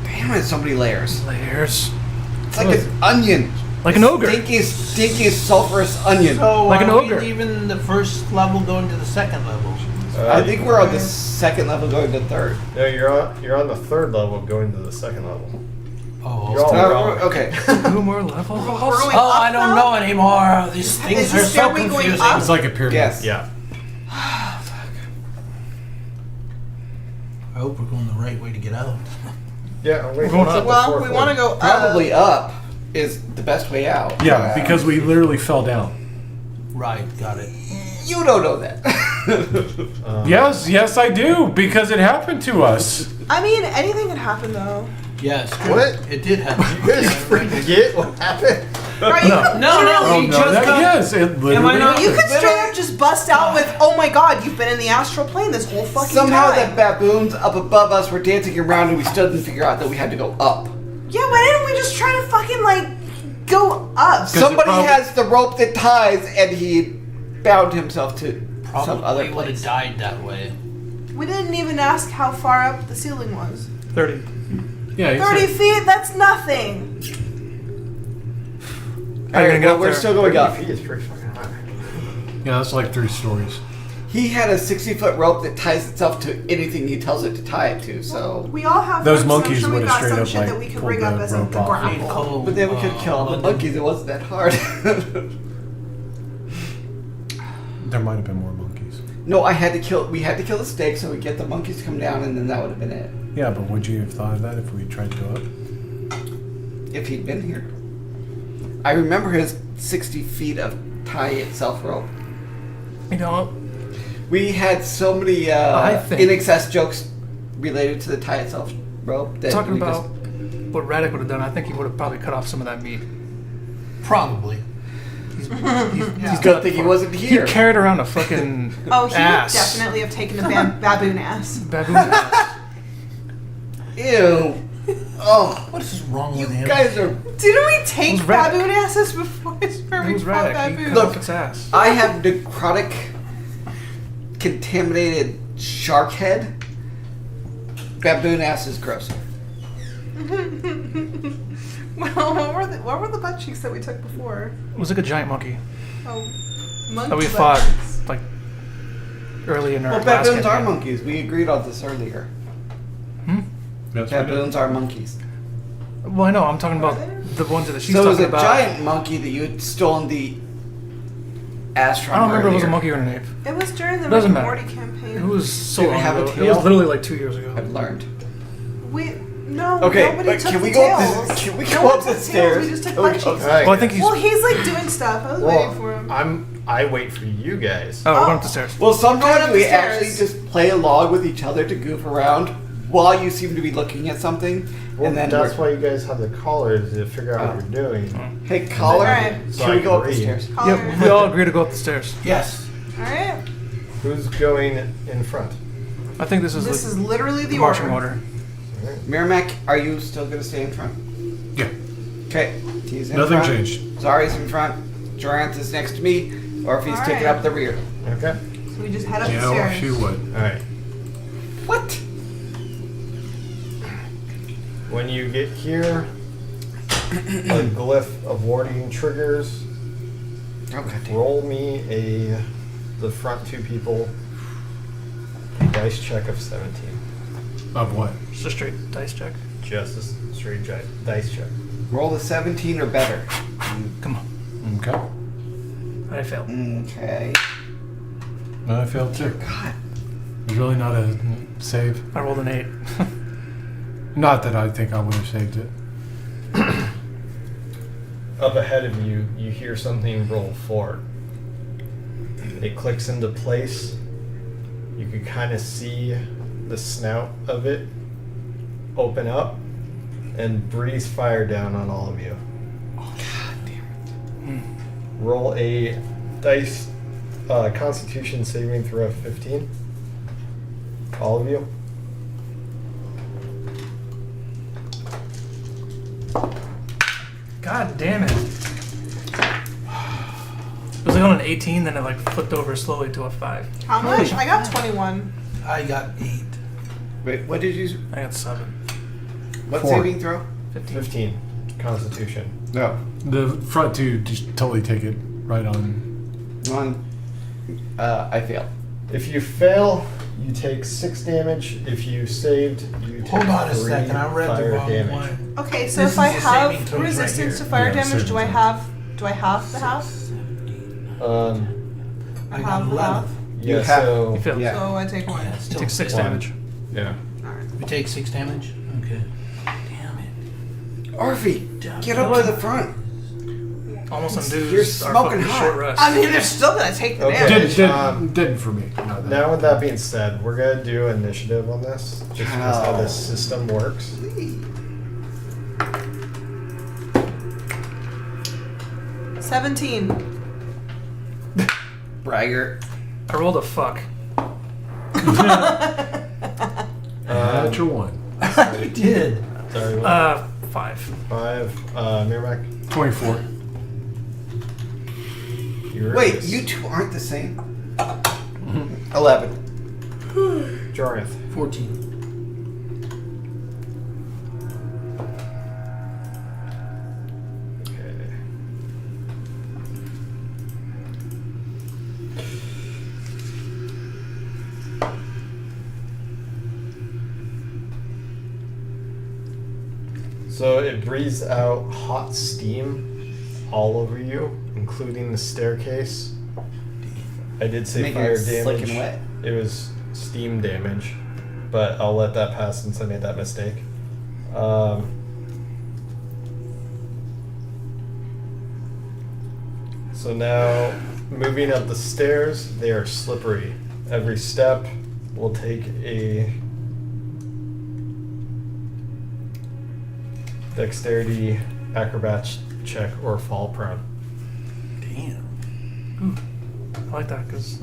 damn it, so many layers. Layers. It's like an onion. Like an ogre. Stinky, sulfurous onion. So Like an are ogre. we leaving the first level going to the second level? I think we're on the second level going to third. No, you're on the third level going to the second level. Oh, You're all wrong. Okay. 2 more levels? We're going Oh, up I don't now? know anymore. These things Is the are so stairway going confusing. up? It's like a pyramid. Yes. Yeah. I hope we're going the right way to get out. Yeah, I'm We're going up. Well, we want to go up. Probably up is the best way out. Yeah, because we literally fell down. Right, got it. You don't know that. Yes, I do, because it happened to us. I mean, anything could happen though. Yes. What? It did happen. You guys forget what happened? Right, you could, No, Oh, we no, just that, got- yes, it literally Am I not- you happened. could straight up just bust out with, "Oh my God, you've been in the astral plane this whole fucking Somehow time." that baboons up above us were dancing around and we still didn't figure out that we had to go up. Yeah, why didn't we just try to fucking like go up? Somebody prob- has the rope that ties and he bound himself to some other Probably would have place. died that way. We didn't even ask how far up the ceiling was. 30. Yeah, he 30 said- feet? That's nothing. How are you gonna get well, up we're there? still going up. 30 feet is pretty fucking high. yeah, that's like 3 stories. He had a 60-foot rope that ties itself to anything he tells it to tie it to, so... We all have Those them, so I'm monkeys sure we would've got straight some up, shit like, that we could pulled rig up the as like rope the off. Need grapple. coal, But then we could kill all the London. monkeys, it wasn't that hard. There might have been more monkeys. No, we had to kill the snake so we get the monkeys to come down and then that would have been it. Yeah, but would you have thought of that if we tried to go up? If he'd been here. I remember his 60 feet of tie itself rope. You know, We had so many I think- in excess jokes related to the tie itself rope that talking we about what Radek would have done, I think he would have probably cut off some of that meat. Probably. He's just good thing he wasn't He here. carried around a fucking Oh, he ass. would definitely have taken a baboon ass. Baboon ass. Ew. Oh, What is wrong you with him? guys are. Didn't we It take was Radek. baboon asses before we It was fought Radek. He baboons? cut off its ass. I have necrotic, contaminated shark head. Baboon ass is grosser. Well, what were the butt cheeks that we took before? It was like a giant monkey Oh, monkey that we butt fought cheeks. like early in our Well, last baboons are campaign. monkeys. We agreed on this earlier. That's what it is. Baboons are monkeys. Well, I know. I'm talking about Are there? the ones that she's So it was talking a about. giant monkey that you had stolen the ass from I don't remember if it was a earlier. monkey or an ape. It was during the Rick Doesn't and matter. Morty campaign. It was so Did it long have a ago. It tail? was literally like 2 years ago. I've learned. No, Okay, nobody but took can the we go up tails. the- can we No go one up took the tails, stairs? We just took Oh, butt cheeks. okay. Well, I think he's. Well, he's like doing stuff. I was waiting for him. I wait for you guys. Oh, we're Oh. going up the stairs. Well, Going sometimes up we the stairs. actually just play along with each other to goof around while you seem to be looking at something, Well, and then that's we're- why you guys have the collars to figure out what you're doing. Hey, caller, Alright. So can I we go up the agree. stairs? Collar. Yeah, we all agree to go up the stairs. Yes. All right. Who's going in front? I think this is This is literally the marching order. order. Merrimack, are you still going to stay in front? Yeah. Okay. He's in Nothing front. changed. Zari's in front. Joranth is next to me. Or if he's taking Alright. up the rear. Okay. So we just head up the Yeah, stairs. well, she would. All right. What? When you get here, a glyph of warding triggers. Oh, God damn. Roll me the front two people a dice check of 17. Of what? Just a straight dice check. Just a straight dice check. Roll a 17 or better. Come on. Okay. I failed. Okay. I failed too. God. There's really not a save. I rolled an 8. Not that I think I would have saved it. Up ahead of you, you hear something roll forward. It clicks into place. You can kind of see the snout of it open up and breeze fire down on all of you. God damn it. Roll a dice Constitution saving throw of 15. All of you. God damn it. It was like on an 18, then it like flipped over slowly to a 5. How much? I got 21. I got 8. Wait, what did you... I got 7. What 4. saving throw? 15. 15. Constitution. No. The front two just totally take it right on. One. I failed. If you fail, you take 6 damage. If you saved, you take Hold on a 3 second, I read the fire wrong damage. one. Okay, so This if I is the saving have throws right resistance here. to fire Yeah, damage, saving do I throw. have the house? I got 11. You Yeah, have- so You failed. Yeah. So I take 1. Yeah, You still take 6 One. damage. yeah. Alright. We take 6 damage? Okay. Damn it. Orphe, get up to the front. Almost undoes You're our smoking fucking hot. short rest. I mean, they're still gonna take the Okay. damage. Didn't for me. No, Now, with that being said, we're gonna do initiative on this, just because how this system works. 17. Bragger. I rolled a fuck. Natural one. You did. Sorry, what? 5. 5. Miramac. 24. Wait, you two aren't the same? 11. Jorinth. 14. Okay. So it breathes out hot steam all over you, including the staircase. I did say Making fire it slick damage. and wet. It was steam damage, but I'll let that pass since I made that mistake. So now, moving up the stairs, they are slippery. Every step will take a dexterity, acrobats check, or fall prone. Damn. I like that because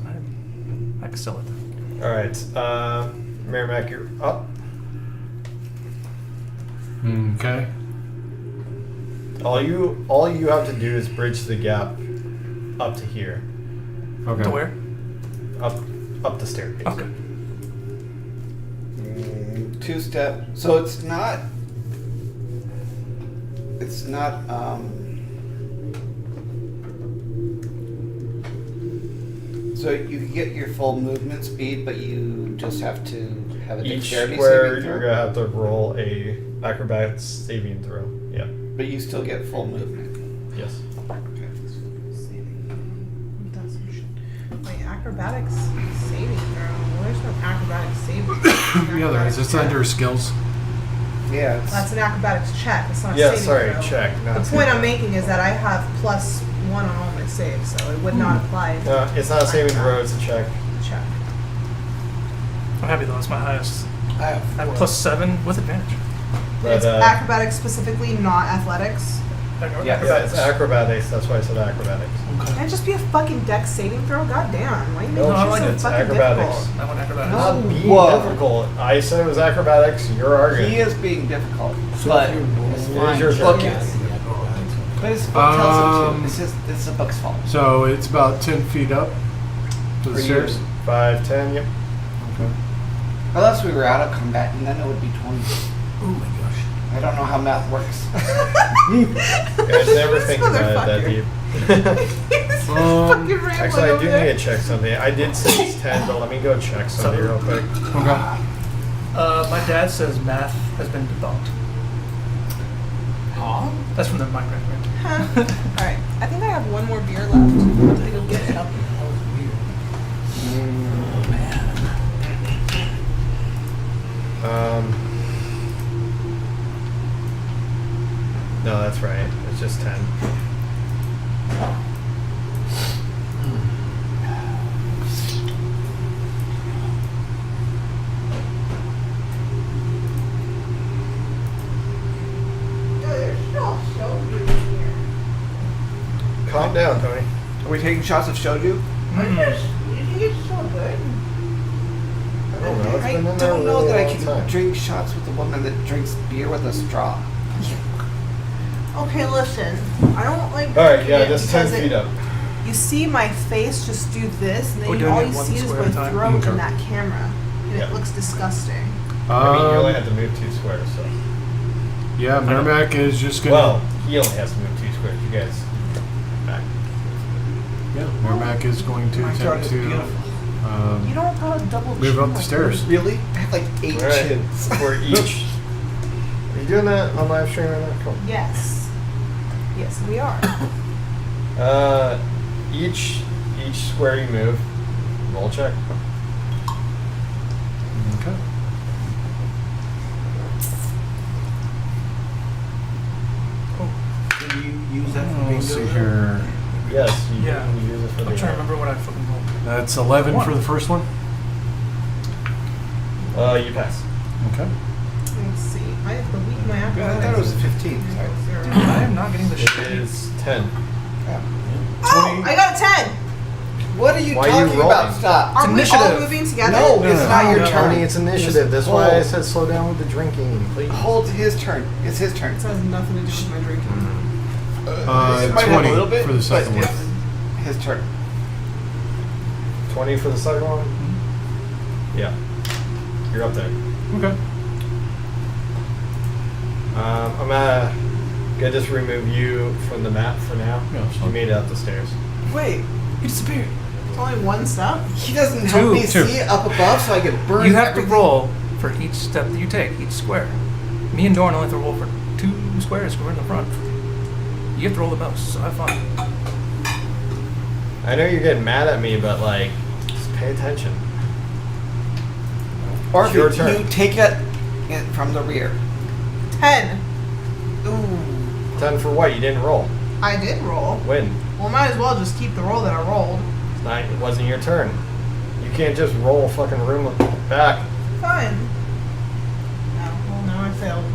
I can still it. All right, Merrimack, you're up. Okay. All you have to do is bridge the gap up to here, Okay. To where? up the staircase. Okay. 2 step. So it's not. It's not. So you can get your full movement speed, but you just have to have a Each dexterity square, saving you're throw. gonna have to roll a acrobatics saving throw. Yeah. But you still get full movement. Yes. Wait, acrobatics saving throw. Where's no acrobatics saving? Yeah, there is. It's under skills. Yeah. It's, That's an acrobatics check. It's not a Yeah. saving Sorry. throw. Check. The Not point I'm saving making is that I have +1 on all my saves, so it would not apply. throw. No, it's not a saving throw. It's a check. Check. I'm happy though. That's my highest. I have I 4. have +7 with advantage. But It's acrobatics specifically, not athletics. Yes. Yeah, it's acrobatics. That's why I said acrobatics. Can it just be a fucking dex saving throw? God damn. Why are you No, making I shit like so it's fucking acrobatics. difficult? I want acrobatics. Not being Whoa. difficult. I said it was acrobatics. You're arguing. He is being difficult, So but if you roll- it's It is fine. your turn. Book Yes. it. But his book tells him to. It's the book's fault. So it's about 10 feet up to the For stairs. you. 5, 10, yep. Okay. Unless we were out of combat, and then it would be 20. Oh my gosh. I don't know how math works. Guys, never think about it that deep. This fucking rambling Actually, I over do there. need to check something. I did say it's 10, but let me go check something real quick. Okay. My dad says math has been debunked. Huh? That's from the Minecraft game. Alright, I think I have one more beer left. I'm gonna go get it. That was weird. Oh man. No, that's right. It's just 10. Calm down, Tony. Are we taking shots of shoju? I don't know. It's I been in there don't a know really that I long can time. drink shots with a woman that drinks beer with a straw. Okay, listen. I don't like. All right, yeah, drinking it just 10 because feet up. You see my face just do this, and We're then doing all it you one see is square my at a time? throat Okay. in that camera, and Yeah. it looks disgusting. I mean, you only Um, have to move 2 squares, so. yeah, Mermac is just gonna. Well, he only has to move 2 squares. You guys. Back. Yeah, Mermac is going to My throat attempt is to beautiful. You don't gotta double move chin up the like stairs. Really? I have like 8 All right. chins. For each. Are you doing that on live stream right now? Cool. that. Yes. Yes, we are. Each square you move, roll check. Okay. Can you use that for bingo? Let's see here. Yes, you Yeah. can use it for I'm the. trying to remember what I fucking rolled. That's 11 for the first one. You pass. Okay. Let's see. I have to leave my I thought it was 15. Sorry. Dude, I am not getting the It shit. is 10. Oh, I got a 10. What are you Why are you talking about? rolling? Stop. Are we all initiative. moving together? No, it's not your no. turn. Tony, it's initiative. That's Just why I hold. said slow down with the drinking, please. Hold his turn. It's his turn. This has nothing to do with my drinking. It might have 20 a little bit, for the second but one. it's his turn. 20 for the second one? Yeah. You're up there. Okay. I'm gonna just remove you from the map for now. Yeah, that's You fine. made it up the stairs. Wait, You disappeared. it's only one step? He doesn't help me Two. see up above so I can burn You have everything. to roll for each step that you take, each square. Me and Dorn only have to roll for 2 squares because we're in the front. You have to roll the most, so have fun. I know you're getting mad at me, but like, just pay attention. Or It's your if turn. you take it from the rear. 10. Ooh. 10 for what? You didn't roll. I did roll. Win. Well, might as well just keep the roll that I rolled. It's not, it wasn't your turn. You can't just roll a fucking room back. Fine. No, well, now I failed.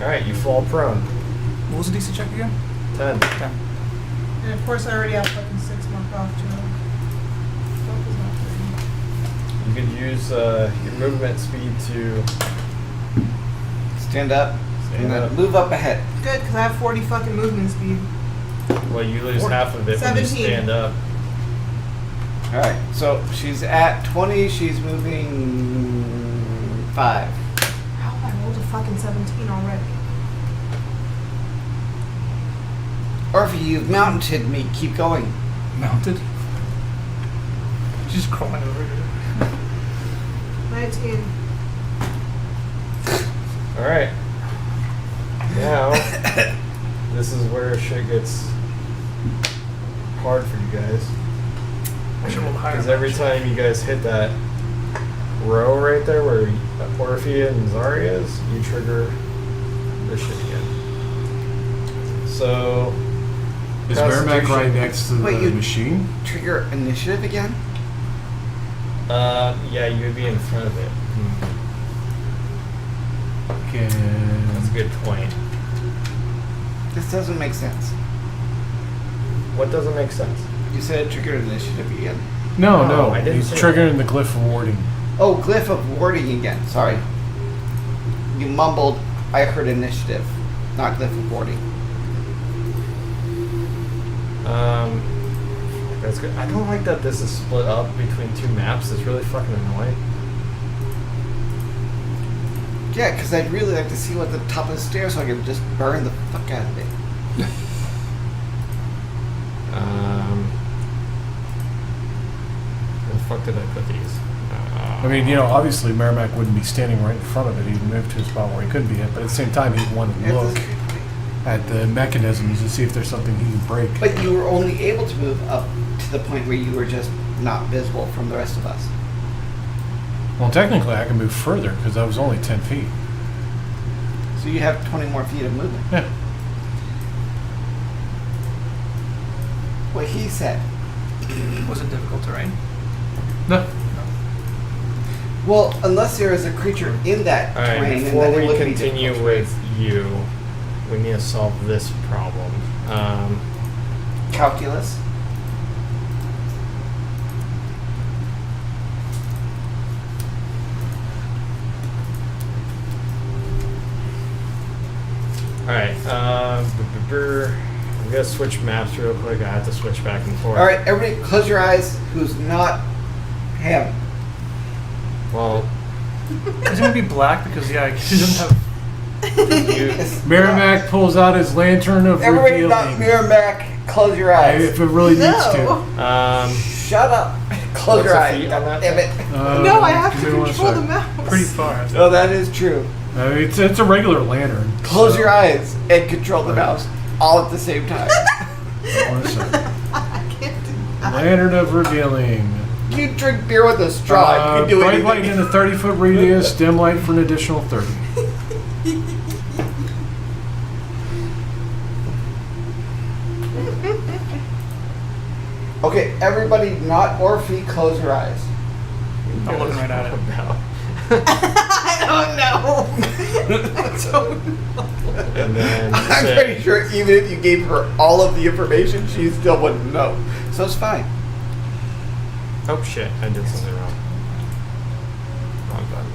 Alright, you fall prone. What was the DC check again? 10. 10. And of course, I already have fucking 6 marked off, too. Fuck is not You could use your movement speed to Stand up. Stand and then up. move up ahead. good, because I have 40 fucking movement speed. Well, you lose half of it when you 17. stand up. Alright, so she's at 20, she's moving 5. How? I rolled a fucking 17 already. Orphe, you've mounted me. Keep going. Mounted. She's just crawling over here. 19. Alright. Now, this is where shit gets hard for you guys. I should roll higher. Because every time you guys hit that row right there where Orphe and Zari is, you trigger this shit again. So, Is Mermac Constitution. right next to the Wait, you- machine? Trigger initiative again? yeah, you would be in front of it. That's a Can good point. This doesn't make sense. What doesn't make sense? You said it triggered initiative again. No, No, no. I didn't He's say triggering the glyph of warding. Oh, glyph of warding again. Sorry. You mumbled. I heard initiative, not glyph of warding. That's good. I don't like that this is split up between two maps. It's really fucking annoying. Yeah, because I'd really like to see what the top of the stairs so I could just burn the fuck out of it. Where the fuck did I put these? I mean, obviously Merrimack wouldn't be standing right in front of it. He'd move to a spot where he couldn't be hit, but at the same time, he'd want to look at the mechanisms to see if there's something he can break. But you were only able to move up to the point where you were just not visible from the rest of us. Well, technically, I can move further because I was only 10 feet. So you have 20 more feet of movement. Yeah. What he said. Was it difficult terrain? No. Well, unless there is a creature in that All right, terrain, and before then it we would be continue difficult with you, we need to solve this problem. calculus. Alright, I'm gonna switch maps real quick. I have to switch back and forth. All right, everybody, close your eyes. Who's not him? Well, Is it gonna be black because he doesn't have. you, Merrimack pulls out his lantern of Everybody, revealing. not Merrimack. Close your eyes. If it really needs to. No. Shut up. Close What's your the eyes. feet on that? Damn it. No, I have give to me one control the sec. mouse. Pretty far. Oh, that is true. It's a regular lantern. Close so- your eyes and control the mouse all at the same time. One sec. I can't do that. Lantern of revealing. You drink beer with a straw. You can do bright anything. light in a 30-foot radius, dim light for an additional 30. Okay, everybody, not Orphe, close your eyes. I'm looking right at it. I don't know. I don't know. and then I'm six. pretty sure even if you gave her all of the information, she still wouldn't know. So it's fine. Oh shit, I did something wrong. Wrong button.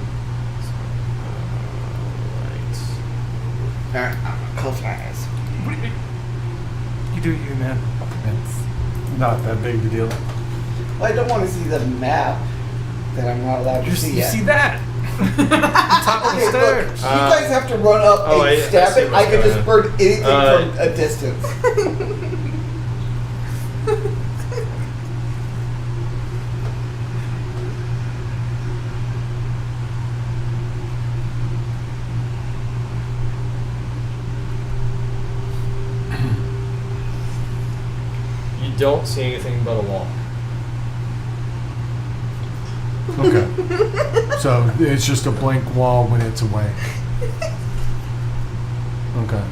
Right. Alright, close your eyes. You do you, man. It's not that big of a deal. Well, I don't want to see the map that I'm not allowed to see You yet. see that? Top of the Okay, look, stairs. you guys have to run up oh, and I stab see it. what's I can going just on. burn anything from a distance. You don't see anything but a wall. Okay. So it's just a blank wall when it's away. Okay.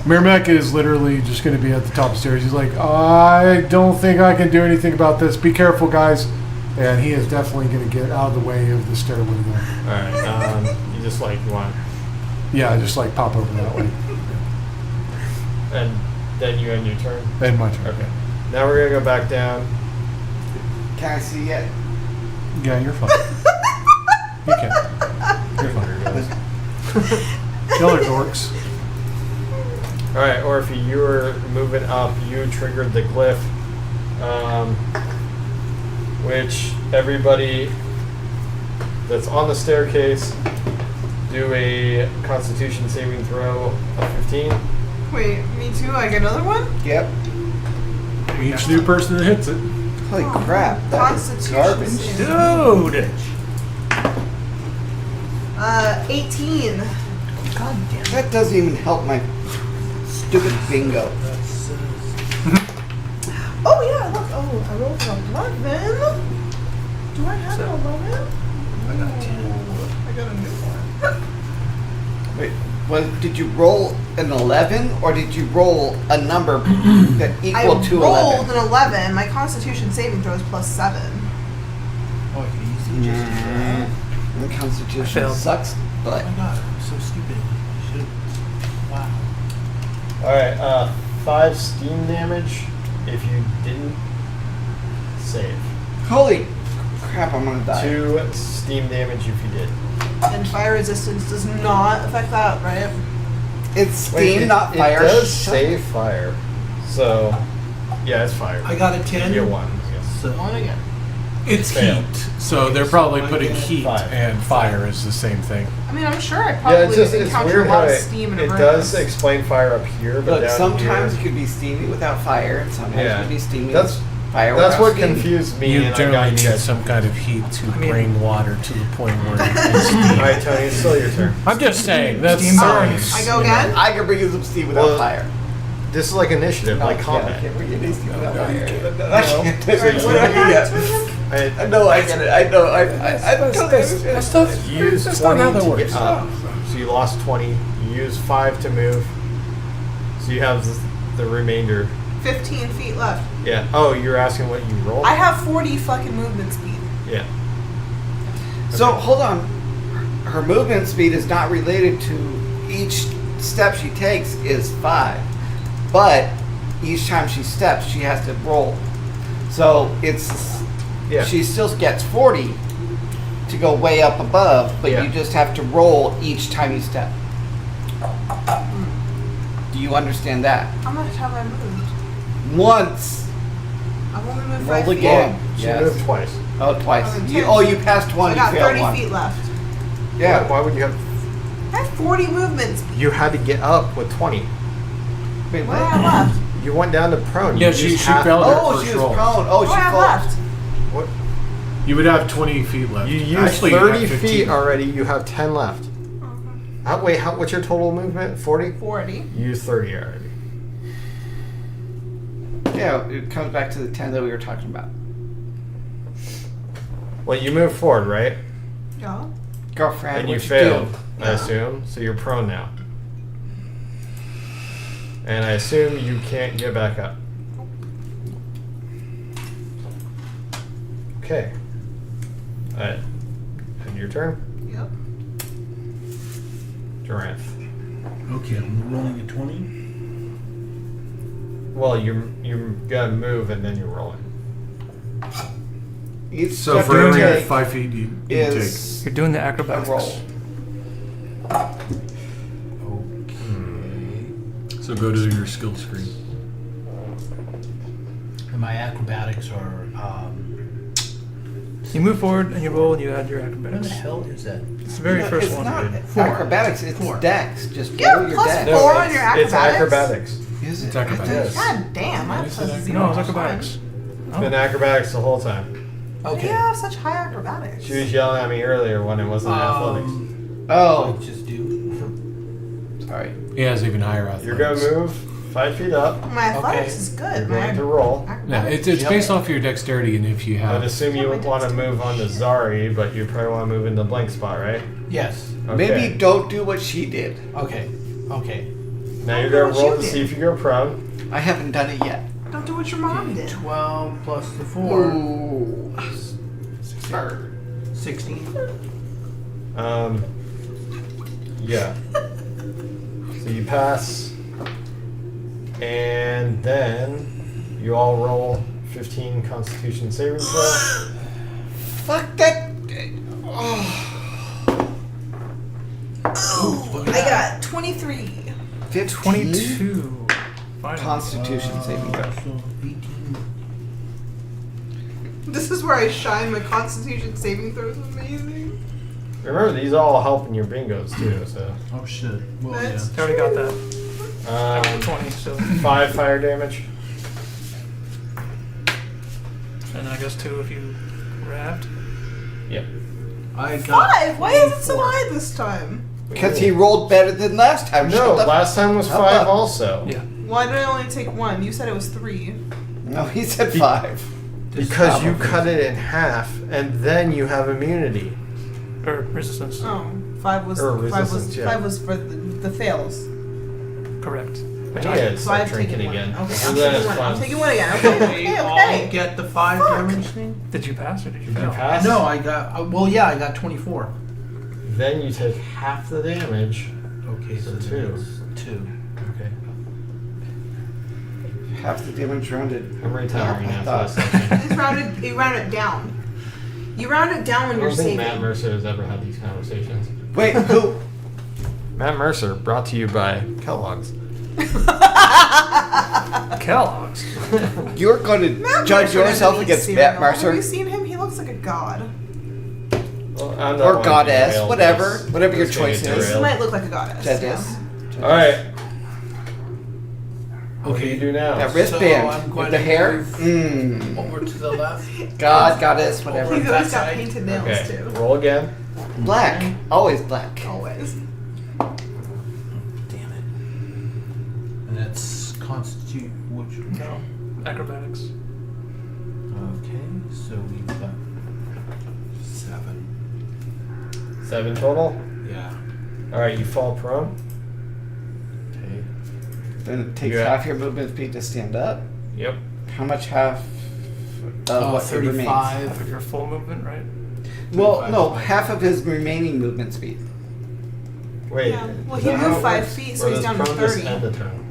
Merrimack is literally just going to be at the top of the stairs. He's like, I don't think I can do anything about this. Be careful, guys. And he is definitely going to get out of the way of the stairway there. Alright, you just like want. Yeah, just like pop over that way. And then you end your turn. And my turn. Okay. Now we're gonna go back down. Can I see it? Yeah, you're fine. You can. You're fine. Y'all are dorks. Alright, Orphe, you were moving up. You triggered the glyph. Which everybody that's on the staircase do a Constitution saving throw of 15. Wait, me too? I get another one? Yep. Each new person that hits it. Holy crap. That is Constitution garbage. saving. Dude! 18. God damn it. That doesn't even help my stupid bingo. Oh, yeah, look. Oh, I rolled an 11. Do I have an 11? I got 10. I got a new one. Wait, did you roll an 11 or did you roll a number that I equal to rolled 11? an 11. My Constitution saving throw is +7. Oh, I could easily just use that. The Constitution failed. sucks, Oh but my god, I'm so stupid. Should've- Wow. Alright, 5 steam damage if you didn't save. Holy crap, I'm gonna die. 2 steam damage if you did. And fire resistance does not affect that, right? It's steam, not fire. It does save fire. So, yeah, it's fire. I got a 10. You get 1, I guess. So, One again. It's Fail. heat, so they're probably So I putting get heat 5. and fire is the same thing. I mean, I'm sure I Yeah, probably it's encountered weird a how lot of it steam in a room. does explain fire up here, but Look, down sometimes here, it could be steamy without fire, and sometimes Yeah. it could be steamy That's- with fire that's without what steam. confused me. You and I generally got need you guys. some kind of heat to I mean- bring water to the point where it can steam. Alright, Tony, it's still your turn. I'm just saying, that's Steam science. I go you know. again? I can bring you some steam without Well, fire. This is like initiative, like Yeah, combat. I can't bring you any steam without No, you fire. can't. I can't. So Alright, you- what do I got? I, No, I get it. I know. I That's you used that's 20 not how that to works. get up. So you lost 20. You used 5 to move. So you have the remainder. 15 feet left. Yeah. Oh, you're asking what you rolled? I have 40 fucking movement speed. Yeah. So hold on. Her movement speed is not related to each step she takes is 5, but each time she steps, she has to roll. So it's Yeah. she still gets 40 to go way up above, but Yeah. you just have to roll each time you step. Do you understand that? How much have I moved? Once. I've only moved Roll 5 feet. again. She Yes. moved twice. Oh, twice. Oh, You, 10. you passed So one. I You got failed 30 one. feet left. Yeah. Why would you have? I have 40 movement speed. You had to get up with 20. Wait, What do I what? have left? You went down to prone. Yeah, You she used half- failed her Oh, first she was roll. prone. Oh, What do I she have fell. left? What? You would have 20 feet left. You used Actually, you 30 have 15. feet already. You have 10 left. Wait, what's your total movement? 40? 40. You used 30 already. Yeah, it comes back to the 10 that we were talking about. Well, you moved forward, right? Yeah. Girlfriend, And you what you failed, do? I assume. So you're prone now. And I assume you can't get back up. Okay. Alright. And your turn? Yep. Durant. Okay, I'm rolling a 20. Well, you're gonna move and then you're rolling. Each So step for you every take 5 feet you is You're doing the a acrobatics. roll. take. So go to your skill screen. and my acrobatics are. You move forward and you roll and you add your What the acrobatics. hell is that? It's the very No, first it's one. not Four. acrobatics, it's 4. dex. Just Yeah, roll your plus dex. 4 on it's, your it's acrobatics. acrobatics. Is It's it? acrobatics. God damn, Why I'm is it supposed to No, it's zero acrobatics. It's been acrobatics the whole time. Okay. You have such high acrobatics. She was yelling at me earlier when it wasn't athletics. Oh, I just do. sorry. He has even higher athletics. You're gonna move 5 feet up. My athletics Okay. is You're good. going My to roll. No, acrobatics. it's based off your dexterity, and if you I'd have. assume you want to move on to Zari, but you probably want to move into blank spot, right? Yes. Okay. Maybe don't do what she did. Okay. Okay. Now you're Don't do gonna what roll you to did. see if you go prone. I haven't done it yet. Don't do what your mom did. 12 plus the 4. Ooh. 16. Yeah. So you pass, and then you all roll 15 Constitution saving throw. Fuck that. I got 23. 15 22. Finally. Constitution saving throw. So 18. This is where I shine. My Constitution saving throws amazing. Remember, these all help in your bingos too. So Oh shit. Well, That's- I already got that. 20, so. 5 fire damage. And I guess 2 if you grabbed. Yep. I got 5? Why is it so 24. high this time? Because he rolled better than last time. No, Shut up. last time was How 5 about- also. Yeah. Why did I only take 1? You said it was 3. No, he said 5. Because you cut it in half, and then you have immunity. Or resistance. Oh, 5 was Or 5 was resistance, yeah. 5 was for the fails. Correct. I So need to so start I've drinking taken again. one. Okay, So I'm then taking it's one. fun. I'm taking one again. We Okay, all okay. get the 5 Fuck. damage thing? Did you pass or did you Did you fail? pass? No, I got. Well, yeah, I got 24. Then you take half the damage. Okay, so So 2. that's 2. Okay. Half the damage rounded. I'm retiring I after thought. this section. You round it down. You round it down when I you're don't think saving. Matt Mercer has ever had these conversations. Wait, who? Matt Mercer, brought to you by Kellogg's. Kellogg's. You're going to judge Mercer doesn't yourself eat against cereal. Matt Mercer? Have you seen him? He looks like a god. Well, I'm not Or one to goddess, derail whatever. this. Whatever your This may choice get is. He derailed. might look like a goddess. Jadis. Alright. What do you Okay. do now? That I'm wristband going with the to hair. move Mmm. over to the left. God, goddess, whatever. He's always got That side? painted nails Okay, too. roll again. Black. Always black. Always. Damn it. And that's constitute which? No. Acrobatics. Okay, so we've got 7. 7 total. Yeah. Alright, you fall prone. Okay. Then it takes Yeah. half your movement speed to stand up. Yep. How much half of what remains? 35. Half of your full movement, right? Well, 35. no, half of his remaining movement speed. Wait. Yeah. Well, is he that how moved it 5 works? feet, Or so he's does down to prone just 30. end the turn?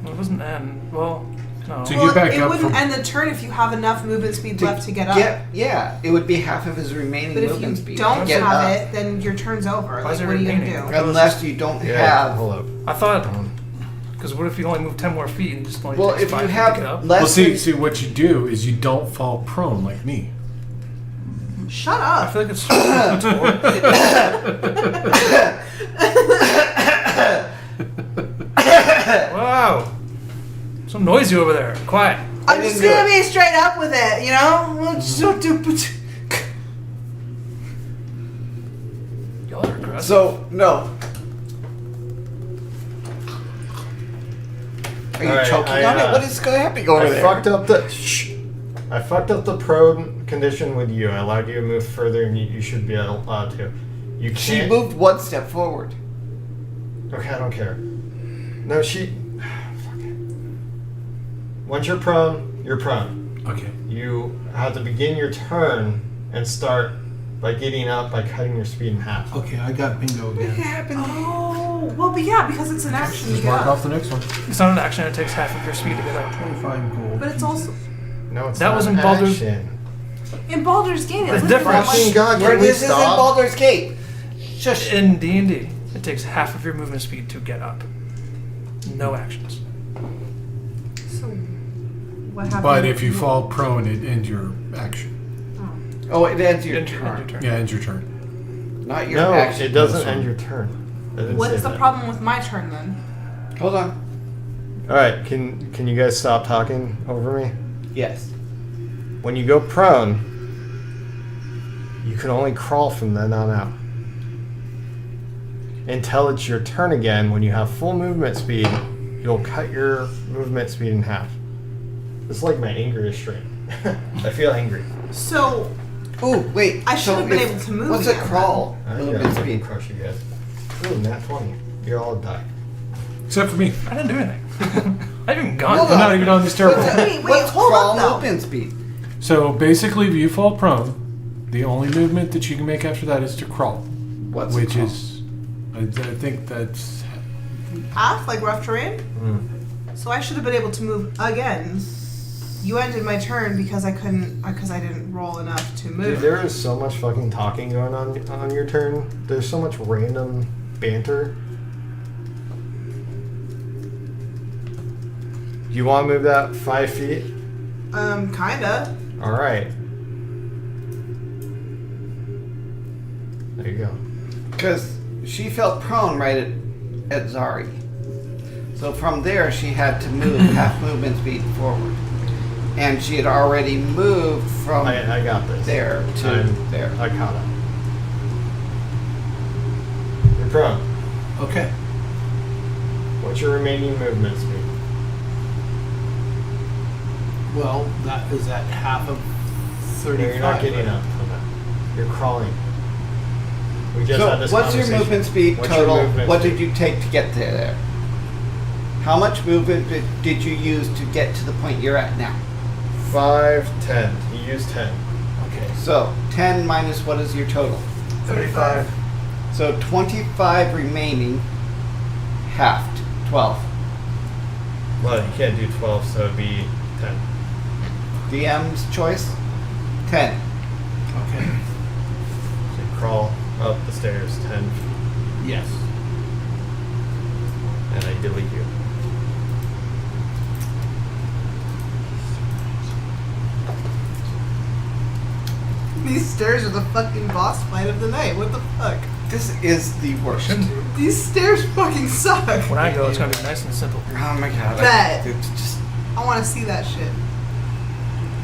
Well, it doesn't end. Well, no. To Well, get back it up wouldn't from- end the turn if you have enough movement speed left to get up. Yeah, it would be half of his remaining But if movement you speed. don't to get have up. it, then your turn's over. Why Like, is it what are you gonna remaining? do? Unless you don't Yeah, have. hold up. I thought, because what if you only move 10 more feet and just only Well, takes if 5 you feet to have get up? less Well, see, than, what you do is you don't fall prone like me. Shut I up. feel like it's Wow. Some noisy over there. Quiet. I'm didn't just do gonna it. be straight up with it, you know? Well, just don't do. Y'all are aggressive. so no. Are you Alright, choking I, on it? What is going to happen over I there? fucked up the I fucked up the prone condition with you. I allowed you to move further, and you should be allowed to. You can't. She moved one step forward. Okay, I don't care. No, she. Fuck it. Once you're prone, you're prone. Okay. You have to begin your turn and start by getting up by cutting your speed in half. Okay, I got bingo again. Oh, well, but yeah, because it's an action to Just get mark up. off the next one. It's not an action, it takes half of your speed to get up. 25 gold. But it's also No, it's That not was in an Baldur's- action. in Baldur's Gate. It's It's different. Fucking God, Where can we this is in stop? Baldur's Gate. Shush. In D&D, it takes half of your movement speed to get up. No actions. So, what happened? But if you fall prone, it ends your action. Oh, it ends your End your turn. turn. Yeah, ends your turn. Not your No, action. it doesn't That's end fine. your turn. I didn't What's say the that. problem with my turn then? Hold on. All right, can you guys stop talking over me? Yes. When you go prone, you can only crawl from then on out. Until it's your turn again, when you have full movement speed, you'll cut your movement speed in half. It's like my anger restraint. I feel angry. So, Oh, wait. I should have been if- able to move What's a again, crawl? I Movement gotta fucking speed. crush you guys. Ooh, nat 20. You're all die. Except for me. I didn't do anything. I haven't even gone. Hold I'm not even on this turbo. wait, What's hold crawl up though. movement speed? So basically, if you fall prone, the only movement that you can make after that is to crawl, What's which crawl? is, I think that's Half, like rough terrain? Mm. So I should have been able to move again. You ended my turn because I couldn't, because I didn't roll enough to Dude, move. there is so much fucking talking going on your turn. There's so much random banter. Do you want to move that 5 feet? Kinda. All right. There you go. Because she felt prone right at Zari. So from there, she had to move half movement speed forward. And she had already moved from I got this. there to I'm- there. I caught up. You're prone. Okay. What's your remaining movement speed? Well, that is at half of No, 35. you're not getting right? up from that. You're crawling. We just So had this what's your conversation. movement speed What's your total? movement What speed? did you take to get there? How much movement did you use to get to the point you're at now? 5, 10. You used 10. Okay, so 10 minus what is your total? 35. So 25 remaining, halved, 12. Well, you can't do 12, so it'd be 10. DM's choice. 10. Okay. So you crawl up the stairs 10 feet, Yes. and I delete you. These stairs are the fucking boss fight of the night. What the fuck? This is the worst. These stairs fucking suck. When I go, it's gonna be nice and simple. Oh my god. Bet. It's just I want to see that shit.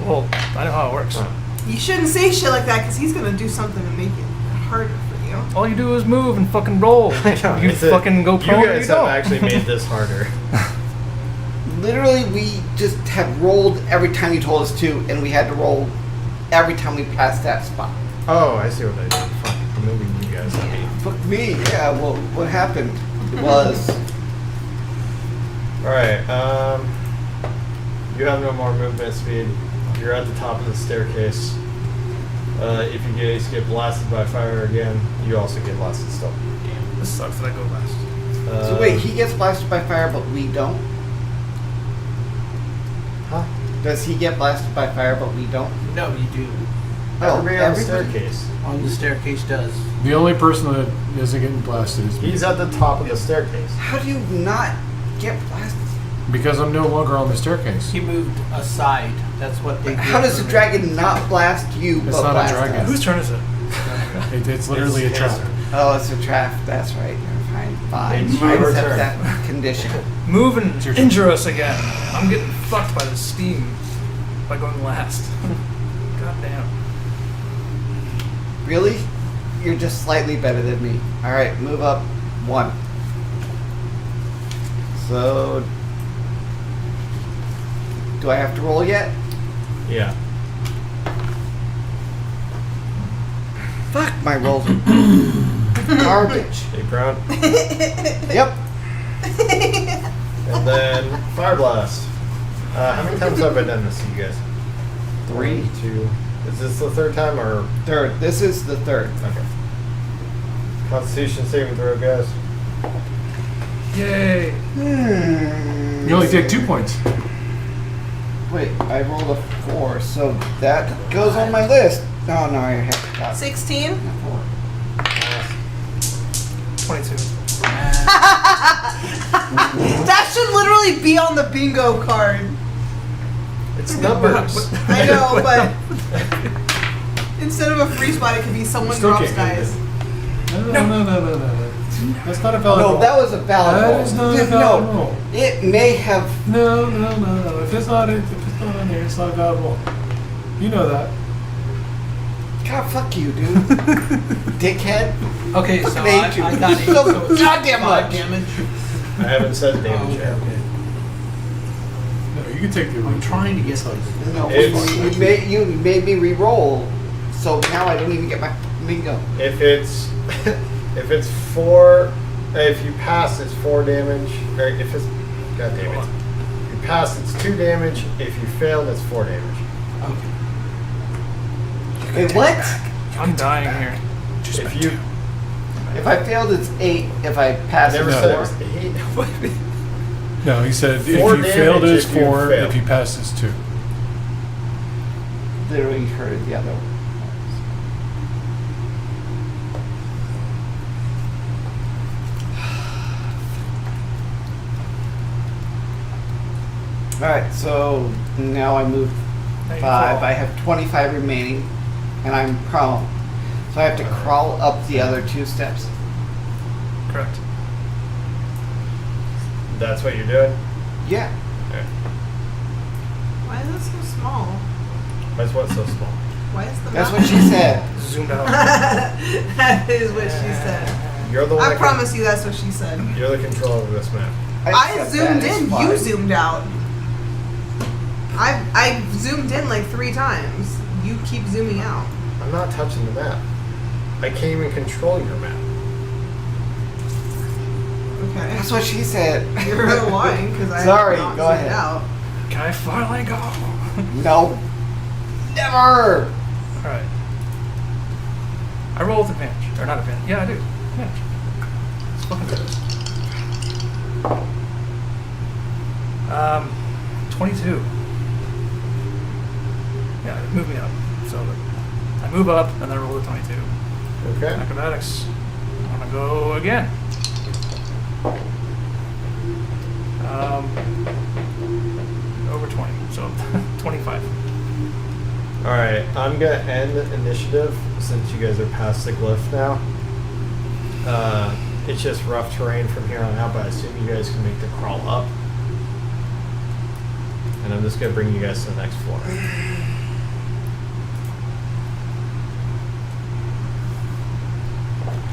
Well, I know how it works. You shouldn't say shit like that because he's gonna do something to make it harder for you. All you do is move and fucking roll. You It's a- fucking go prone. You or guys you have don't. actually made this harder. literally we just have rolled every time you told us to, and we had to roll every time we passed that spot. Oh, I see what I did. Fuck, I'm moving you guys. I mean. Fuck me. Yeah. Well, what happened was Alright, you have no more movement speed. You're at the top of the staircase. If you get blasted by fire again, you also get blasted still. Damn, this sucks that I go last. so. Wait, he gets blasted by fire, but we don't. Huh? Does he get blasted by fire, but we don't? No, you do. Everybody on the everybody? staircase. On the staircase does. The only person that isn't getting blasted is me. He's at the top of the staircase. How do you not get blasted? Because I'm no longer on the staircase. He moved aside. That's what they did. How does for the me. dragon not blast you, It's but not a blast dragon. us? Whose turn is it? It's literally It's a trap. his turn. Oh, it's a trap. That's right. Fine. Fine. It's I your accept turn. that condition. Move and It's your turn. injure us again. I'm getting fucked by the steam by going last. God damn. Really? You're just slightly better than me. Alright, move up 1. So, do I have to roll yet? Yeah. Fuck, my rolls are garbage. Big proud. Yep. And then Fire Blast. How many times have I done this to you guys? 3. 1, 2. Is this the third time or? Third. This is the third. Okay. Constitution saving throw, guys. Yay. You only take 2 points. Wait, I rolled a 4, so that goes on my list. Oh no, I have to 16? 4. 22. That should literally be on the bingo card. It's numbers. I know, but instead of a free spot, it could be someone Still drops can't get dice. it. No. That's not a valid No, roll. that was a valid That roll. is not a valid No, roll. it may have. No. If it's not on there, it's not a valid roll. You know that. God, fuck you, dude. Dickhead. Okay, so Fucking hate you. I got 8. So So it's goddamn 5 much. damage. I haven't said damage Oh, yet. okay. No, you can take the. I'm trying to get those. No, It's- you made me re-roll, so now I don't even get my bingo. If it's if it's 4, if you pass, it's 4 damage. Or if it's god damn it, if you pass, it's 2 damage. If you fail, it's 4 damage. Okay. Wait, what? I'm dying here. If you If I failed, it's 8. If I I passed, never it's said it 4. was 8. No, he said if 4 you failed, damage it's if you 4. fail. If you pass, it's 2. Literally heard the other one. Alright, so now I moved 5. I have 25 remaining, and I'm prone. So I have to crawl up the other 2 steps. Correct. That's what you're doing. Yeah. Okay. Why is it so small? That's what's so small. Why is the That's map- what she said. Zoomed out. That is what she said. You're the one. I that promise you that's what she said. You're the controller of this map. I accept zoomed that as in, fine. you zoomed out. I zoomed in like 3 times. You keep zooming out. I'm not touching the map. I can't even control your map. Okay. That's what she said. You're lying because I Sorry, have not go zoomed ahead. out. Can I finally go? No. Never. Alright. I roll with advantage. Or not advantage. Yeah, I do. Advantage. Let's fucking do this. 22. Yeah, move me up. So I move up and then I roll the 22. Okay. Acrobatics. I'm gonna go again. Over 20, so 25. All right, I'm gonna end initiative since you guys are past the glyph now. It's just rough terrain from here on out, but I assume you guys can make the crawl up. And I'm just gonna bring you guys to the next floor.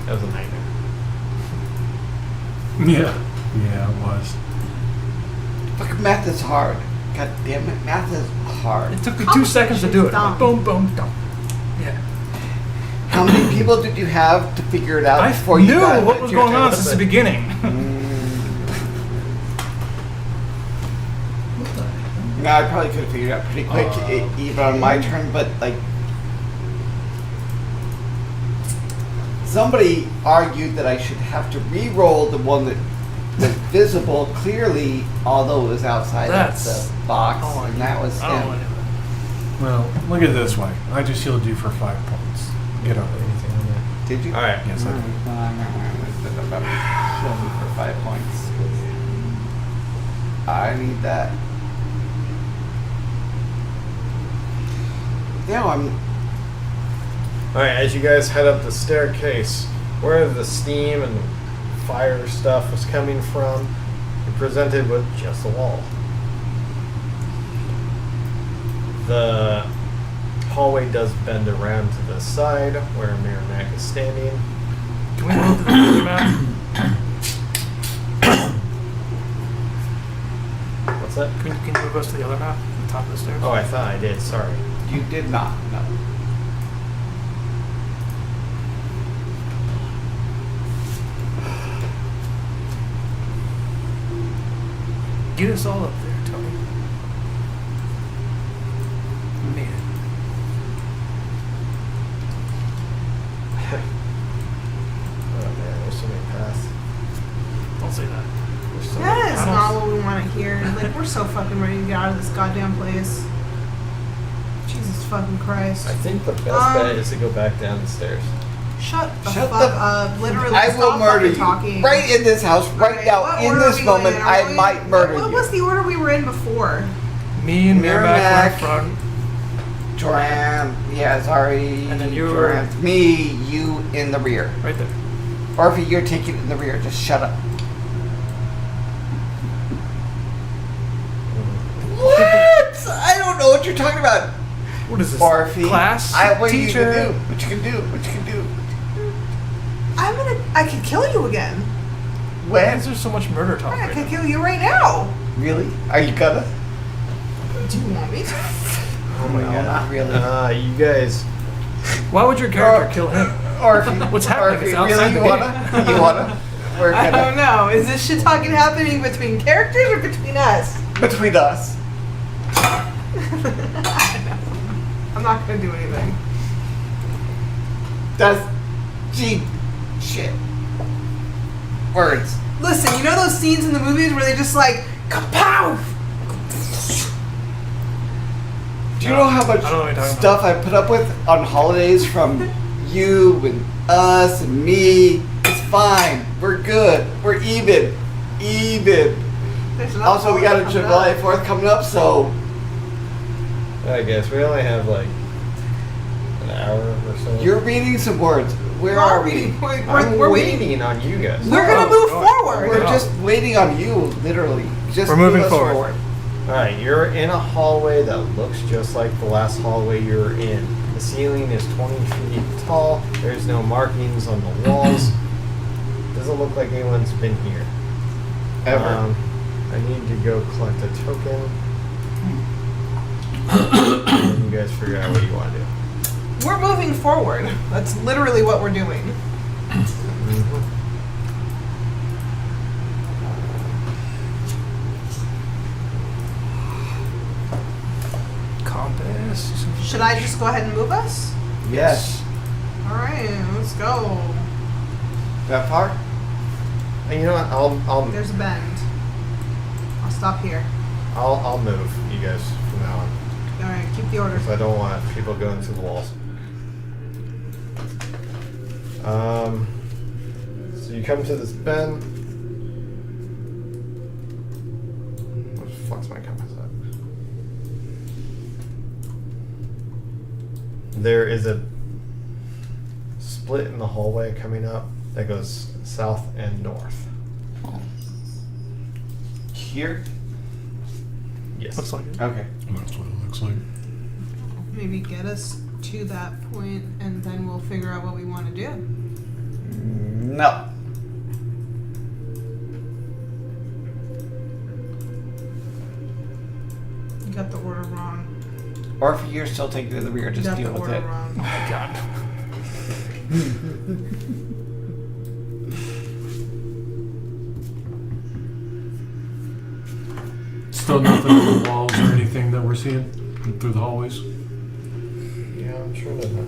That was a nightmare. Yeah. Yeah, it was. Fucking math is hard. God damn it, math is hard. It took me 2 seconds to do it. I'm like, boom, boom, boom. Yeah. How many people did you have to figure it out I before you knew got what it? was going on since the beginning. No, I probably could have figured it out pretty quick, even on my turn, but like... Somebody argued that I should have to re-roll the one that was visible clearly, although it was outside of the box, and that was I don't him. want to do Well, look at it this way. I just healed you for 5 points. Get over anything on that. Did you? All right. Yes, I did. Heal me for 5 points. I need that. Now I'm... Alright, as you guys head up the staircase, where the steam and fire stuff was coming from, you're presented with just a wall. The hallway does bend around to the side where Merrimack is standing. it. Can we move to the other map? What's that? Can you move us to the other map? The top of the stairs? Oh, I thought I did, sorry. You did not, no. Get us all up there, Tony. We made it. Oh man, there's so many paths. Don't say that. There's so That many is I don't- not what we want to hear. Like, we're so fucking ready to get out of this goddamn place. Jesus fucking Christ. I think the best bet is to go back down the stairs. Shut the Shut fuck the- up. Literally, I will stop murder fucking you. talking. Right in this house, right Okay, now, what in order this are we going moment, in? I Are we- might murder What you. was the order we were in before? Me and Merrimack were Merrimack. in front. Joanne, yeah, sorry. And then you were- Joanne. Me, you in the rear. Right there. Or if you're taking it in the rear, just shut up. What? I don't know what you're talking about. What is this? Orphy. Class? What Teacher? you can do. What you can do. What you can do. I could kill you again. Why When? is there so much murder talk I right could now? kill you right now. Really? Are you gonna? Do you want me to? Oh my No, god. not really. You guys. Why would your character kill him? Or if you, What's happening? Or if It's you outside really the wanna? You wanna? We're I don't gonna. know. Is this shit talking happening between characters or between us? Between us. I'm not gonna do anything. That's. Gee. Shit. Words. Listen, you know those scenes in the movies where they just like kapow? Do you know how much I don't know what you're talking stuff I put up with on holidays from you and us and me? It's fine. We're good. We're even. Even. There's another Also, we got a holiday July coming 4th coming up, so. I guess we only have like an hour or so. You're reading some words. Where up. are we? I'm We're waiting on you guys. We're gonna move forward. We're just waiting on you, literally. Just We're moving move us forward. Alright, you're in a hallway that looks just like the last hallway you were in. The ceiling is 20 feet tall. There's no markings on the walls. Doesn't look like anyone's been here. Ever. I need to go collect a token. And you guys figure out what you want to do. We're moving forward. That's literally what we're doing. Compass. Should I just go ahead and move us? Yes. Alright, let's go. That far? And you know what? I'll There's a bend. I'll stop here. I'll move you guys from now on. Alright, keep the order. Because I don't want people going through the walls. So you come to this bend. What the fuck's my compass at? There is a split in the hallway coming up that goes south and north. Here? Yes. Looks like it. Okay. That's what it looks like. Maybe get us to that point and then we'll figure out what we want to do. No. You got the order wrong. Or if you're still taking to the rear, You just got deal the with order it. wrong. Oh my god. Still nothing on the walls or anything that we're seeing through the hallways. Yeah, I'm sure there's not.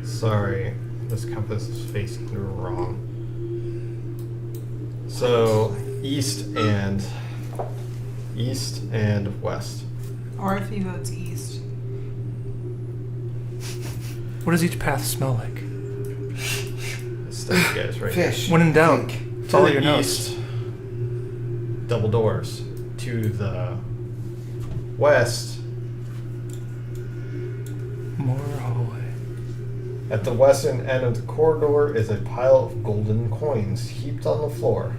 Sorry, this compass is facing the wrong. So east and west. Or if he votes east. What does each path smell like? Step you guys right here. Fish. When in doubt, Think. To follow the your nose. east, double doors. To the west, More hallway. at the western end of the corridor is a pile of golden coins heaped on the floor.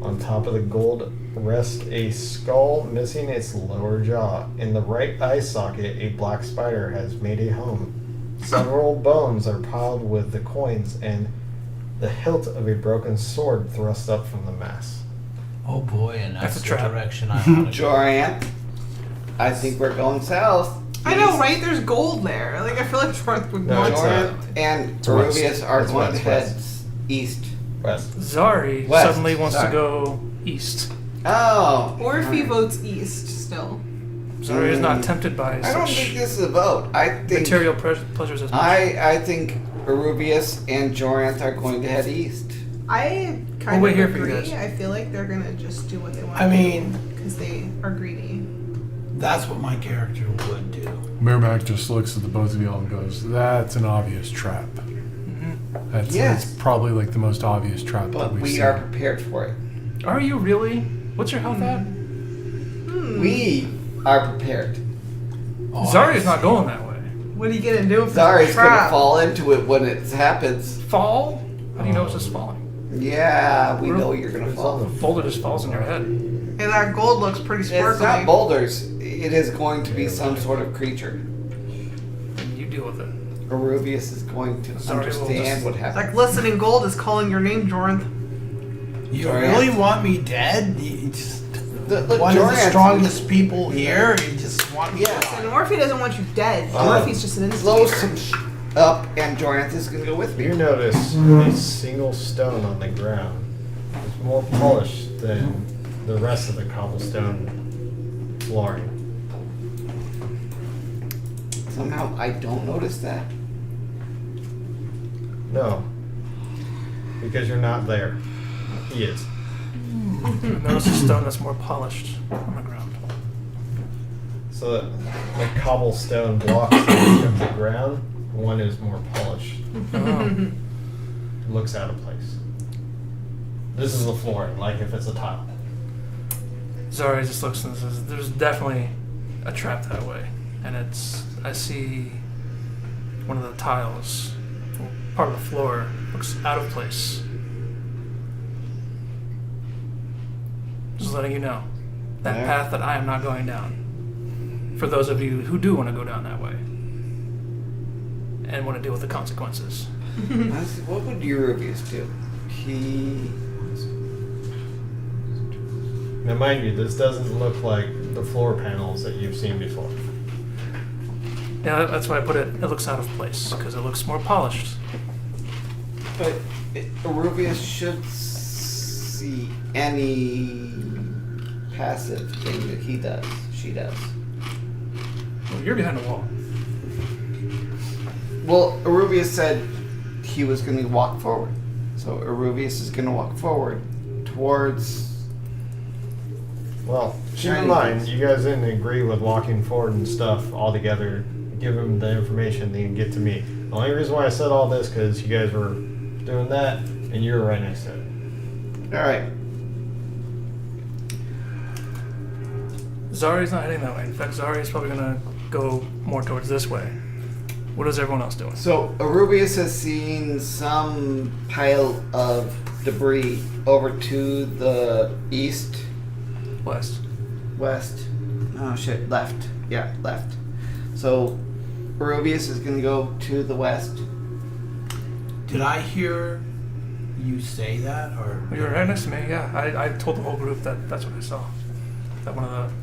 On top of the gold rests a skull missing its lower jaw. In the right eye socket, a black spider has made a home. Several bones are piled with the coins and the hilt of a broken sword thrust up from the mass. Oh boy, and that's That's a the trap. direction I want to go. Jorant, I think we're going south. I know, right? There's gold there. Like, I feel like Schwartz would No, want it's to. Jorant and It's west. Peruvius are It's going west, to head west. east. West. Zari West, suddenly wants sorry. to go east. Oh. Or if he alright. votes east still. Zari is not tempted by I don't such think this is a vote. I think material pleasures as much. I think Peruvius and Jorant are going to head east. I We'll kind wait of here for you agree. guys. I feel like they're gonna just do what they want I mean, because they are greedy. that's what my character would do. Merrimack just looks at the both of y'all and goes, "That's an obvious trap. Mhm. That's Yes. probably like the most obvious trap that But we've we seen." are prepared for it. Are you really? What's your health at? We are prepared. Oh, Zari I is not see. going that way. What are you gonna do if Zari's it's a gonna trap? fall into it when it happens. Fall? How do you know it's just falling? Yeah, we know you're gonna It's fall. on the Boulder just falls in your head. And that gold looks pretty sparkly. It's not boulders. It is going to be some sort of creature. And you deal with it. Peruvius is going to Sorry, we'll understand just- what It's happened. like listening gold is calling your name, Jordan. You Jorant. really want me dead? You just, Look, one of the Jorant- strongest people here. You just want me Yeah. And dead. Morphe doesn't want you dead. Oh. Morphe's just an Blow instigator. some up, and Jorant is gonna go with You me. notice a single stone on the ground is more polished than the rest of the cobblestone flooring. Somehow I don't notice that. No, because you're not there. He is. Notice a stone that's more polished on the ground. So that the cobblestone blocks that of the ground, one is more polished. Oh. Looks out of place. This is the flooring, like if it's a tile. Zari just looks and says, "There's definitely a trap that way." And I see one of the tiles, part of the floor, looks out of place. Just letting you know. That Yeah. path that I am not going down. For those of you who do want to go down that way. And want to deal with the consequences. Honestly, what would Peruvius do? He. Now, mind you, this doesn't look like the floor panels that you've seen before. Yeah, that's why I put it, it looks out of place, because it looks more polished. But Peruvius should see any passive thing that he does, she does. Well, you're behind the wall. Well, Arubius said he was going to walk forward. So Arubius is going to walk forward towards... Well, keep Shiny in mind, things. you guys didn't agree with walking forward and stuff all together. Give him the information, then you get to me. The only reason why I said all this because you guys were doing that, and you were right next to it. Alright. Zari's not heading that way. In fact, Zari's probably gonna go more towards this way. What is everyone else doing? So Arubius has seen some pile of debris over to the east, West. west. Oh shit, left. Yeah, left. So Arubius is going to go to the west. Did I hear you say that, or Well, you were right next to me, yeah. I told the whole group that that's what I saw. That one of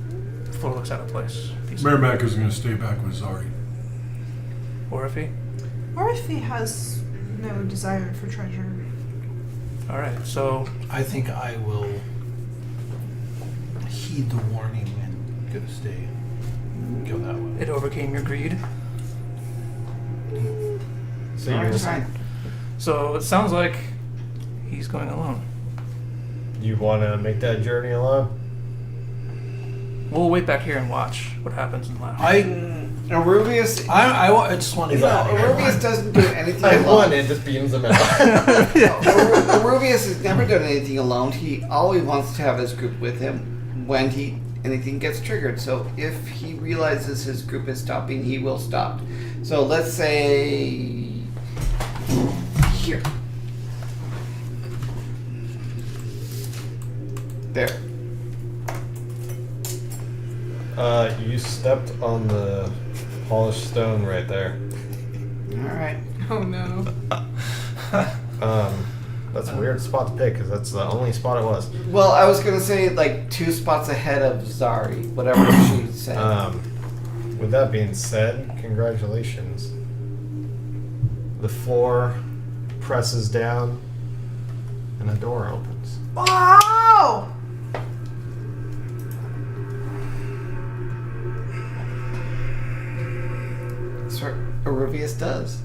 the floor looks out of place. Merrimack is going to stay back with Zari. Or if he. Or if he has no desire for treasure. Alright, so I think I will heed the warning and go stay. Go that way. it overcame your greed. So Alright, you fine. So it sounds like he's going alone. want to make that journey alone? We'll wait back here and watch what happens in the lab. Arubius... I just want to No, get out of here. Arubius doesn't do anything I alone. won, it just beams him out. Arubius has never done anything alone. He always wants to have his group with him when anything gets triggered. So if he realizes his group is stopping, he will stop. So let's say here. There. You stepped on the polished stone right there. Alright. Oh no. That's a weird spot to pick because that's the only spot it was. Well, I was gonna say like 2 spots ahead of Zari, whatever she said. With that being said, congratulations. The floor presses down and a door opens. Wow! That's what Arubius does.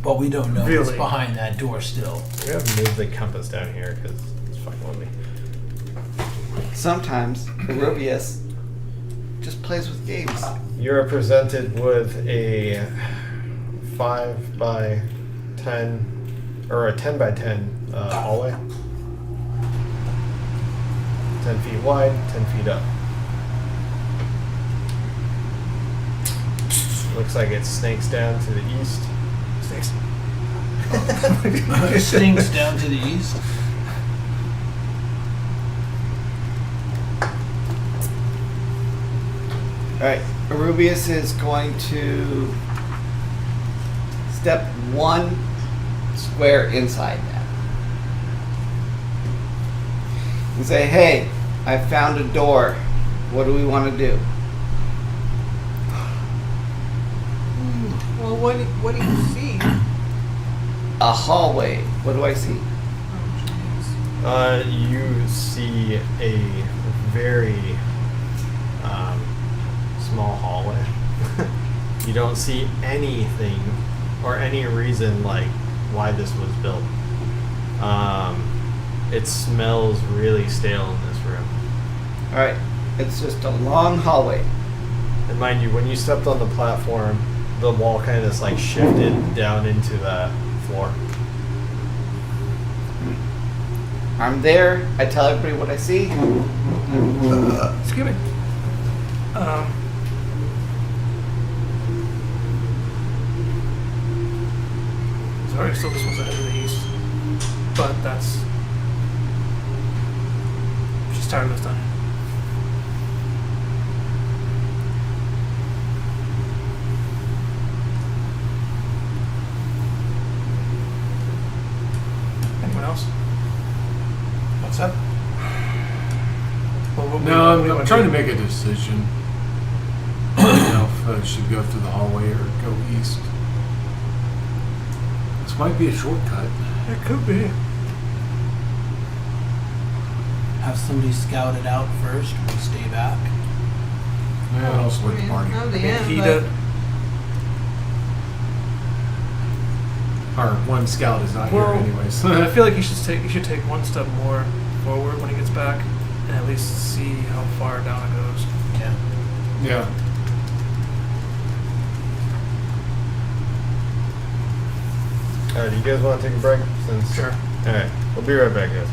But we don't know what's Really? behind that door still. We have to move the compass down here because it's fucking with me. Sometimes Arubius just plays with games. You're presented with a 5 by 10 or a 10 by 10 hallway. 10 feet wide, 10 feet up. Looks like it snakes down to the east. Snakes. Stinks down to the east. Alright, Arubius is going to step 1 square inside that. And say, hey, I found a door. What do we want to do? Well, what do you see? A hallway. What do I see? Oh, You see a very small hallway. You don't see anything or any reason like why this was built. It smells really stale in this room. Alright, it's just a long hallway. And mind you, when you stepped on the platform, the wall kind of just like shifted down into the floor. I'm there. I tell everybody what I see. Excuse me. Sorry, still this one's ahead of the east. But that's... She's tired of this time. Anyone else? What's up? Well, No, I'm trying to make a decision. If I should go through the hallway or go east. This might be a shortcut. It could be. Have somebody scout it out first. We stay back. Yeah, I'll split I the mean, party. not the I mean, end, he but does. Our one scout is not Well, here anyways. I feel like he should take one step more forward when he gets back, and at least see how far down it goes. Yeah. yeah. Alright, do you guys want to take a break? Sure. Alright, we'll be right back, guys.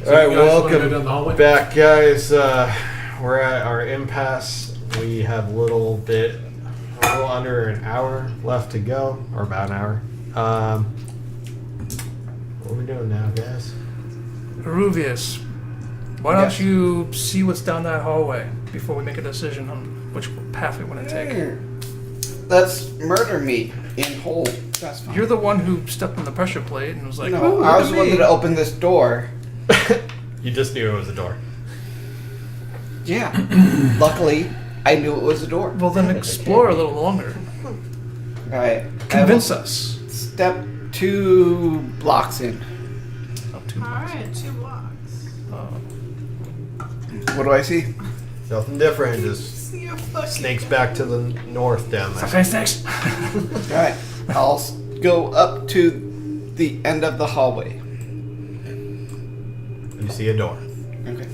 All right, you guys wanna go down the welcome hallway? back, guys. We're at our impasse. We have a little under an hour left to go, or about an hour. What are we doing now, guys? Ruvius, why Yes. don't you see what's down that hallway before we make a decision on which path we want to take? Let's murder me in whole. That's fine. You're the one who stepped on the pressure plate and was like, no, "Oh, I look was at the one me." that opened this door. You just knew it was a door. Yeah. Luckily, I knew it was a door. Well, then explore a little longer. Right. Convince us. Step 2 blocks in. Up to Alright, 2 blocks. What do I see? Nothing different. Just See a fucking snakes back to the north down there. Okay, next. Alright. I'll go up to the end of the hallway. You see a door. Okay.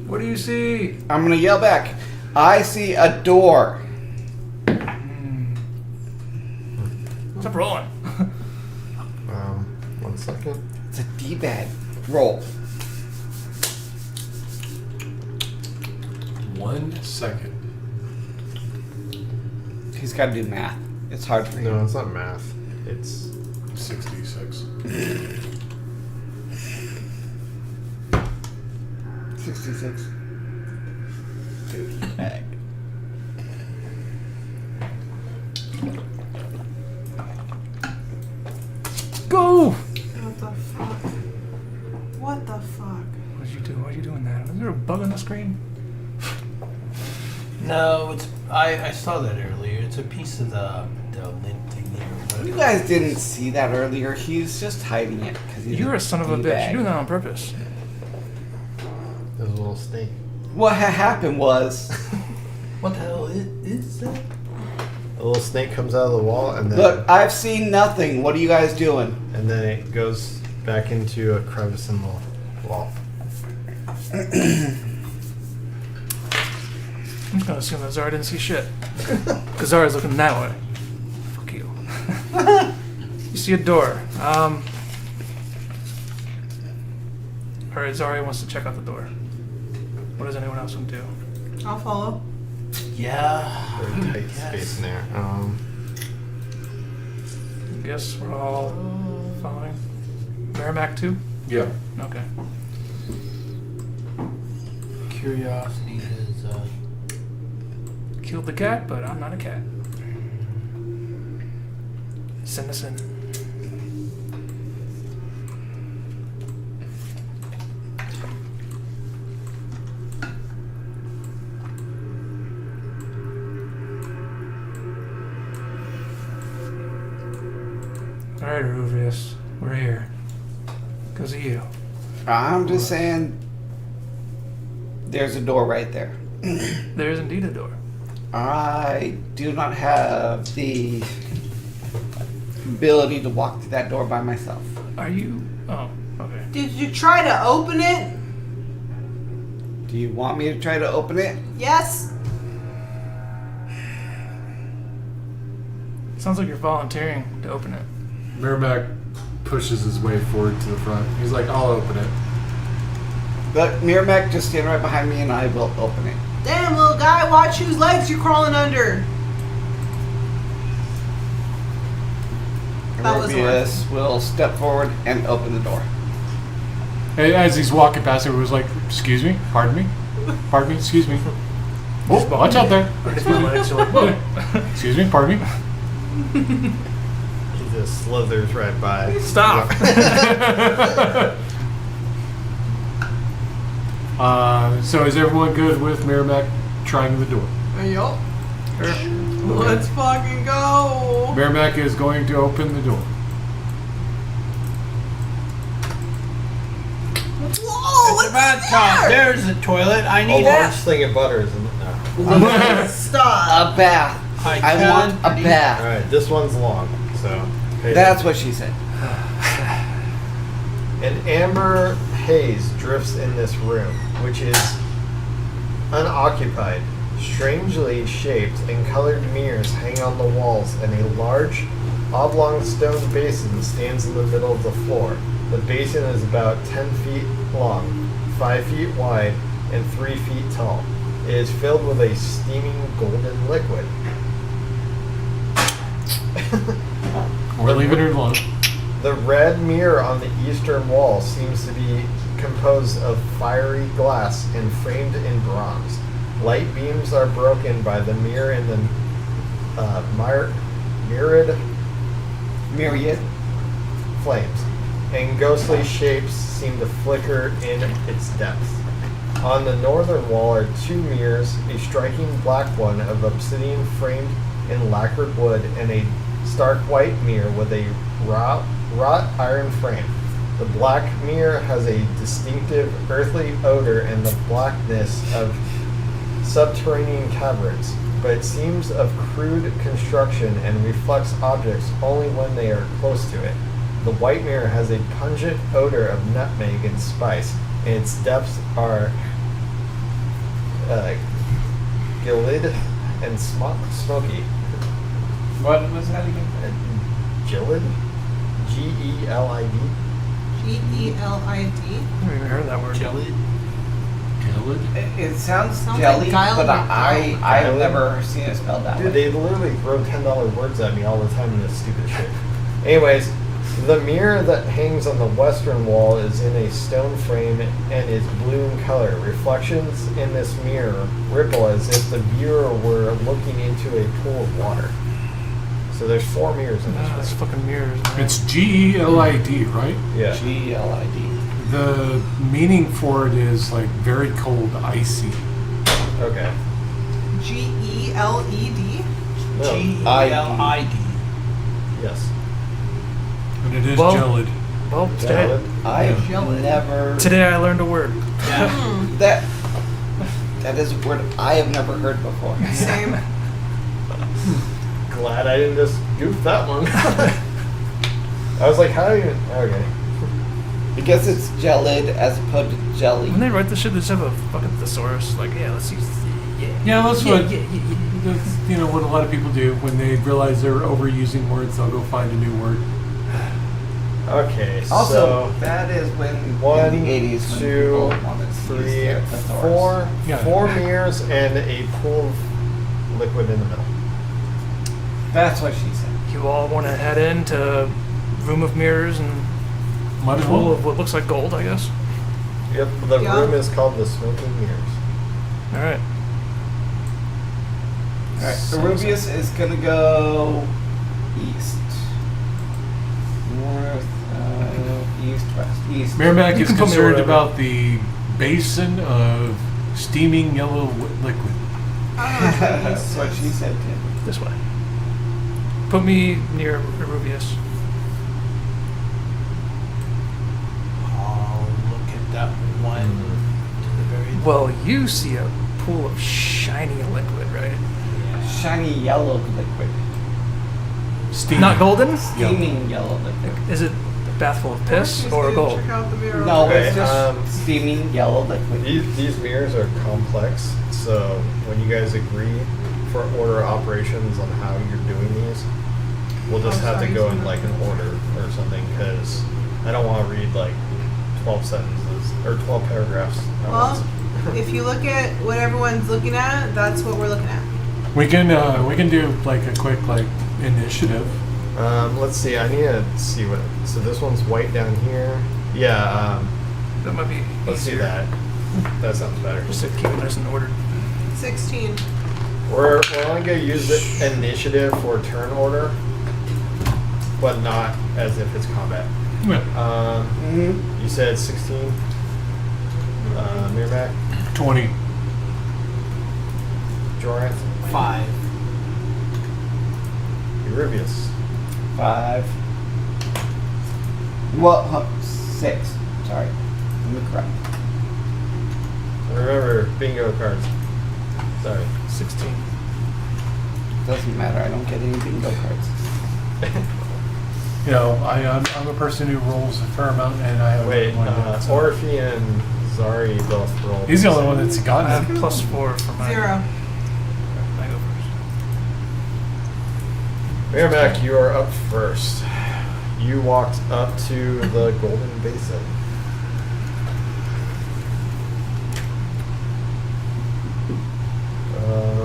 What do you see? I'm gonna yell back. I see a door. Stop rolling. 1 second. It's a D-bag roll. 1 second. He's got to do math. It's hard for him. No, it's not math. It's 66. 66. D-bag. Go! What the fuck? What the fuck? What did you do? Why are you doing that? Is there a bug on the screen? No, it's. I saw that earlier. It's a piece of the lint thingy or whatever. You guys didn't see that earlier. He's just hiding it because he's You're a son of a bitch. D-bag. You're doing that on purpose. there's a little snake. What happened was, What the hell is that? A little snake comes out of the wall, and then look, I've seen nothing. What are you guys doing? it goes back into a crevice in the wall. I'm just gonna assume that Zara didn't see shit. Because Zara's looking that way. Fuck you. You see a door. Alright, Zara wants to check out the door. What does anyone else want to do? I'll follow. Yeah. Very tight Yes. space in there. I guess we're all following. Merrimack too? Yeah. Okay. Curiosity is. Killed the cat, but I'm not a cat. Send us in. Alright, Ruvius. We're here. Because of you. I'm just saying, there's a door right there. There is indeed a door. I do not have the ability to walk through that door by myself. Are you... Oh, okay. Did you try to open it? Do you want me to try to open it? Yes. Sounds like you're volunteering to open it. Merrimack pushes his way forward to the front. He's like, I'll open it. But Miramac, just stand right behind me and I will open it. Damn, little guy, watch whose legs you're crawling under. That was Morbius will step forward and open the door. And as he's walking past, everyone's like, excuse me? Pardon me? Pardon me? Excuse me? Oh, watch out there. His legs are like, whoa. Excuse me? Pardon me? He just slithers right by. Stop. So is everyone good with Merrimack trying the door? Yup. Let's fucking go. Merrimack is going to open the door. Whoa, It's what's about time. there? There's a toilet. I A need large that. thing of butter is in it now. Stop. A bath. I I want a can't- bath. Alright, this one's long, so. pay That's what she said. An amber haze drifts in this room, which is unoccupied. Strangely shaped and colored mirrors hang on the walls, and a large oblong stone basin stands in the middle of the floor. The basin is about 10 feet long, 5 feet wide, and 3 feet tall. It is filled with a steaming golden liquid. We're leaving her alone. The red mirror on the eastern wall seems to be composed of fiery glass and framed in bronze. Light beams are broken by the mirror in the myriad flames, and ghostly shapes seem to flicker in its depths. On the northern wall are 2 mirrors, a striking black one of obsidian framed in lacquered wood, and a stark white mirror with a wrought iron frame. The black mirror has a distinctive earthly odor and the blackness of subterranean caverns, but it seems of crude construction and reflects objects only when they are close to it. The white mirror has a pungent odor of nutmeg and spice, and its depths are gilded and smoky. What was that again? Gillid? G-E-L-I-D? G-E-L-I-D. I haven't even heard that word. Jelly. It sounds Sounds jelly, like guile but or I've guile. never seen it spelled that Dude, way. they literally throw $10 words at me all the time in this stupid shit. Anyways, the mirror that hangs on the western wall is in a stone frame and is blue in color. Reflections in this mirror ripple as if the viewer were looking into a pool of water. So there's 4 mirrors in Nah, it's this room. fucking mirrors, man. It's G-E-L-I-D, right? Yeah. G-L-I-D. The meaning for it is like very cold, icy. Okay. G-E-L-E-D. No. G-E-L-I-D. Yes. And it is Well- gelid. Well, today, Valid. I've Jelly. never... today I learned a word. That is a word I have never heard before. Same. Glad I didn't just goof that one. I was like, how do you... Okay. I guess it's gelid as opposed to jelly. When they write this shit, they just have a fucking thesaurus. Like, yeah, let's use. Yeah, that's what that's, you know what a lot of people do when they realize they're overusing words. They'll go find a new word. Okay, Also, so... that is when One, in the 80s when 2, people wanted to use 3, their thesaurus. 4. Yeah. 4 mirrors and a pool of liquid in the middle. That's what she said. You all want to head into room of mirrors and Might as pool well. of what looks like gold, I guess. Yep, the Yeah. room is called the Smoking Mirrors. All right. Alright, Arubius is gonna go east. North, east, west. East. Merrimack You is can put me concerned wherever. about the basin of steaming yellow liquid. That's what she said, Tim. This way. Put me near Rubius. I'll look at that one to the very Well, you see a pool of shiny liquid, right? Shiny yellow liquid. Steaming. Not golden? Steaming yellow liquid. Is it a bath full of piss She's or gonna gold? Check out the mirror. No, Okay, it's just steaming yellow liquid. These mirrors are complex, so when you guys agree for order operations on how you're doing these, we'll just Oh, have to sorry, go in sorry. like an order or something, because I don't want to read like 12 sentences or 12 paragraphs at Well, once. if you look at what everyone's looking at, that's what we're looking at. We can do like a quick like initiative. Let's see. I need to see what. So this one's white down here. Yeah. That might be Let's see easier. that. That sounds better. Just to keep it nice and ordered. 16. We're only gonna use the initiative for turn order, but not as if it's combat. Yeah. Mm-hmm. You said 16. Miramac, 20. Joranth, 5. Eurybius. 5. Well, 6. Sorry. Let me correct. Remember, bingo cards. Sorry. 16. Doesn't matter. I don't get any bingo cards. You know, I'm a person who rolls a fair amount, and I have Wait, one hand, so- Orphe and Zari both rolled. He's the only one that's I gotten have it. +4 for my. 0. I go first. Merrimack, you are up first. You walked up to the Golden Basin.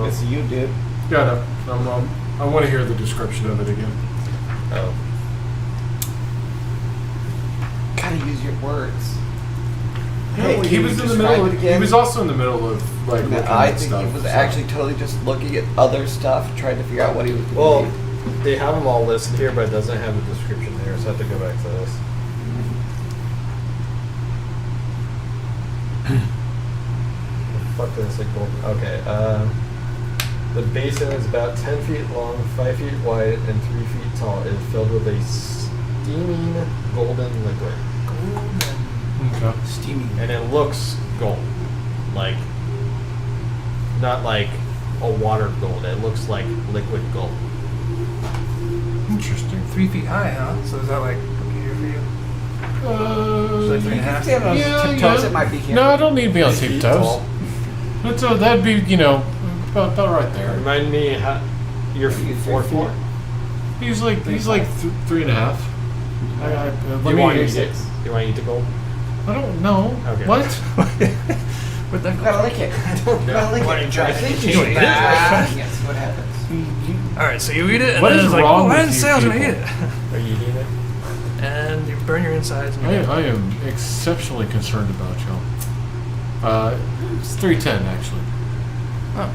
It's you, dude. Yeah, no. I want to hear the description of it again. Oh. Gotta use your words. Yeah, Hey, he can was you in the describe middle. it again? He was also in the middle of like No, looking I at think stuff. he was so- actually totally just looking at other stuff, trying to figure out what he was doing. Well, they have them all listed here, but it doesn't have a description there, so I have to go back to this. What the fuck did I say golden? Okay, the basin is about 10 feet long, 5 feet wide, and 3 feet tall. It is filled with a steaming golden liquid. Okay. Steamy. And it looks gold. Like, not like a water gold. It looks like liquid gold. Interesting. 3 feet high, huh? So is that like here for you? Is that 3.5? Stand on tiptoes, it might be here. No, I don't need to be on 8 feet tiptoes. tall. That'd be, about right there. Remind me, you're 4 feet. He's like 3.5. Let You me want to eat it? You want to eat the gold? I don't know. Okay. What? Where'd that You go? gotta lick it. You gotta lick Why it. don't you try I it? think You you should should eat it. yes, see what happens. Alright, so you eat it, and What then is it's like, wrong oh, I with didn't you say I was gonna eat people? it. Are you eating it? And you burn your insides. And I, you're dead. I am exceptionally concerned about you. It's 310 actually. Oh,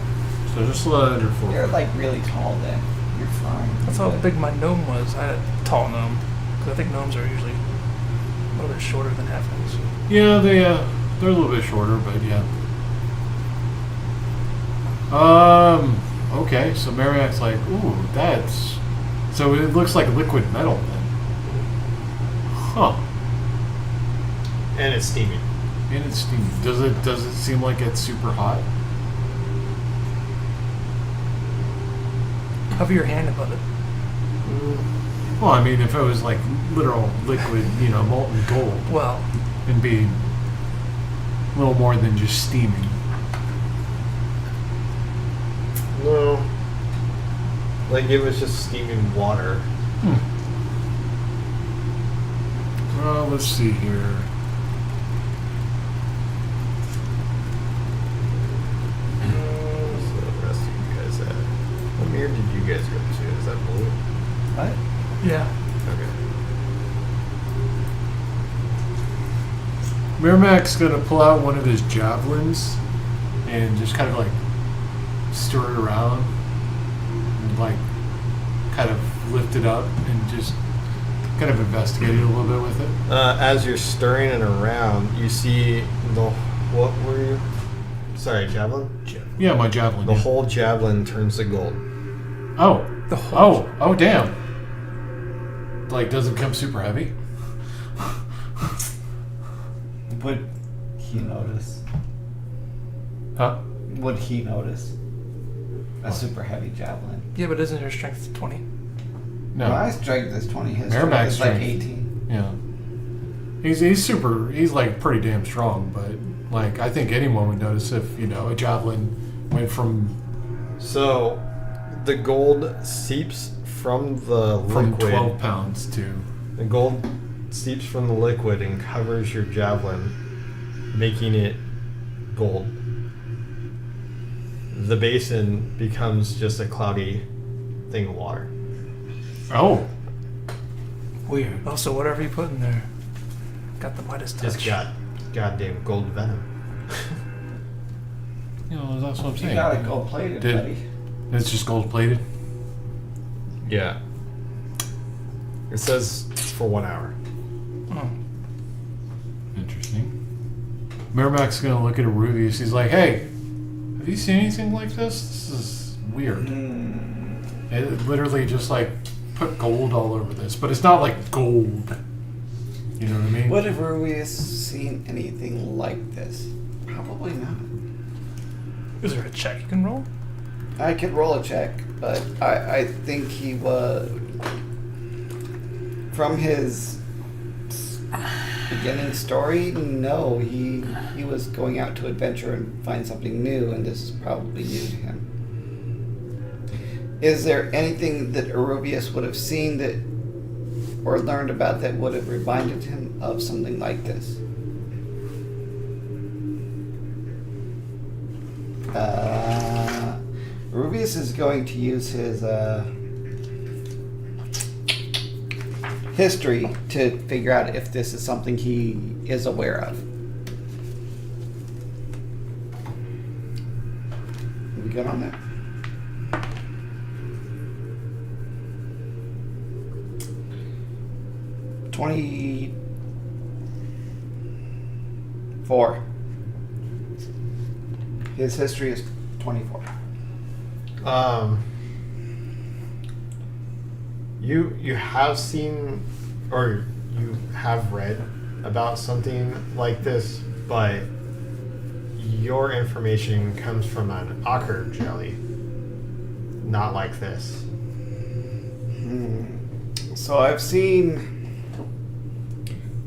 So just a little under 4. You're like really tall then. You're fine. that's how But big my gnome was. I had a tall gnome. Because I think gnomes are usually a little bit shorter than halflings. Yeah, they're a little bit shorter, but yeah. Okay, so Mariak's like, ooh, that's... So it looks like liquid metal then. Huh. And it's steaming. And it's steamy. Does it seem like it's super hot? Hover your hand above it. Well, I mean, if it was like literal liquid, molten gold, Well, it'd be a little more than just steaming. No. Like it was just steaming water. Well, let's see here. So the rest of you guys at. What mirror did you guys go to? Is that blue? what? yeah. Okay. Miramax's gonna pull out one of his javelins and just kind of like stir it around and like kind of lift it up and just kind of investigate it a little bit with it. As you're stirring it around, you see what were you? Sorry, javelin? Yeah, my javelin. The yeah. whole javelin turns to gold. Oh. The whole Oh, damn. Like, does it become super heavy? Would he notice? Huh? Would he notice? A super heavy javelin. Yeah, but isn't your strength 20? No. My strength is 20. His Merrimack's strength is like strength. 18. Yeah. He's like pretty damn strong, but like I think anyone would notice if, a javelin went from So, the gold seeps from the from liquid. 12 pounds to The gold seeps from the liquid and covers your javelin, making it gold. The basin becomes just a cloudy thing of water. oh, Weird. Also, whatever you put in there got the Midas touch. It's got goddamn gold venom. that's what I'm saying. You gotta go plate it, Did- buddy. It's just gold plated. Yeah. It says for 1 hour. Oh. Interesting. Merrimack's gonna look at Aruvius. He's like, "Hey, have you seen anything like this? This is weird." It literally just like put gold all over this, but it's not like gold. You know what I mean? Would have Ruius seen anything like this? Probably not. Is there a check you can roll? I could roll a check, but I think he was from his beginning story. No, he was going out to adventure and find something new, and this is probably new to him. Is there anything that Arubius would have seen that or learned about that would have reminded him of something like this? Arubius is going to use his history to figure out if this is something he is aware of. Are we good on that? $24. His history is 24. You have seen or you have read about something like this, but your information comes from an ochre jelly, not like this. So I've seen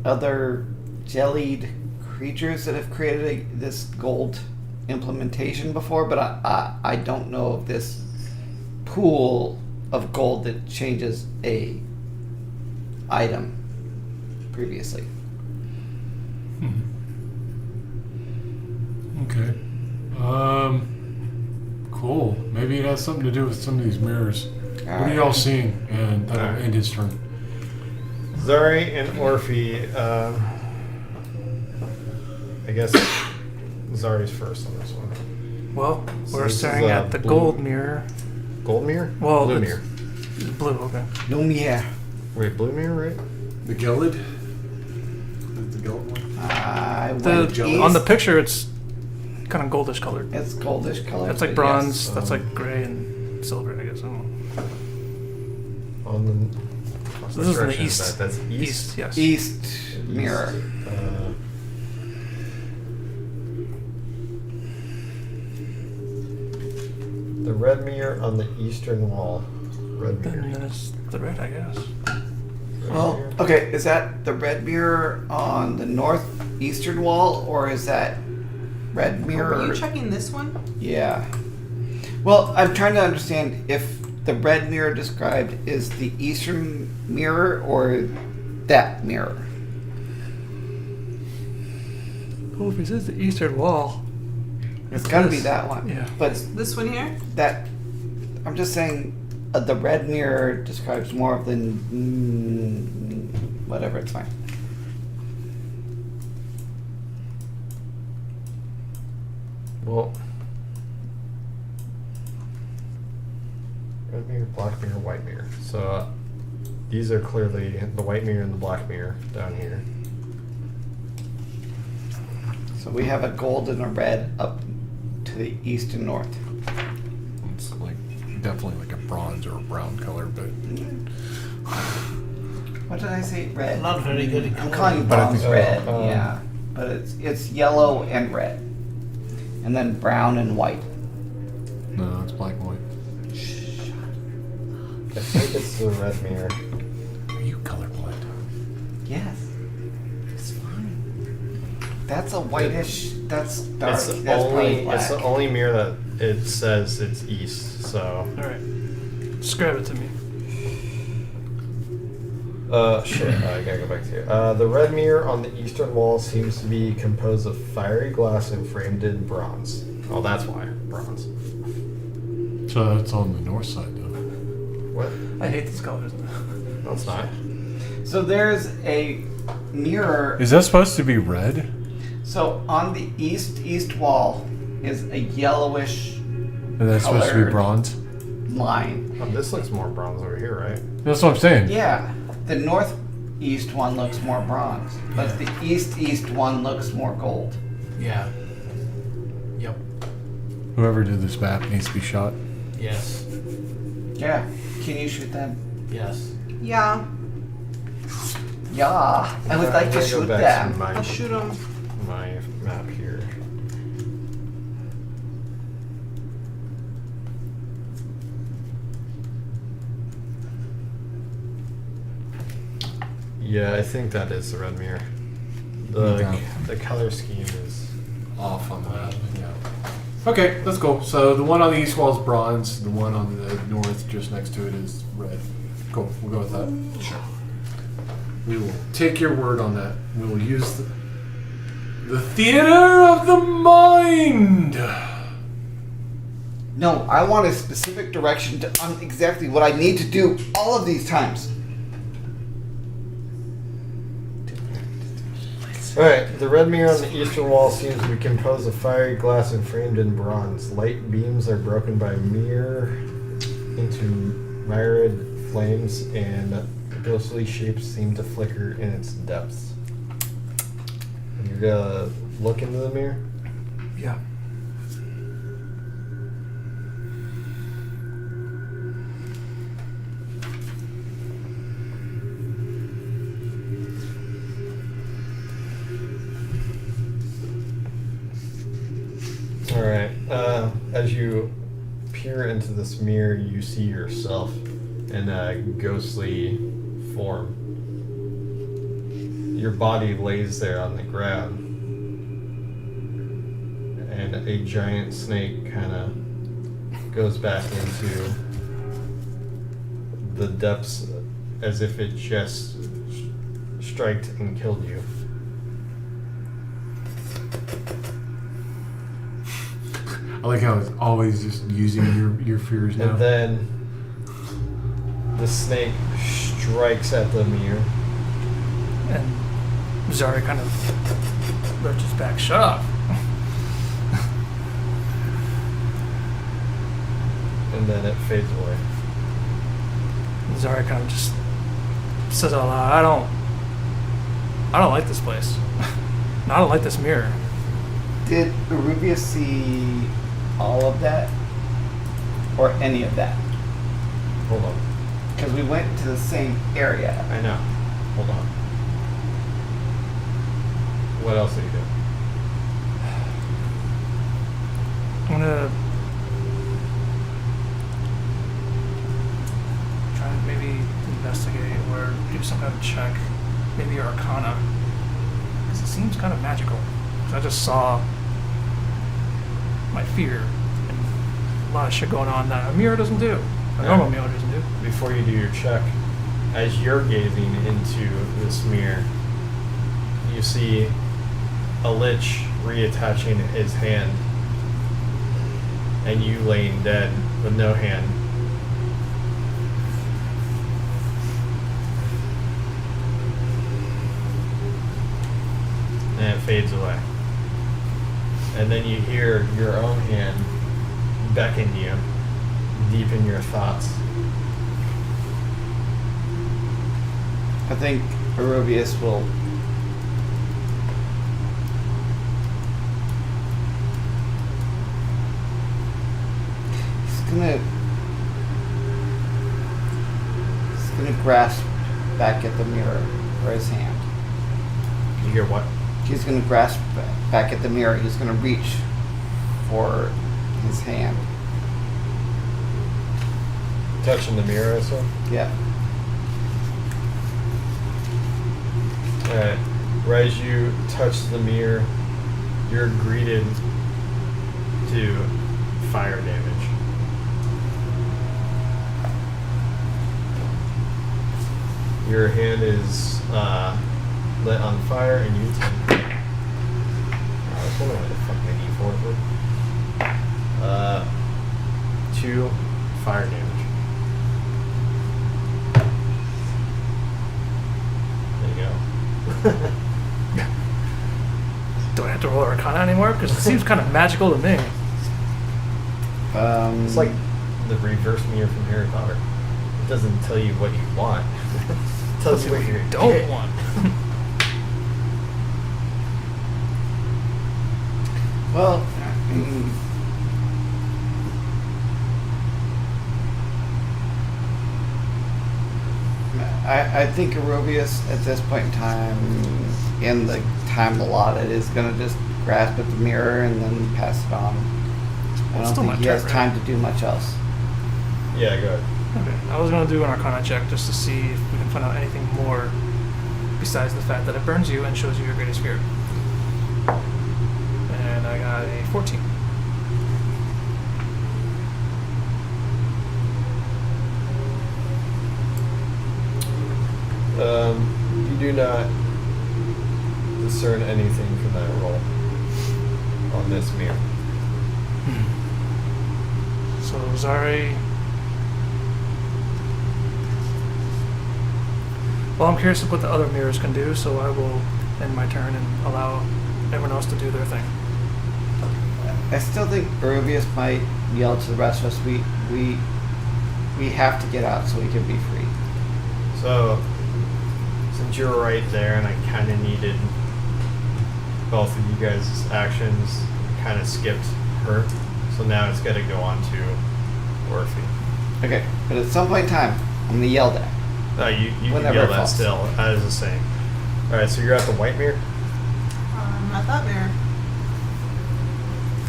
other jellied creatures that have created this gold implementation before, but I don't know of this pool of gold that changes a item previously. Okay. Cool. Maybe it has something to do with some of these mirrors. What are y'all seeing? And that'll end his turn. Zari and Orphe, I guess Zari's first on this one. Well, So we're this is, staring at the blue. gold mirror. Gold mirror? Well, Blue it's mirror. blue. Okay. Lumiere. Wait, blue mirror, right? The Gellid? The Gellid one? I went On the east. picture, it's kind of goldish colored. It's goldish color. That's like but bronze. yes. That's like gray and silver, I guess. I don't know. On the. So this is in the direction east. that? That's east. Yes. East mirror. The red mirror on the eastern wall. Red mirror. Then it's the red, I guess. Red Well, mirror. okay, is that the red mirror on the northeastern wall, or is that red mirror? Are you checking this one? Yeah. Well, I'm trying to understand if the red mirror described is the eastern mirror or that mirror. Oh, if it says the eastern wall. It's got to be this. that one. Yeah. But This one here? that, I'm just saying, the red mirror describes more of the whatever. It's fine. Well. Red mirror, black mirror, white mirror. So these are clearly the white mirror and the black mirror down here. So we have a gold and a red up to the east and north. It's like definitely like a bronze or a brown color, but What did I say? Red. Not very good at I'm coloring. calling But I bronze think- red. Oh, Yeah, but it's yellow and red, and then brown and white. no, it's black and white. I think it's the red mirror. Are you colorblind? Yes, it's fine. That's a whitish. That's dark. It's the That's probably only black. it's the only mirror that it says it's east. So All right. Describe it to me. shit. I gotta go back to here. The red mirror on the eastern wall seems to be composed of fiery glass and framed in bronze. Oh, that's why bronze. So that's on the north side, though. What? I hate these colors. No, it's not. So there's a mirror. Is that supposed to be red? So on the east wall is a yellowish And that's supposed to be Colored. bronze? line. Oh, this looks more bronze over here, right? That's what I'm saying. Yeah, the northeast one looks more bronze, but the east one looks more gold. Yeah. Yep. Whoever did this map needs to be shot. Yes. Yeah. Can you shoot them? Yes. Yeah. Yeah. I would like I'm to gonna go shoot back to them. I'll shoot them. my map here. Yeah, I think that is the red mirror. The Okay. the color scheme is Off on the map. Yeah. Okay, that's cool. So the one on the east wall is bronze. The one on the north, just next to it, is red. Cool. We'll go with that. Sure. We will take your word on that. We will use the theater of the mind. No, I want a specific direction on exactly what I need to do all of these times. Alright, the red mirror on the eastern wall seems to be composed of fiery glass and framed in bronze. Light beams are broken by mirror into myriad flames, and ghostly shapes seem to flicker in its depths. You're gonna look into the mirror? Yeah. Alright, as you peer into this mirror, you see yourself in a ghostly form. Your body lays there on the ground, and a giant snake kind of goes back into the depths as if it just striked and killed you. I like how it's always just using your fears now. And then the snake strikes at the mirror. And Zari kind of lurches back. Shut up. And then it fades away. Zari kind of just says out loud, I don't like this place. I don't like this mirror. Did Arubia see all of that? Or any of that? Hold on. Because we went to the same area. I know. Hold on. What else are you doing? I'm gonna try and maybe investigate or do some kind of check, maybe Arcana, because it seems kind of magical. 'Cause I just saw my fear and a lot of shit going on that a mirror doesn't do, a normal mirror doesn't do. Before you do your check, as you're gazing into this mirror, you see a lich reattaching his hand, and you laying dead with no hand. And it fades away. And then you hear your own hand beckon you deep in your thoughts. I think Arubius will he's gonna grasp back at the mirror for his hand. You hear what? He's gonna grasp back at the mirror. He's gonna reach for his hand. Touching the mirror, I assume? Yeah. Alright. Right as you touch the mirror, you're greeted to fire damage. Your hand is lit on fire, and you take. I was wondering what the fuck my D4 was. 2 fire damage. There you go. Do I have to roll Arcana anymore? Because it seems kind of magical to me. It's like the reverse mirror from Harry Potter. It doesn't tell you what you want. It tells you what you don't want. Well, I think Arubius at this point in time, in the time allotted, is going to just grasp at the mirror and then pass it on. I don't think he has time to do much else. Yeah, go ahead. Okay, I was going to do an Arcana check just to see if we can find out anything more besides the fact that it burns you and shows you your greatest fear. And I got a 14. You do not discern anything from that roll on this mirror. So Zari. Well, I'm curious what the other mirrors can do, so I will end my turn and allow everyone else to do their thing. I still think Eruvius might yell to the rest of us, we have to get out so we can be free. So, since you were right there and I kind of needed both of you guys' actions, kind of skipped her. So now it's got to go on to Orphe. Okay, but at some point in time, I'm gonna yell that. You can Whenever yell it that falls. still, as the same. Alright, so you're at the white mirror? At that mirror.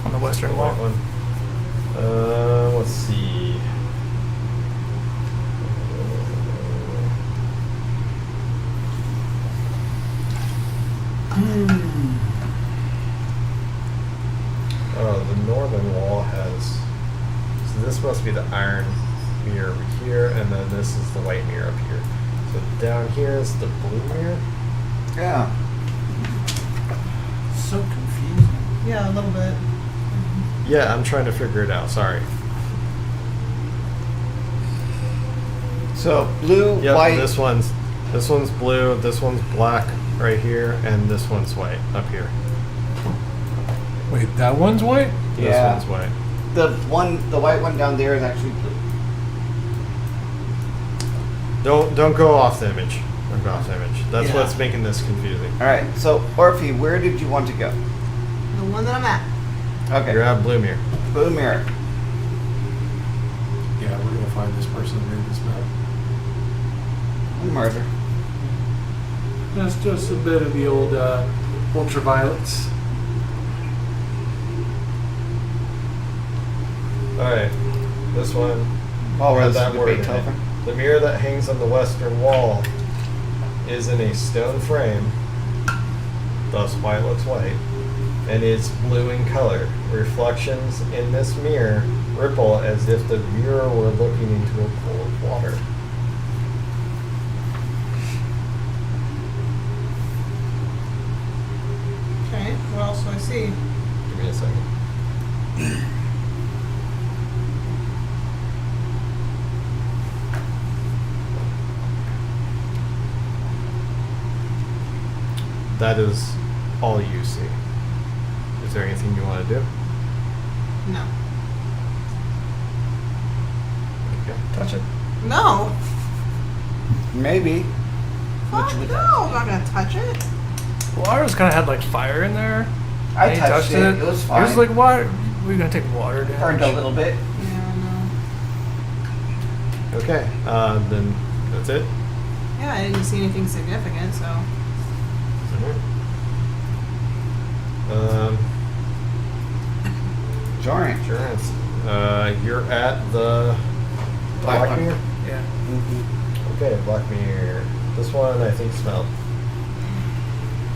On the western The wall. white one. Let's see. Oh, the northern wall has. So this must be the iron mirror over here, and then this is the white mirror up here. So down here is the blue mirror. Yeah. So confusing. Yeah, a little bit. Yeah, I'm trying to figure it out. Sorry. So blue, Yep, white. this one's blue, this one's black right here, and this one's white up here. Wait, that one's white? This Yeah. one's white. The white one down there is actually blue. Don't go off the image. Don't go off the image. That's Yeah. what's making this confusing. All right. So Orphe, where did you want to go? The one that I'm at. Okay. You're at blue mirror. Blue mirror. Yeah, we're gonna find this person and read this map. Murder. That's just a bit of the old ultraviolets. Alright. This one Oh, had that's that the word in it. Beethoven. The mirror that hangs on the western wall is in a stone frame, thus why it looks white, and is blue in color. Reflections in this mirror ripple as if the viewer were looking into a pool of water. Okay, what else do I see? Give me a second. That is all you see. Is there anything you want to do? No. Okay. Touch it. No. Maybe. Fuck would no, I'm not gonna touch it. Well, ours kind of had like fire in there. I And he touched it. It was fine. He was like, "Why? We're gonna take water damage." Burned a little bit. Yeah, no. Okay. Then that's it. Yeah, I didn't see anything significant, so. Jordan. Insurance. You're at the Black black one. mirror. Yeah. Okay, black mirror. This one I think smelled.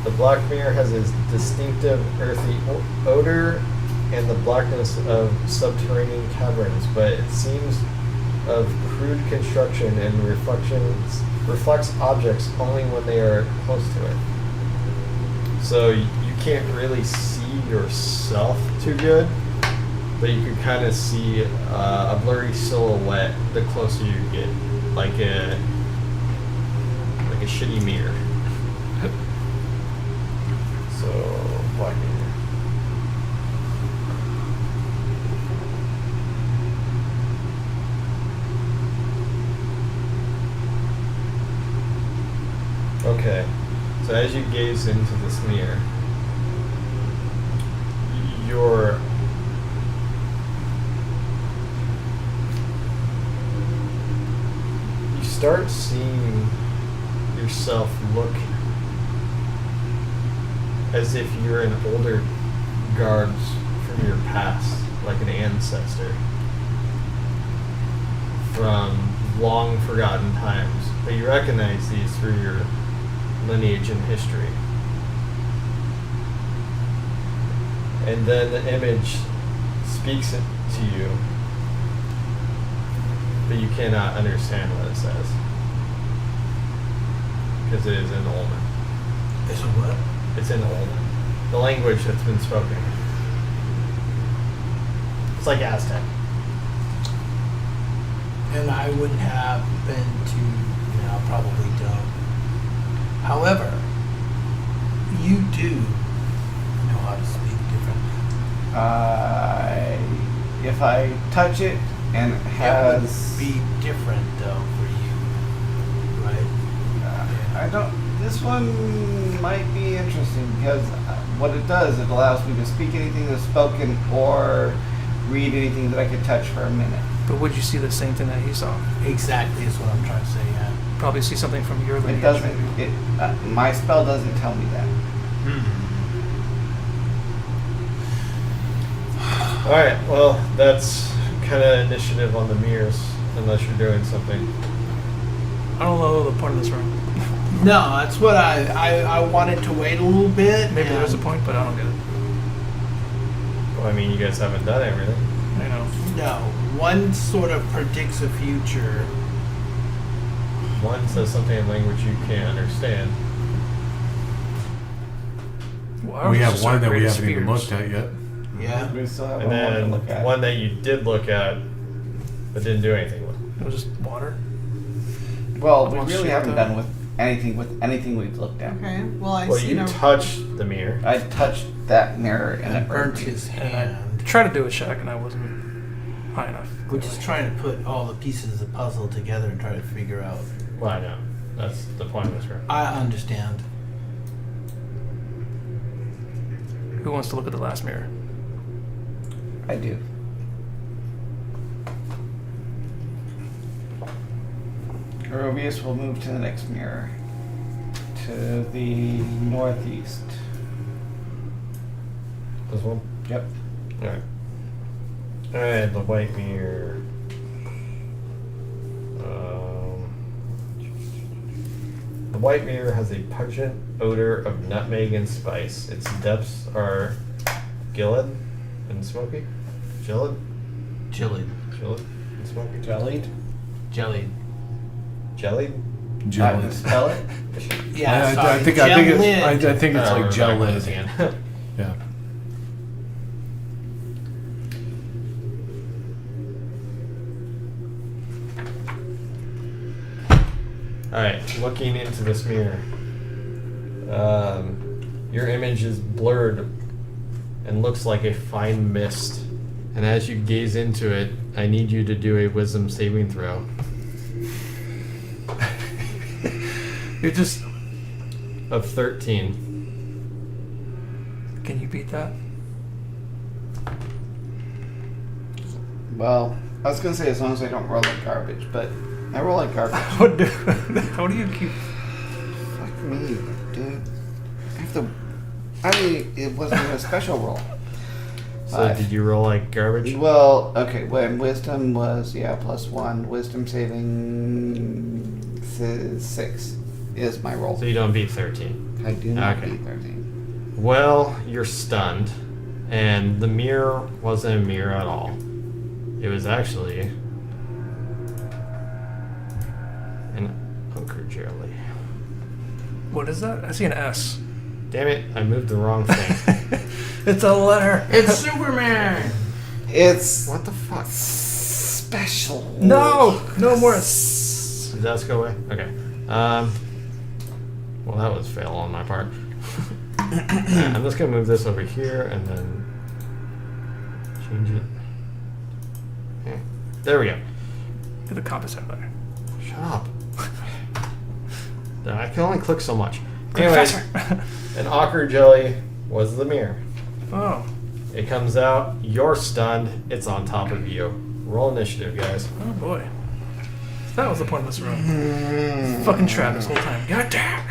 The black mirror has a distinctive earthy odor and the blackness of subterranean caverns, but it seems of crude construction and reflects objects only when they are close to it. So you can't really see yourself too good, but you can kind of see a blurry silhouette the closer you get, like a shitty mirror. So black mirror. Okay, so as you gaze into this mirror, you start seeing yourself look as if you're an older guards from your past, like an ancestor from long forgotten times, but you recognize these through your lineage and history. And then the image speaks it to you, but you cannot understand what it says. because it is in Olman. Is it what? It's in Olman, the language that's been spoken. It's like Aztec. And I wouldn't have been to, probably don't. However, you do know how to speak different. If I touch it and it It has, would be different though for you, right? I don't. This one might be interesting because what it does, it allows me to speak anything that's spoken or read anything that I could touch for a minute. But would you see the same thing that he saw? Exactly is what I'm trying to say. Yeah. Probably see something from your lineage. It doesn't. maybe. My spell doesn't tell me that. All right. Well, that's kind of initiative on the mirrors, unless you're doing something. I don't know the point of this room. No, that's what I wanted to wait a little bit. Maybe and- there's a point, but I don't get it. Well, I mean, you guys haven't done everything. I know. No, one sort of predicts a future. One says something in language you can't understand. Well, We ours have just one our that we greatest haven't even fears. looked at yet. Yeah. We still have And one more to then look at. one that you did look at, but didn't do anything with. It was just water. Well, we Almost really shit haven't though. done with anything we've looked at. Okay. Well, I Well, see you no. touched the mirror. I touched that mirror and And it burnt me. his And I hand. tried to do a check, and I wasn't high enough. We're just trying to put all the pieces of the puzzle together and try to figure out. Well, I know. That's the point of this room. I understand. Who wants to look at the last mirror? I do. Arobius will move to the next mirror. To the northeast. This one? Yep. Alright. Alright, the white mirror. The white mirror has a pungent odor of nutmeg and spice. Its depths are gilled and smoky. Gilled? Jellied. Gilled and smoky. Jellied? Jellied. Jellied? I can spell it? Yeah, I sorry. think it's like gel lid. Again. Yeah. Alright, looking into this mirror. Your image is blurred and looks like a fine mist. And as you gaze into it, I need you to do a wisdom saving throw. You're just. Of 13. Can you beat that? Well, I was gonna say as long as I don't roll like garbage, but I roll like garbage. How do you keep? Fuck me, dude. I have to. I mean, it wasn't even a special roll. So did you roll like garbage? Well, okay, when wisdom was, +1. Wisdom saving 6 is my roll. So you don't beat 13. I do not Okay. beat 13. Well, you're stunned. And the mirror wasn't a mirror at all. It was actually an ochre jelly. What is that? I see an S. Damn it, I moved the wrong thing. It's a letter. It's Superman. It's What the fuck? special. No, no more S. Did that go away? Okay. Well, that was fail on my part. I'm just gonna move this over here and then change it. Okay. There we go. Get the compass out there. Shut up. I can only click so much. Click Anyways, faster. an ochre jelly was the mirror. Oh. It comes out, you're stunned, it's on top of you. Roll initiative, guys. Oh boy. That was the point of this room. Fucking trap this whole time. God damn.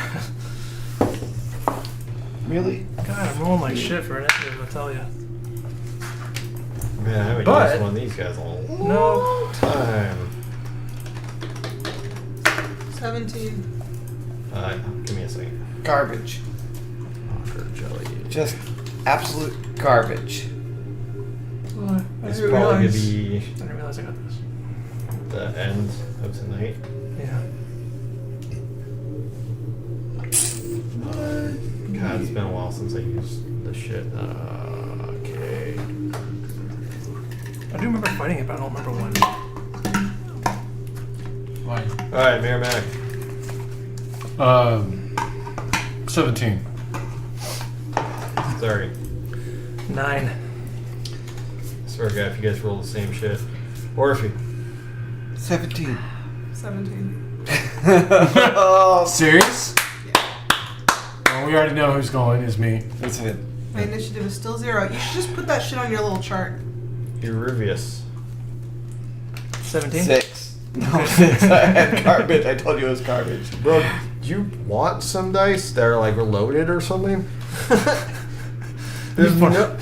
Really? God, I'm rolling like shit for initiative, I tell you. Man, I haven't But- used one of these guys in a long No. time. 17. Give me a second. Garbage. Ochre jelly. Just absolute garbage. Oh, I It's didn't probably gonna realize. be I didn't realize I got this. the end of tonight. Yeah. it's been a while since I used this shit. Okay. I do remember fighting it, but I don't remember when. Like, Alright, Merrimack. 17. Sorry. 9. Swear to God, if you guys roll the same shit. Orphe. 17. 17. Oh, Serious? Well, we already know who's going. Is me. that's it. My initiative is still 0. You should just put that shit on your little chart. Eruvius. 17? 6. No, 6. I had garbage. I told you it was garbage. Bro, do you want some dice that are like loaded or something? There's no.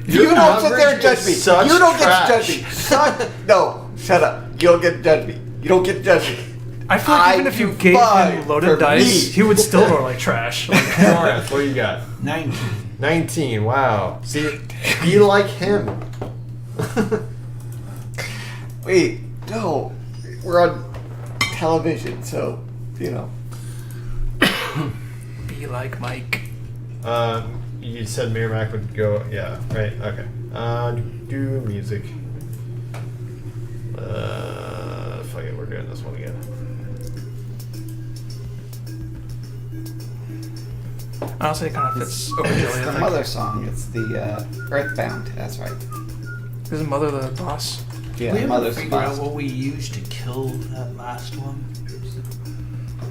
You don't sit there and judge me. Such You don't trash. get to judge me. No, shut up. You don't get to judge me. You don't get to judge me. I feel like even if you gave him loaded dice, he would still roll like trash. Like, Jorath, what do you got? 19. 19. Wow. See, be like him. Wait, no. We're on television, so, you know. be like Mike. You said Merrimack would go. Yeah. Right. Okay. Do music. Fuck it. We're doing this one again. Honestly, it kind of fits over It's Jelly. the mother song. It's the Earthbound. That's right. Isn't Mother the boss? Yeah, we ever Mother's figure out boss. what we used to kill that last one?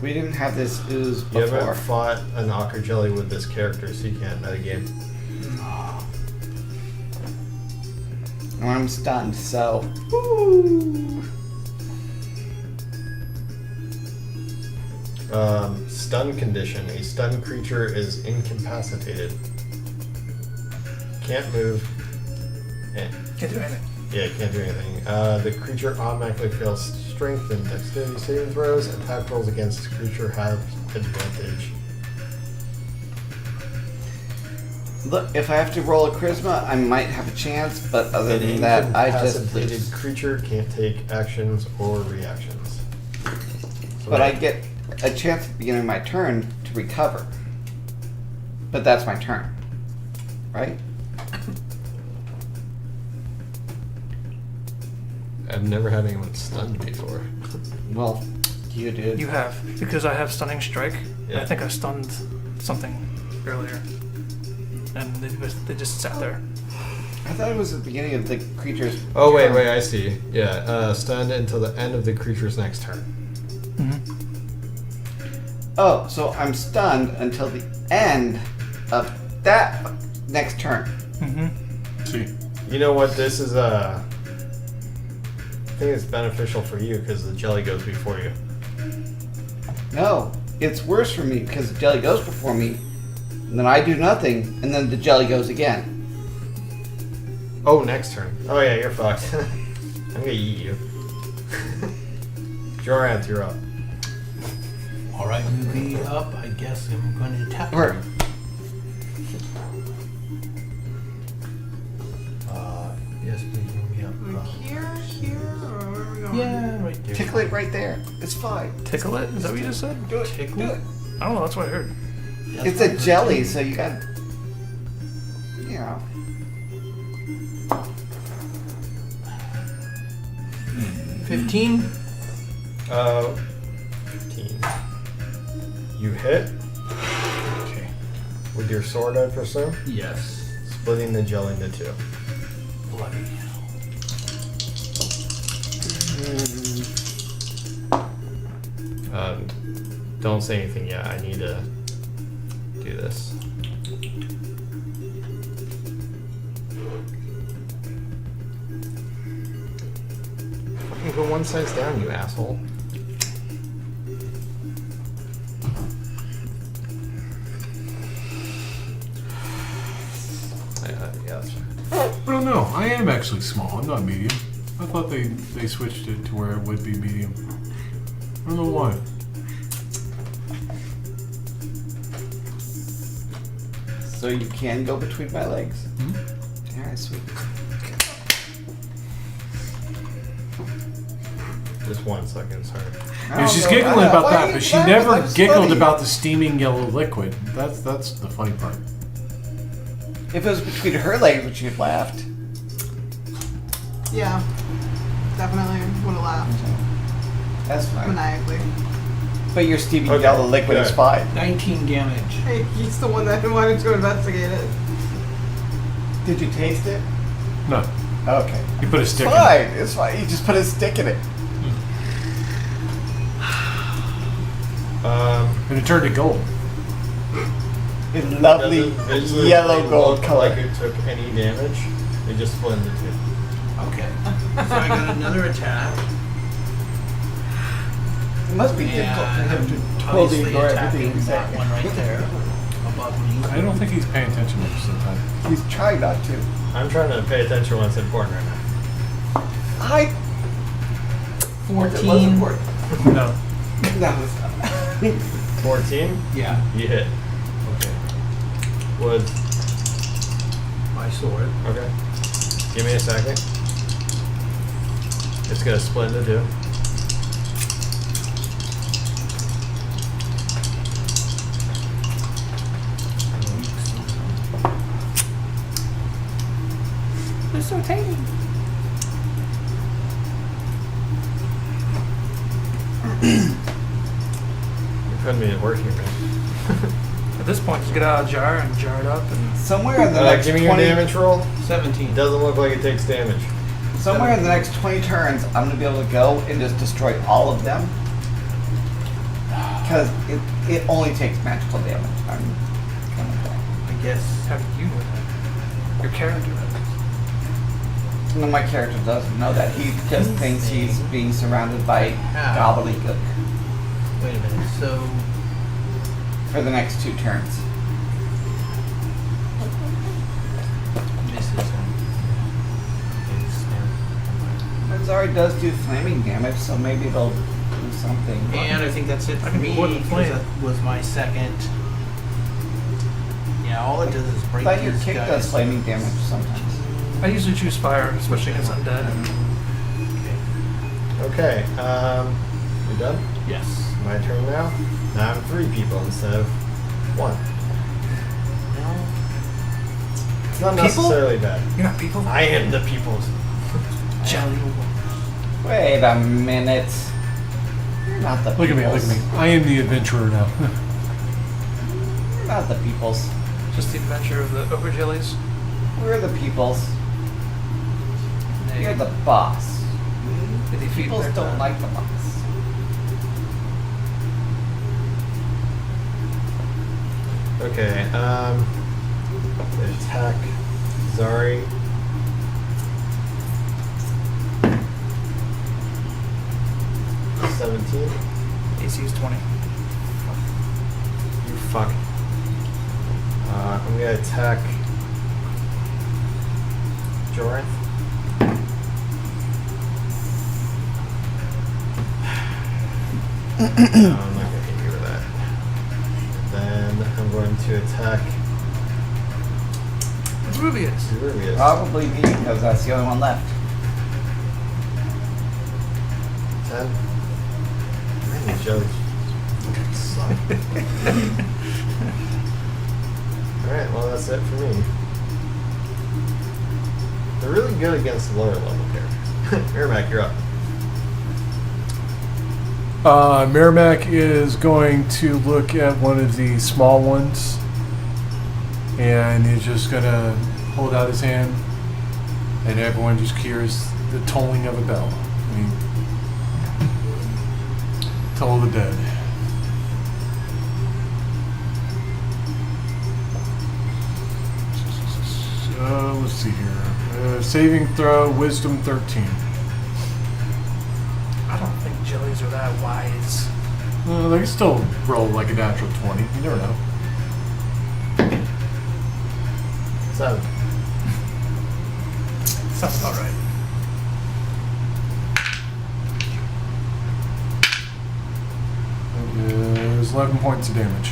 We didn't have this ooze You before. haven't fought an Ocker Jelly with this character, so you can't metagame. And I'm stunned, so. Woo! Stun condition. A stunned creature is incapacitated. Can't move. Can't do anything. Yeah, can't do anything. The creature automatically fails strength and dexterity saving throws. Attack rolls against the creature have advantage. Look, if I have to roll a charisma, I might have a chance, but other An than that, I just incapacitated lose. creature can't take actions or reactions. So But I get a chance at the beginning of my turn to recover. But that's my turn. Right? I've never had anyone stunned before. Well, you did. You have, because I have Stunning Strike. And Yeah. I think I stunned something earlier. And they just sat there. I thought it was the beginning of the creature's Oh wait, turn. I see. Yeah, stunned until the end of the creature's next turn. Mm-hmm. Oh, so I'm stunned until the end of that next turn. Mm-hmm. See. You know what? This is I think it's beneficial for you because the jelly goes before you. No, it's worse for me because the jelly goes before me, and then I do nothing, and then the jelly goes again. Oh, next turn. Oh yeah, you're fucked. I'm gonna eat you. Jorath, you're up. Alright, movie up. I guess I'm going to attack. Or Yes, please move me up. Like here, or where are we going? Yeah, right there. tickle it right there. It's fine. Tickle it? Is that what you just said? Do it. Tickle? Do it. I don't know, that's what I heard. That's It's a fine. jelly, so you got, you know. 15. 15. You hit Okay. with your sword, I presume, Yes. splitting the jelly into two. Bloody hell. Don't say anything yet. I need to do this. Fucking go one size down, you asshole. Yeah, that's fine. I don't know. I am actually small. I'm not medium. I thought they switched it to where it would be medium. I don't know why. So you can go between my legs. Hmm? Alright, sweet. Just 1 second, sorry. Yeah, she's giggling about that, but she never giggled about the steaming yellow liquid. That's the funny part. If it was between her legs, would she have laughed? Yeah. Definitely would have laughed. That's fine. Maniacally. But your steaming Okay, yellow liquid is good. fine. 19 damage. Hey, he's the one that wanted to investigate it. Did you taste it? No, Okay. you put a stick in it. Fine. It's fine. You just put a stick in it. And it turned to gold. In lovely doesn't visually yellow gold look color. like it took any damage. It just split into 2. Okay. So I got another attack. It must be difficult for him to totally Obviously ignore attacking everything you say. that one right there above me. I don't think he's paying attention most of the time. He's trying not to. I'm trying to pay attention when it's important right now. I. 14. No. No, it's not. 14? Yeah. You hit. Okay. Wood. My sword. Okay. Give me a second. It's gonna split into 2. They're so tiny. You're putting me to work here, man. At this point, just get out of the jar and jar it up and Somewhere in the next Give me 20. your damage roll. 17. It doesn't look like it takes damage. Somewhere in the next 20 turns, I'm gonna be able to go and just destroy all of them. Because it only takes magical damage. I'm kind of I guess. how do you know that? Your character does. No, my character doesn't know that. He just thinks he's being surrounded by gobbledygook Wait a minute. So for the next 2 turns. misses him. Zari does do flaming damage, so maybe they'll do something. And I think that's it for I can me. more than because flame. that was my second. Yeah, all it does is I break thought your these kick guys. does flaming damage sometimes. I usually choose fire, especially against undead. Okay. You done? Yes. My turn now. Now I'm 3 people instead of 1. It's not People? necessarily bad. You're not people? I am the people's. Jelly. Wait a minute. You're not the Look at me, look at me. I am the adventurer now. You're not the peoples. Just the adventure of the ogre jellies. We're the peoples. Nay. You're the boss. They defeat Peoples their don't time. like the boss. Okay. Attack Zari. AC is 20. You fuck. I'm gonna attack Jorith. No, I'm not gonna hit you with that. Then I'm going to attack It's Rubius. Rubius. Probably me, because that's the only one left. 10. Man, these jellies fucking suck. Alright, well that's it for me. They're really good against lower level characters. Merrimack, you're up. Merrimack is going to look at one of the small ones and he's just going to hold out his hand and everyone just hears the tolling of a bell. I mean, toll the dead. So, let's see here. Saving throw, wisdom 13. I don't think jellies are that wise. They can still roll like a natural 20. You never know. 7. Sounds about right. That is 11 points of damage.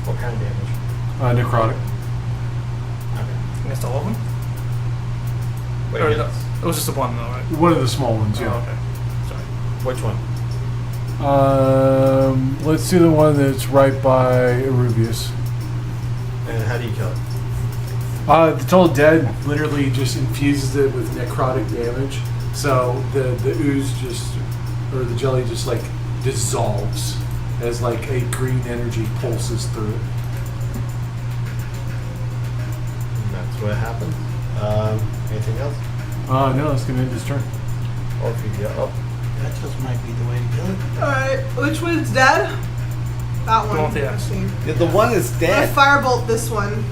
What kind of damage? Necrotic. Okay. Against all of them? Wait, Or yes. no, it was just the one though, right? One of the small ones, Oh, yeah. okay. Sorry. Which one? Let's do the one that's right by Arubius. And how do you kill it? It's all dead. Literally just infuses it with necrotic damage. So the ooze or the jelly just like dissolves as like a green energy pulses through it. And that's what happened. Anything else? No, it's gonna end his turn. Or if you get up. That just might be the way to kill it. Alright, which one's dead? That one. The one with the axe. See. Yeah, the one is I'm dead. gonna firebolt this one.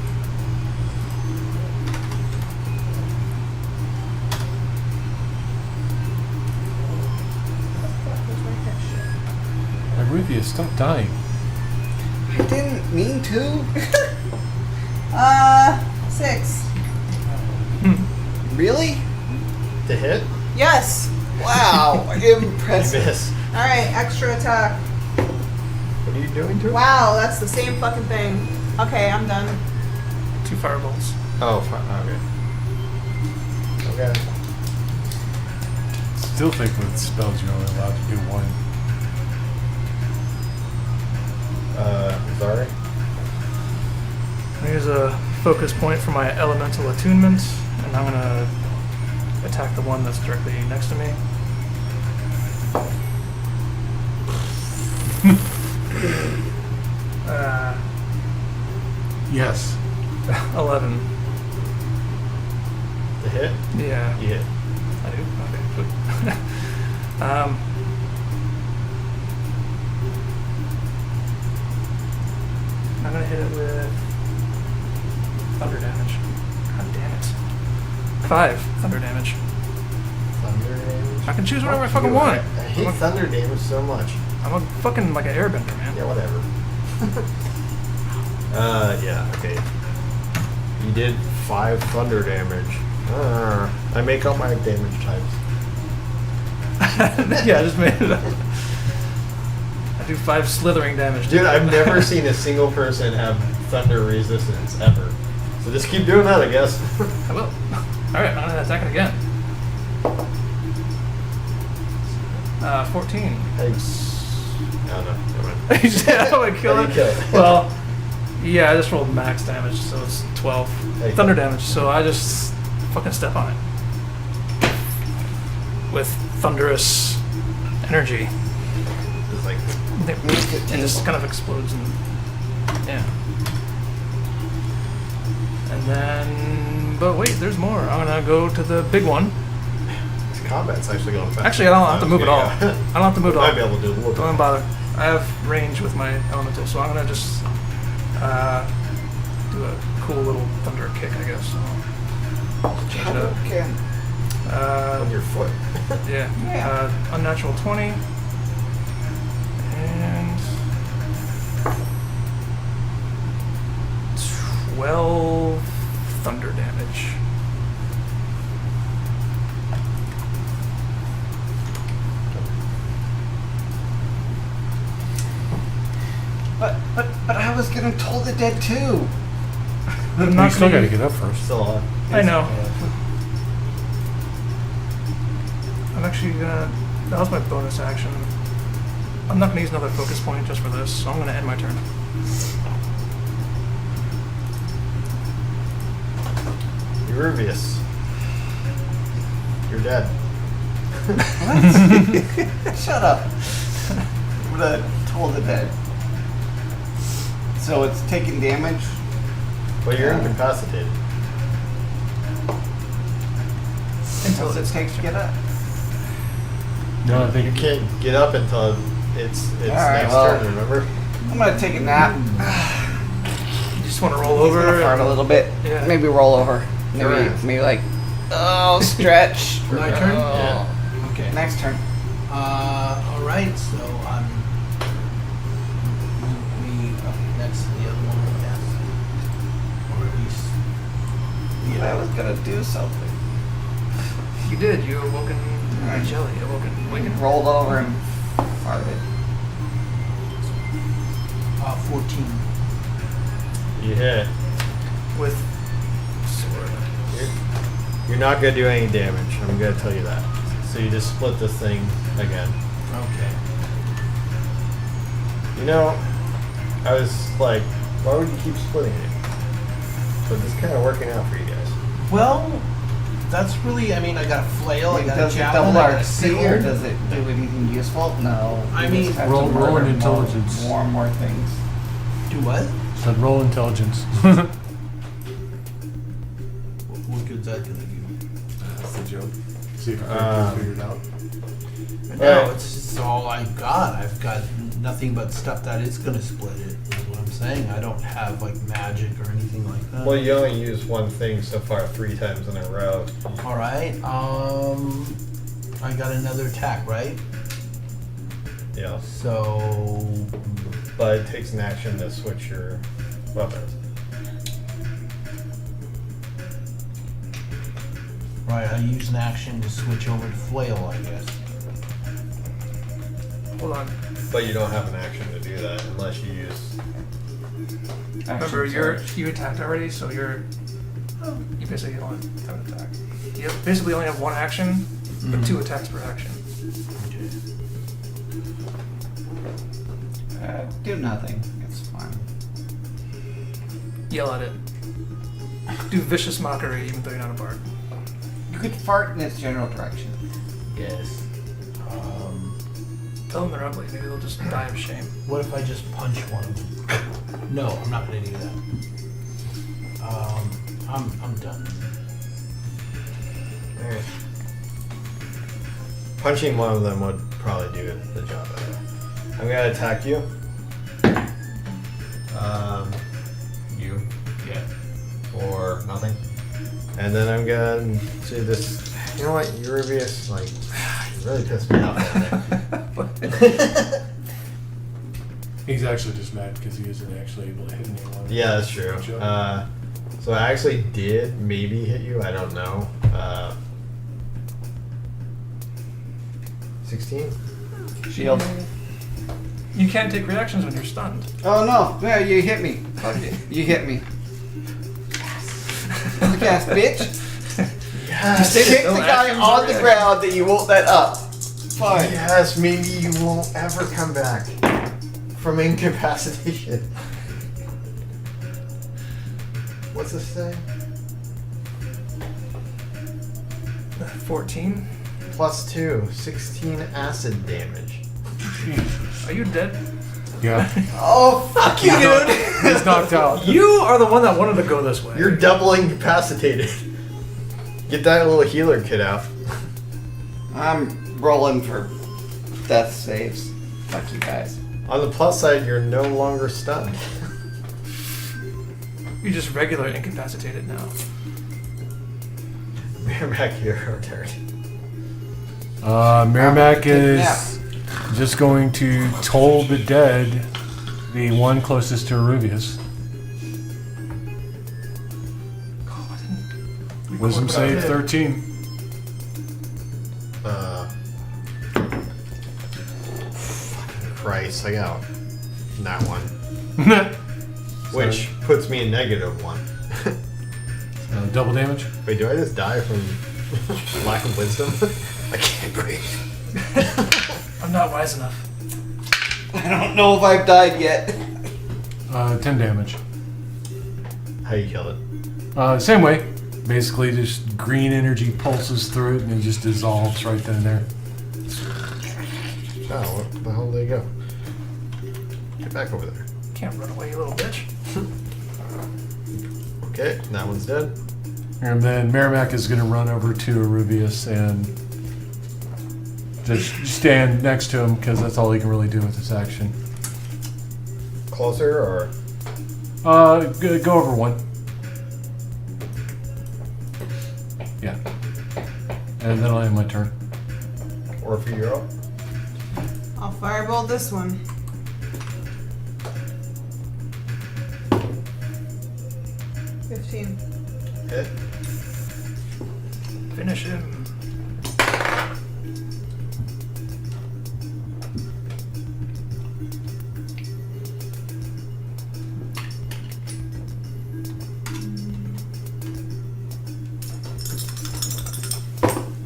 Arubius, stop dying. I didn't mean to. 6. Really? To hit? Yes. Wow, You impressive. miss. Alright, extra attack. What are you doing to it? Wow, that's the same fucking thing. Okay, I'm done. 2 fireballs. Oh, okay. Okay. Still think with spells you're only allowed to do one. Sorry. Here's a focus point for my elemental attunement, and I'm gonna attack the one that's directly next to me. Yes. 11. To hit? Yeah. You hit. I do? Okay, good. I'm gonna hit it with thunder damage. God damn it. 5 thunder damage. Thunder damage? I can choose whatever I Fuck fucking you. want. I hate thunder damage so much. I'm a fucking like an airbender, man. Yeah, whatever. Yeah, okay. You did 5 thunder damage. I make up my damage types. Yeah, I just made it up. I do 5 slithering damage. Dude, I've never seen a single person have thunder resistance ever. So just keep doing that, I guess. I will. Alright, I'm gonna attack it again. 14. Hey. No, never mind. You said I would kill How do it? you kill it? Well, yeah, I just rolled max damage, so it's 12 Hey. thunder damage, so I just fucking step on it. With thunderous energy. Just like, It just kind of explodes and yeah. And then, but wait, there's more. I'm gonna go to the big one. this combat's actually going fast. Actually, I don't have to move at all. I don't have to move at all. Might be able to do a little Don't even bother. I have range with my elemental, so I'm gonna just do a cool little thunder kick, I guess. So I'll change it up. Okay. on your foot. Yeah. Unnatural 20. And 12 thunder damage. But I was getting told the dead too. I'm You not still gonna- gotta get up first. Still alive. I know. I'm actually gonna. That was my bonus action. I'm not gonna use another focus point just for this, so I'm gonna end my turn. Eurubius. You're dead. Shut up. I'm gonna toll the dead. So it's taking damage. Well, you're incapacitated. Until it takes to get up. No, I think You can't get up until it's Alright, next well. turn, remember? I'm gonna take a nap. You just want to roll He's gonna over. fart a little bit. Yeah. Maybe roll over. Sure. Maybe like, oh, stretch. My turn? Oh. Yeah. Okay. Next turn. All right. So we up next to the other one, I guess, or at least I was gonna do something. You did. You awoken Alright. jelly. Awaken. Rolled over and farted. 14. You hit. With sword. You're not gonna do any damage. I'm gonna tell you that. So you just split this thing again. Okay. You know, I was like, why would you keep splitting it? But this is kind of working out for you guys. Well, that's really. I mean, I got a flail. I got a Does it javelin. double I got our a C sickle. or does it do anything useful? No. I We mean, just have to roll murder an intelligence. More things. Do what? Said roll intelligence. What good's that gonna do? That's the joke. See if I can figure it out. No, Right. it's just all I got. I've got nothing but stuff that is gonna split it. Is what I'm saying. I don't have like magic or anything like that. Well, you only used one thing so far 3 times in a row. All right. I got another attack, right? Yeah. So, But it takes an action to switch your weapons. right. I use an action to switch over to flail, I guess. Hold on. But you don't have an action to do that unless you use. Remember, Action you attacked already, so you basically only have an attack. You basically only have one action, but 2 attacks per action. Do nothing. It's fine. Yell at it. Do vicious mockery, even though you're not a bard. You could fart in its general direction. Yes. Tell them they're ugly. Maybe they'll just die of shame. What if I just punch one of them? No, I'm not gonna do that. I'm done. Alright. Punching one of them would probably do the job better. I'm gonna attack you. You. Yeah. Or nothing. And then I'm gonna do this. You know what, Eurybius, like, you really pissed me off down there. He's actually just mad because he isn't actually able to hit anyone. Yeah, that's true. So I actually did maybe hit you. I don't know. 16? Shield. You can't take reactions when you're stunned. Oh no! No, you hit me. Fuck it. You hit me. Yes, bitch. Yes. Kick the guy on the ground that you won't let up. Fine. Yes, maybe you won't ever come back from incapacitation. What's this say? 14. Plus 2, 16 acid damage. Are you dead? Yeah. Oh, fuck you, dude. He's knocked out. You are the one that wanted to go this way. You're double incapacitated. Get that little healer kit out. I'm rolling for death saves. Fuck you guys. On the plus side, you're no longer stunned. You're just regular incapacitated now. Merrimack, your turn. Merrimack Take a is nap. just going to toll the dead, the one closest to Arubius. Wisdom save 13. Christ, I got that one. Which puts me in -1. Double damage. Wait, do I just die from lack of wisdom? I can't breathe. I'm not wise enough. I don't know if I've died yet. 10 damage. How you kill it? Same way. Basically, just green energy pulses through it and it just dissolves right then and there. Oh, where the hell did they go? Get back over there. Can't run away, you little bitch. Okay, that one's dead. And then Merrimack is going to run over to Arubius and just stand next to him because that's all he can really do with this action. Closer or? Go over one. Yeah. And then I'll end my turn. Or for your own? I'll firebolt this one. Hit. Finish him.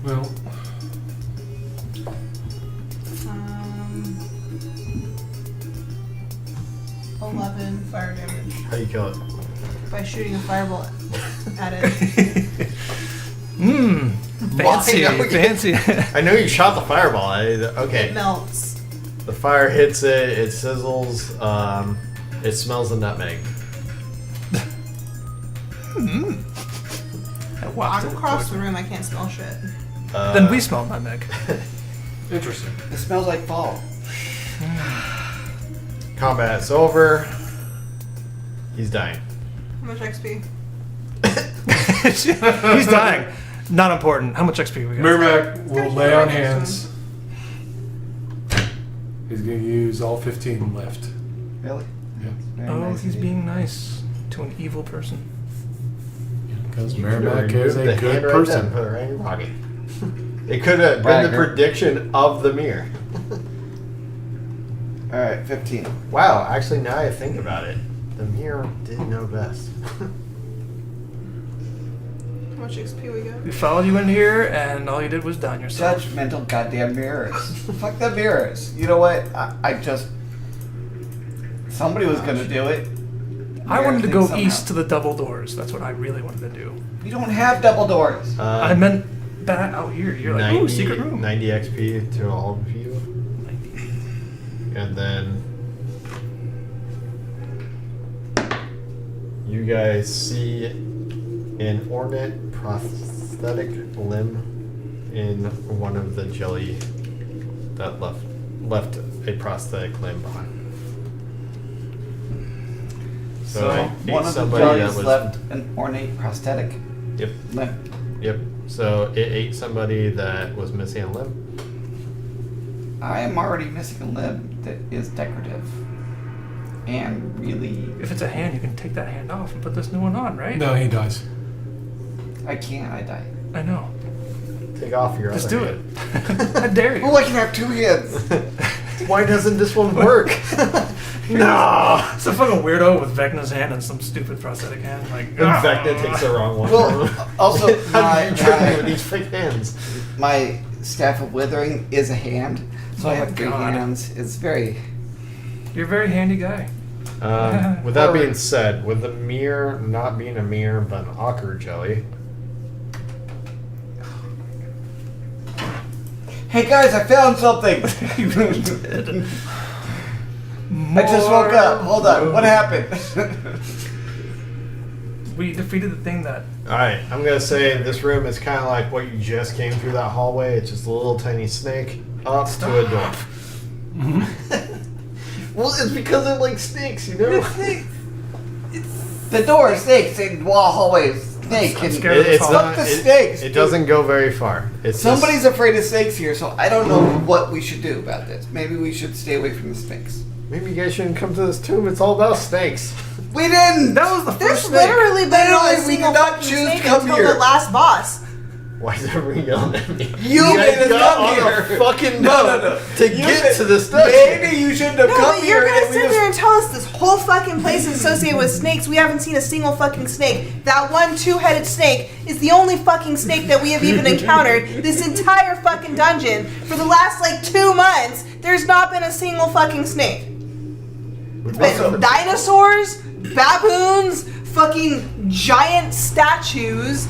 Well, kill it? By shooting a fireball at it. Fancy, Why? fancy. I know you shot the fireball. Okay. It melts. The fire hits it. It sizzles. It smells the nutmeg. I'm across the room. I can't smell shit. Then we smell nutmeg. Interesting. It smells like fall. Combat's over. He's dying. How much XP? He's dying. Not important. How much XP we got? Mermac will lay on hands. He's going to use all 15 left. Really? Yeah. Very Oh, nice he's of you. being nice to an evil person. Because You could've Mermac removed is the a good hand right person. then, put it right in your pocket. It could have been the Bragger. prediction of the mirror. Alright, 15. Wow, actually, now I think about it, the mirror did know best. How much XP we got? We followed you in here, and all you did was down yourself. Judgmental goddamn mirrors. Fuck the mirrors. You know what? I just. Somebody was gonna do it. I wanted to go Somehow. east to the double doors. That's what I really wanted to do. You don't have double doors. I meant back out here. You're like, ooh, secret room. 90 XP to all of you. And then you guys see an ornate prosthetic limb in one of the jelly that left a prosthetic limb behind. So I ate one of the somebody that jellies was left an ornate prosthetic Yep. limb. Yep. So it ate somebody that was missing a limb. I am already missing a limb that is decorative. And really. If it's a hand, you can take that hand off and put this new one on, right? No, he does. I can't, I die. I know. Take off your Just other do hand. it. I dare you. Oh, I can have 2 hands! Why doesn't this one work? No. It's a fucking weirdo with Vecna's hand and some stupid prosthetic hand. Like, And Vecna takes the wrong one. Well, also, How do you trick me with my, these fake hands? my Staff of Withering is a hand. So I Oh have my 3 God. hands. It's very. You're a very handy guy. With that being said, with the mirror not being a mirror but an ochre jelly, Hey guys, I found something! You really did. I just woke up. Hold on, what happened? We defeated the thing that. alright, I'm gonna say this room is kind of like what you just came through that hallway. It's just a little tiny snake up to a door. Well, it's because it like snakes, you know? The door, snakes, and wall hallways, snake. I'm and- scared of this It's hall. not. Fuck the snakes, It dude. doesn't go very far. It's Somebody's just, afraid of snakes here, so I don't know what we should do about this. Maybe we should stay away from the snakes. maybe you guys shouldn't come to this tomb. It's all about snakes. We didn't! That was the There's first snake. literally been Literally, not a we single did not fucking choose to snake come until here. the last boss. Why is everyone yelling at me? You guys made us got come on here. a fucking No, note no, no. to You get said- to this dungeon. Maybe you shouldn't have No, come but here. you're gonna and we sit just- there and tell us this whole fucking place is associated with snakes. We haven't seen a single fucking snake. That one 2-headed snake is the only fucking snake that we have even encountered this entire fucking dungeon. For the last like 2 months, there's not been a single fucking snake. It's been dinosaurs, baboons, fucking giant statues,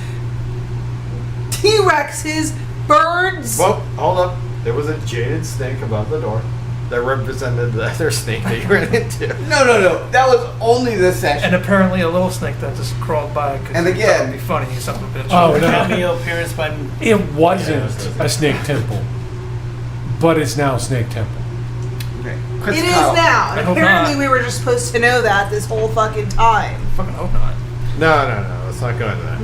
T-Rexes, birds. Well, hold up. There was a jaded snake above the door that represented the other snake that you ran into. No. That was only this session. And apparently a little snake that just crawled by. And again- That'd be funny, you son of a bitch. Oh, no. Cameo appearance by. It wasn't Yeah, a snake temple, but it's now a snake temple. Okay. Chris It is Kyle. now, I and hope apparently not. we were just supposed to know that this whole fucking time. Fucking hope not. No. Let's not go into that.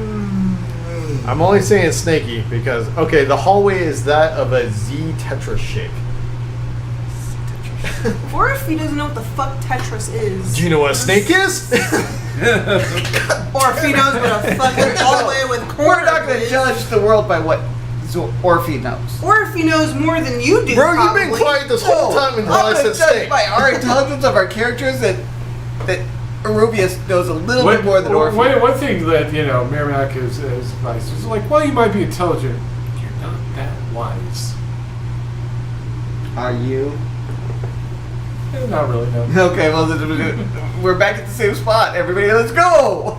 I'm only saying it's snaky because, okay, the hallway is that of a Z Tetris shape. Or if he doesn't know what the fuck Tetris is. Do you know what a snake is? Or if he knows what a fucking hallway with We're corners not going to is. judge the world by what Orphe knows. Or if he knows more than you do, Bro, probably. you've been quiet this whole time until I I'm said gonna judge snake. by our intelligence of our characters that Arubius knows a little bit more than Orphe. One thing that, Merrimack is advice is like, well, you might be intelligent. You're not that wise. Are you? Not really, no. Okay, well, we're back at the same spot. Everybody, let's go!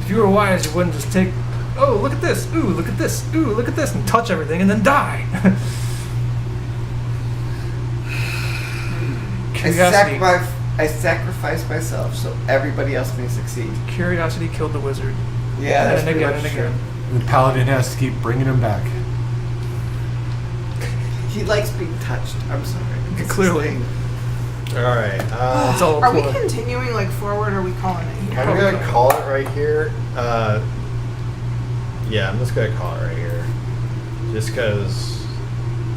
If you were wise, you wouldn't just take, oh, look at this, ooh, look at this, ooh, look at this, and touch everything and then die. Curiosity. I sacrifice myself so everybody else may succeed. Curiosity killed the wizard. Yeah, that's and pretty again much and true. again. The paladin has to keep bringing him back. He likes being touched. I'm sorry. It's his Clearly. thing. All right. It's all Are we ploy. continuing like forward or are we calling it here? I'm gonna call it right here. Yeah, I'm just gonna call it right here. Just because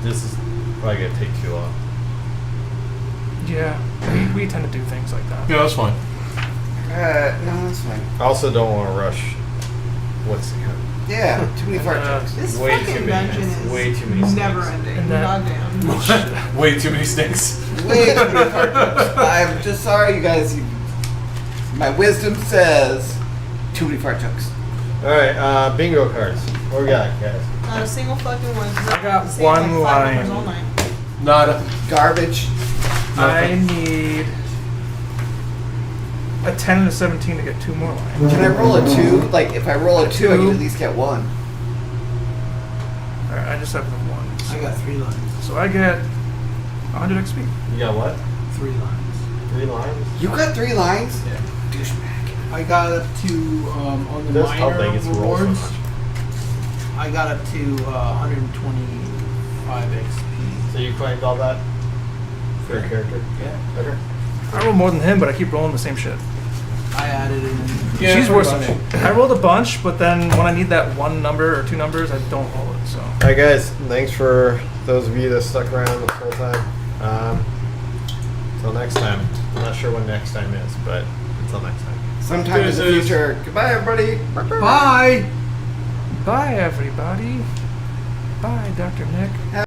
this is probably gonna take too long. Yeah, we tend to do things like that. Yeah, that's fine. No, that's fine. I also don't want to rush. What's the cut? Yeah, too many fart jokes. This Way too fucking many dungeon snakes. is Way too many never snakes. ending. And that- Goddamn. Way too many snakes. Way too many fart jokes. I'm just sorry, you guys. My wisdom says too many fart jokes. All right. Bingo cards. What we got, guys? Not a single fucking one. I got one line. All night. Nada. Garbage. I need a 10 and a 17 to get 2 more lines. Can I roll a 2? Like, if I roll a 2, I can Two. at least get 1. Alright, I just have the 1. I got 3 lines. So I get 100 XP. You got what? 3 lines. 3 lines? You got 3 lines? Yeah. Douchebag. I got up to on the That's how minor big it's roll so rewards. much. I got up to 125 XP. So you claimed all that for your character? Yeah. Okay. I roll more than him, but I keep rolling the same shit. I added in. Yeah, She's pretty worse than much. me. I rolled a bunch, but then when I need that 1 number or 2 numbers, I don't roll it. So All right, guys. Thanks for those of you that stuck around the whole time. Until next time. I'm not sure when next time is, but until next time. Sometime in the Deuces. future. Goodbye, everybody. Bye. bye, everybody. Bye, Dr. Nick.